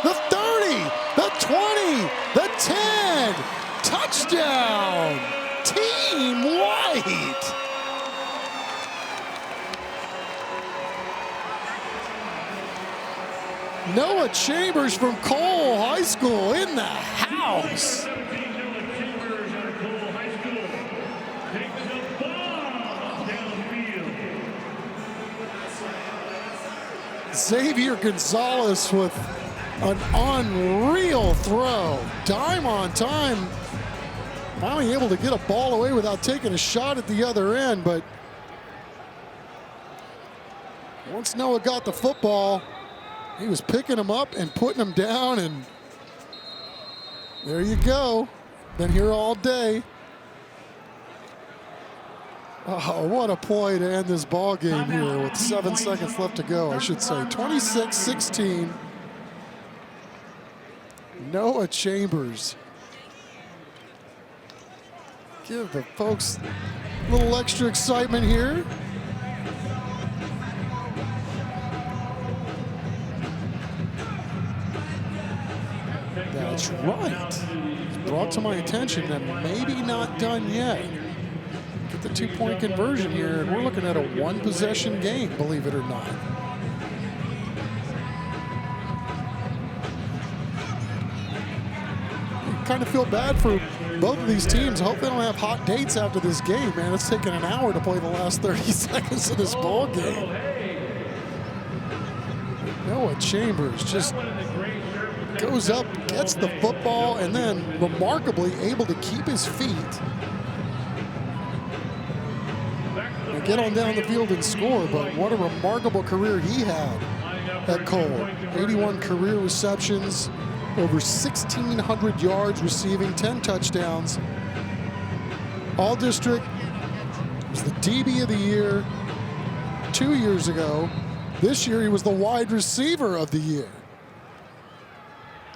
The 30, the 20, the 10, touchdown, Team White. Noah Chambers from Cole High School in the house. Xavier Gonzalez with an unreal throw. Dime on time. Finally able to get a ball away without taking a shot at the other end, but once Noah got the football, he was picking him up and putting him down, and there you go. Been here all day. Oh, what a play to end this ball game here with 7 seconds left to go, I should say. 26-16. Noah Chambers. Give the folks a little extra excitement here. That's right. It's brought to my attention that maybe not done yet. Get the 2-point conversion here, and we're looking at a 1-possession game, believe it or not. Kind of feel bad for both of these teams. I hope they don't have hot dates after this game, man. It's taken an hour to play the last 30 seconds of this ball game. Noah Chambers just goes up, gets the football, and then remarkably able to keep his feet and get on down the field and score. But what a remarkable career he had at Cole. 81 career receptions, over 1,600 yards receiving, 10 touchdowns. All district, was the DB of the year 2 years ago. This year he was the wide receiver of the year.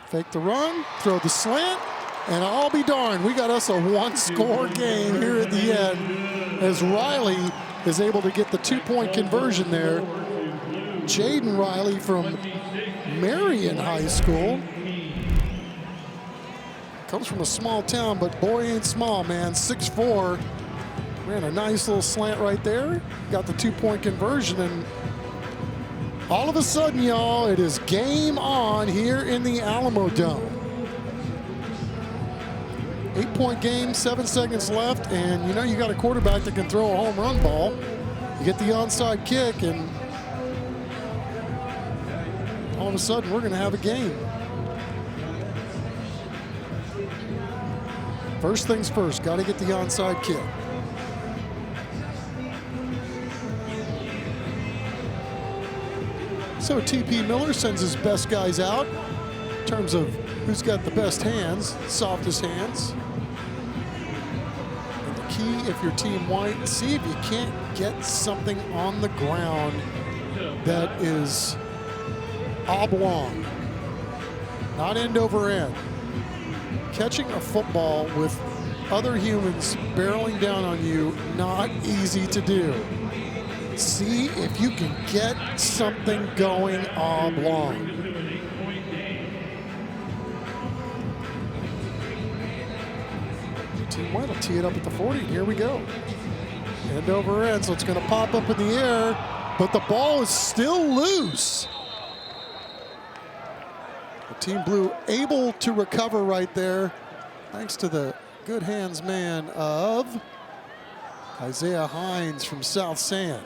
Fake the run, throw the slant, and I'll be darned, we got us a 1-score game here at the end as Riley is able to get the 2-point conversion there. Jaden Riley from Marion High School. Comes from a small town, but boy ain't small, man. 6'4". Ran a nice little slant right there. Got the 2-point conversion, and all of a sudden, y'all, it is game on here in the Alamo Dome. 8-point game, 7 seconds left, and you know you got a quarterback that can throw a home run ball. You get the onside kick, and all of a sudden, we're going to have a game. First things first, got to get the onside kick. So TP Miller sends his best guys out in terms of who's got the best hands, softest hands. And the key, if you're Team White, see if you can't get something on the ground that is oblong, not end over end. Catching a football with other humans barreling down on you, not easy to do. See if you can get something going oblong. Team White will tee it up at the 40, and here we go. End over end, so it's going to pop up in the air, but the ball is still loose. Team Blue able to recover right there, thanks to the good hands man of Isaiah Hines from South San.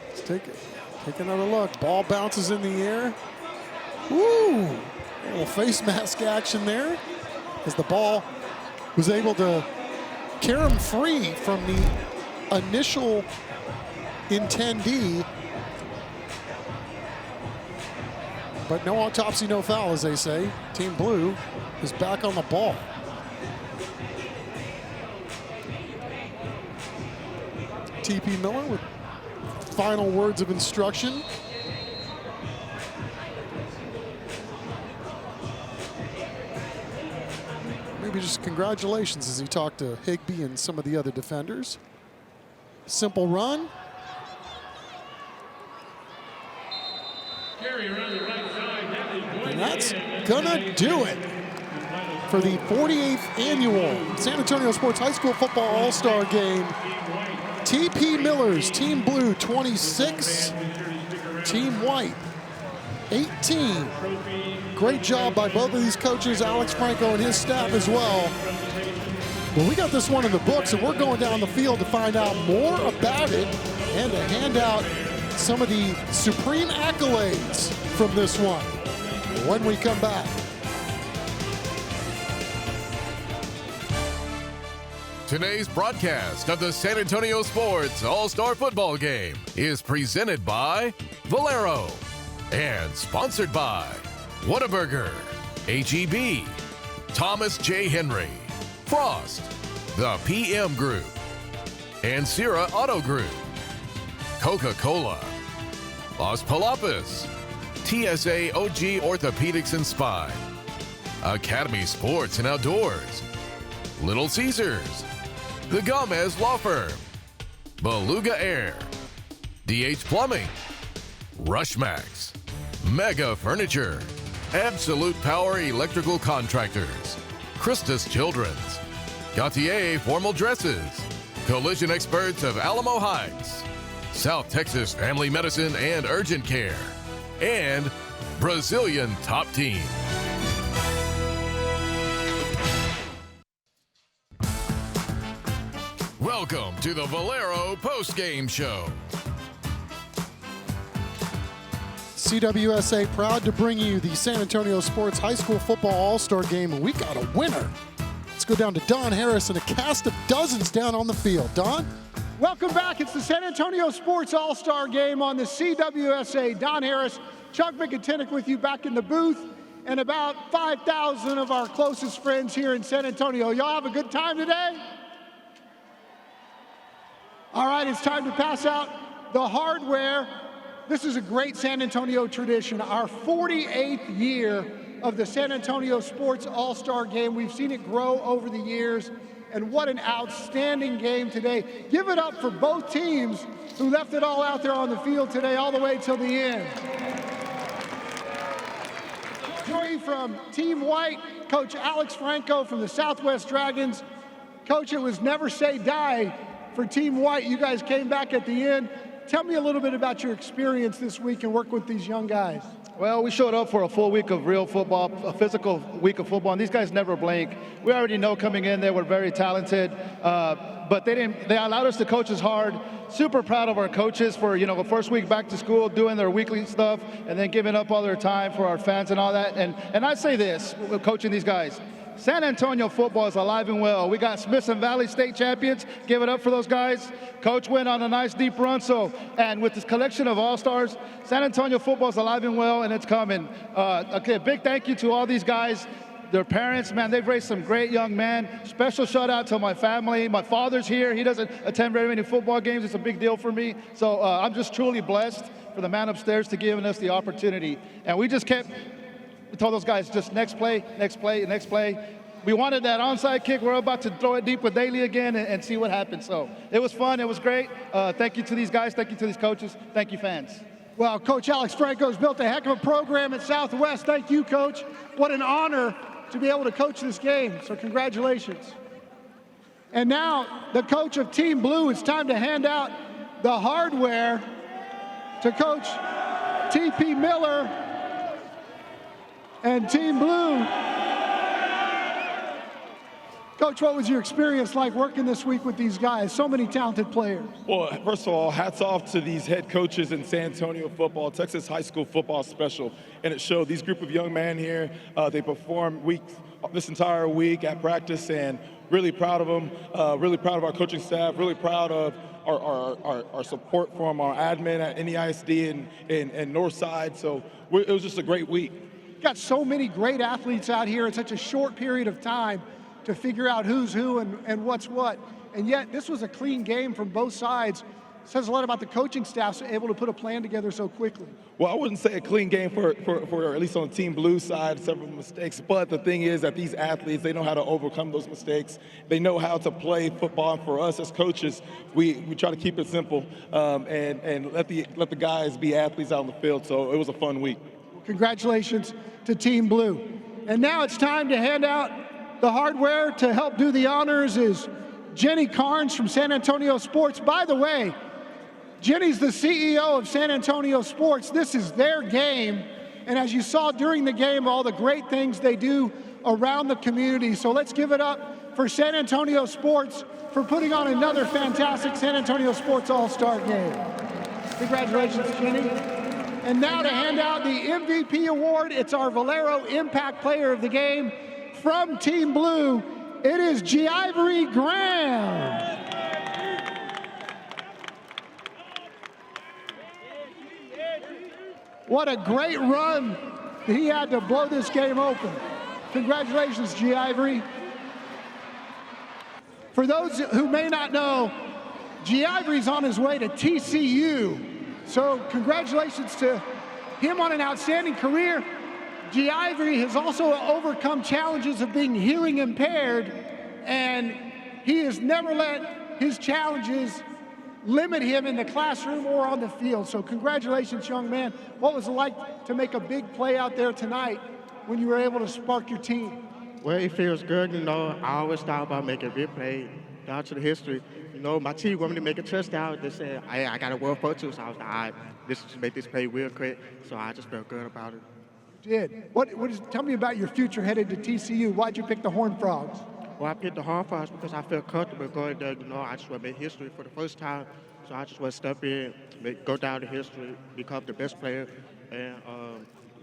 Let's take another look. Ball bounces in the air. Woo! A little face mask action there as the ball was able to carry him free from the initial intendee. But no autopsy, no foul, as they say. Team Blue is back on the ball. TP Miller with final words of instruction. Maybe just congratulations as he talked to Higbee and some of the other defenders. Simple run. And that's gonna do it for the 48th annual San Antonio Sports High School Football All-Star Game. TP Miller's Team Blue 26, Team White, 18. Great job by both of these coaches, Alex Franco and his staff as well. Well, we got this one in the books, and we're going down the field to find out more about it and to hand out some of the supreme accolades from this one when we come back. Today's broadcast of the San Antonio Sports All-Star Football Game is presented by Valero and sponsored by Whataburger, HEB, Thomas J. Henry, Frost, the PM Group, and Sierra Auto Group, Coca-Cola, Los Palapas, TSA OG Orthopedics and Spine, Academy Sports and Outdoors, Little Caesars, The Gomez Law Firm, Beluga Air, DH Plumbing, Rushmax, Mega Furniture, Absolute Power Electrical Contractors, Christus Children's, Gautier Formal Dresses, Collision Experts of Alamo Heights, South Texas Family Medicine and Urgent Care, and Brazilian Top Team. Welcome to the Valero Postgame Show. CWSA proud to bring you the San Antonio Sports High School Football All-Star Game, and we got a winner. Let's go down to Don Harris and a cast of dozens down on the field. Don? Welcome back. It's the San Antonio Sports All-Star Game on the CWSA. Don Harris, Chuck McIntyre with you back in the booth, and about 5,000 of our closest friends here in San Antonio. Y'all have a good time today? All right, it's time to pass out the hardware. This is a great San Antonio tradition. Our 48th year of the San Antonio Sports All-Star Game. We've seen it grow over the years, and what an outstanding game today. Give it up for both teams who left it all out there on the field today, all the way till the end. Joining from Team White, Coach Alex Franco from the Southwest Dragons. Coach, it was never say die for Team White. You guys came back at the end. Tell me a little bit about your experience this week and work with these young guys. Well, we showed up for a full week of real football, a physical week of football, and these guys never blink. We already know coming in they were very talented, but they allowed us to coach us hard. Super proud of our coaches for, the first week back to school, doing their weekly stuff, and then giving up all their time for our fans and all that. And I say this, coaching these guys, San Antonio football is alive and well. We got Smith and Valley state champions. Give it up for those guys. Coach went on a nice deep run. And with this collection of all-stars, San Antonio football is alive and well, and it's coming. Okay, big thank you to all these guys. Their parents, man, they've raised some great young men. Special shout out to my family. My father's here. He doesn't attend very many football games. It's a big deal for me. So I'm just truly blessed for the man upstairs to giving us the opportunity. And we just kept, we told those guys, just next play, next play, next play. We wanted that onside kick. We're about to throw it deep with Daly again and see what happens. So it was fun. It was great. Thank you to these guys. Thank you to these coaches. Thank you, fans. Well, Coach Alex Franco's built a heck of a program at Southwest. Thank you, Coach. What an honor to be able to coach this game. So congratulations. And now the coach of Team Blue, it's time to hand out the hardware to Coach T.P. Miller and Team Blue. Coach, what was your experience like working this week with these guys? So many talented players. Well, first of all, hats off to these head coaches in San Antonio football, Texas high school football special. And it showed these group of young men here, they performed this entire week at practice, and really proud of them, really proud of our coaching staff, really proud of our support from our admin at NEISD and Northside. So it was just a great week. Got so many great athletes out here in such a short period of time to figure out who's who and what's what. And yet, this was a clean game from both sides. It says a lot about the coaching staff able to put a plan together so quickly. Well, I wouldn't say a clean game for at least on the Team Blue side, several mistakes. But the thing is that these athletes, they know how to overcome those mistakes. They know how to play football. And for us as coaches, we try to keep it simple and let the guys be athletes out on the field. So it was a fun week. Congratulations to Team Blue. And now it's time to hand out the hardware. To help do the honors is Jenny Carnes from San Antonio Sports. By the way, Jenny's the CEO of San Antonio Sports. This is their game. And as you saw during the game, all the great things they do around the community. So let's give it up for San Antonio Sports for putting on another fantastic San Antonio Sports All-Star game. Congratulations, Jenny. And now to hand out the MVP award, it's our Valero Impact Player of the Game from Team Blue. It is Giivory Graham. What a great run he had to blow this game open. Congratulations, Giivory. For those who may not know, Giivory's on his way to TCU. So congratulations to him on an outstanding career. Giivory has also overcome challenges of being hearing impaired, and he has never let his challenges limit him in the classroom or on the field. So congratulations, young man. What was it like to make a big play out there tonight when you were able to spark your team? Well, it feels good. You know, I always thought about making a big play down to the history. You know, my team wanted me to make a touchdown. They said, I got a world photo, so I was like, all right, let's just make this play real quick. So I just felt good about it. You did. Tell me about your future headed to TCU. Why'd you pick the Horned Frogs? Well, I picked the Horned Frogs because I feel comfortable going there. You know, I just want to make history for the first time. So I just want to step in, go down to history, become the best player, and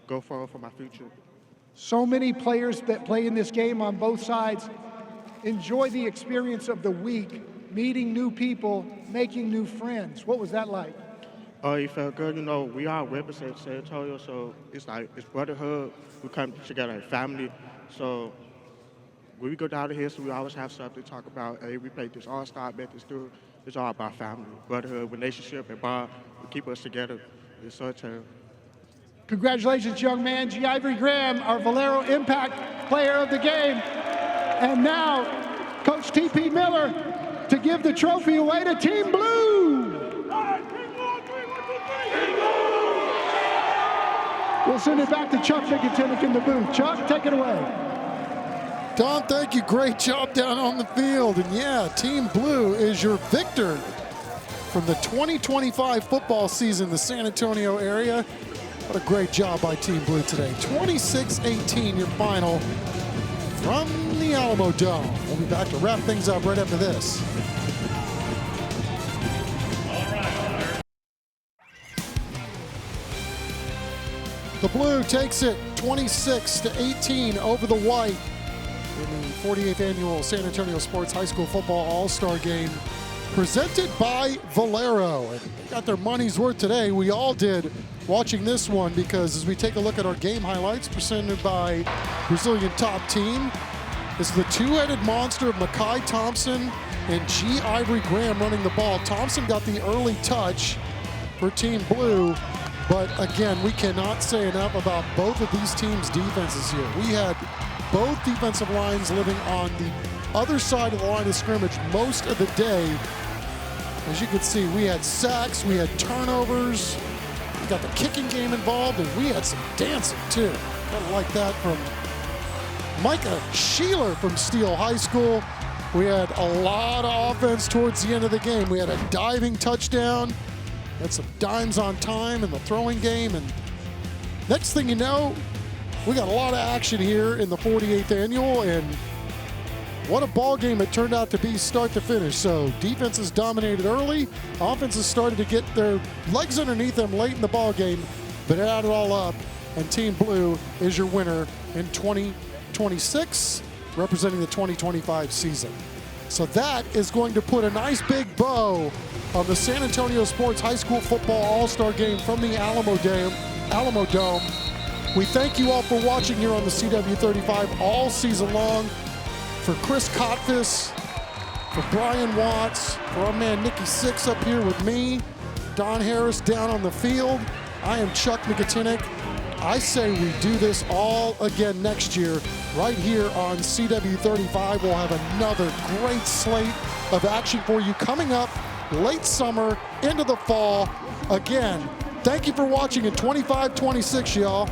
go forward for my future. So many players that play in this game on both sides enjoy the experience of the week, meeting new people, making new friends. What was that like? Oh, it felt good. You know, we all represent San Antonio, so it's like, it's brotherhood. We come together as family. So when we go down to history, we always have something to talk about. Hey, we played this all-star Memphis dude. It's all about family, brotherhood, relationship, and bond. We keep us together. It's so terrible. Congratulations, young man. Giivory Graham, our Valero Impact Player of the Game. And now, Coach T.P. Miller to give the trophy away to Team Blue. We'll send it back to Chuck Nicotinic in the booth. Chuck, take it away. Don, thank you. Great job down on the field. And yeah, Team Blue is your victor from the 2025 football season in the San Antonio area. What a great job by Team Blue today. 26-18, your final from the Alamo Dome. We'll be back to wrap things up right after this. The Blue takes it 26-18 over the White in the 48th annual San Antonio Sports High School Football All-Star Game presented by Valero. And they got their money's worth today. We all did watching this one, because as we take a look at our game highlights presented by Brazilian Top Team, is the two-headed monster of Makai Thompson and Giivory Graham running the ball. Thompson got the early touch for Team Blue, but again, we cannot say enough about both of these teams' defenses here. We had both defensive lines living on the other side of the line of scrimmage most of the day. As you can see, we had sacks, we had turnovers, we got the kicking game involved, and we had some dancing too. Kind of like that from Micah Sheeler from Steele High School. We had a lot of offense towards the end of the game. We had a diving touchdown, had some dimes on time in the throwing game, and next thing you know, we got a lot of action here in the 48th annual, and what a ball game it turned out to be start to finish. So defenses dominated early, offenses started to get their legs underneath them late in the ball game, but it added all up, and Team Blue is your winner in 2026, representing the 2025 season. So that is going to put a nice big bow on the San Antonio Sports High School Football All-Star Game from the Alamo Dome. We thank you all for watching here on the CW35 all season long. For Chris Kotfis, for Brian Watts, for our man Nikki Six up here with me, Don Harris down on the field. I am Chuck Nicotinic. I say we do this all again next year right here on CW35. We'll have another great slate of action for you coming up late summer into the fall. Again, thank you for watching in 25-26, y'all.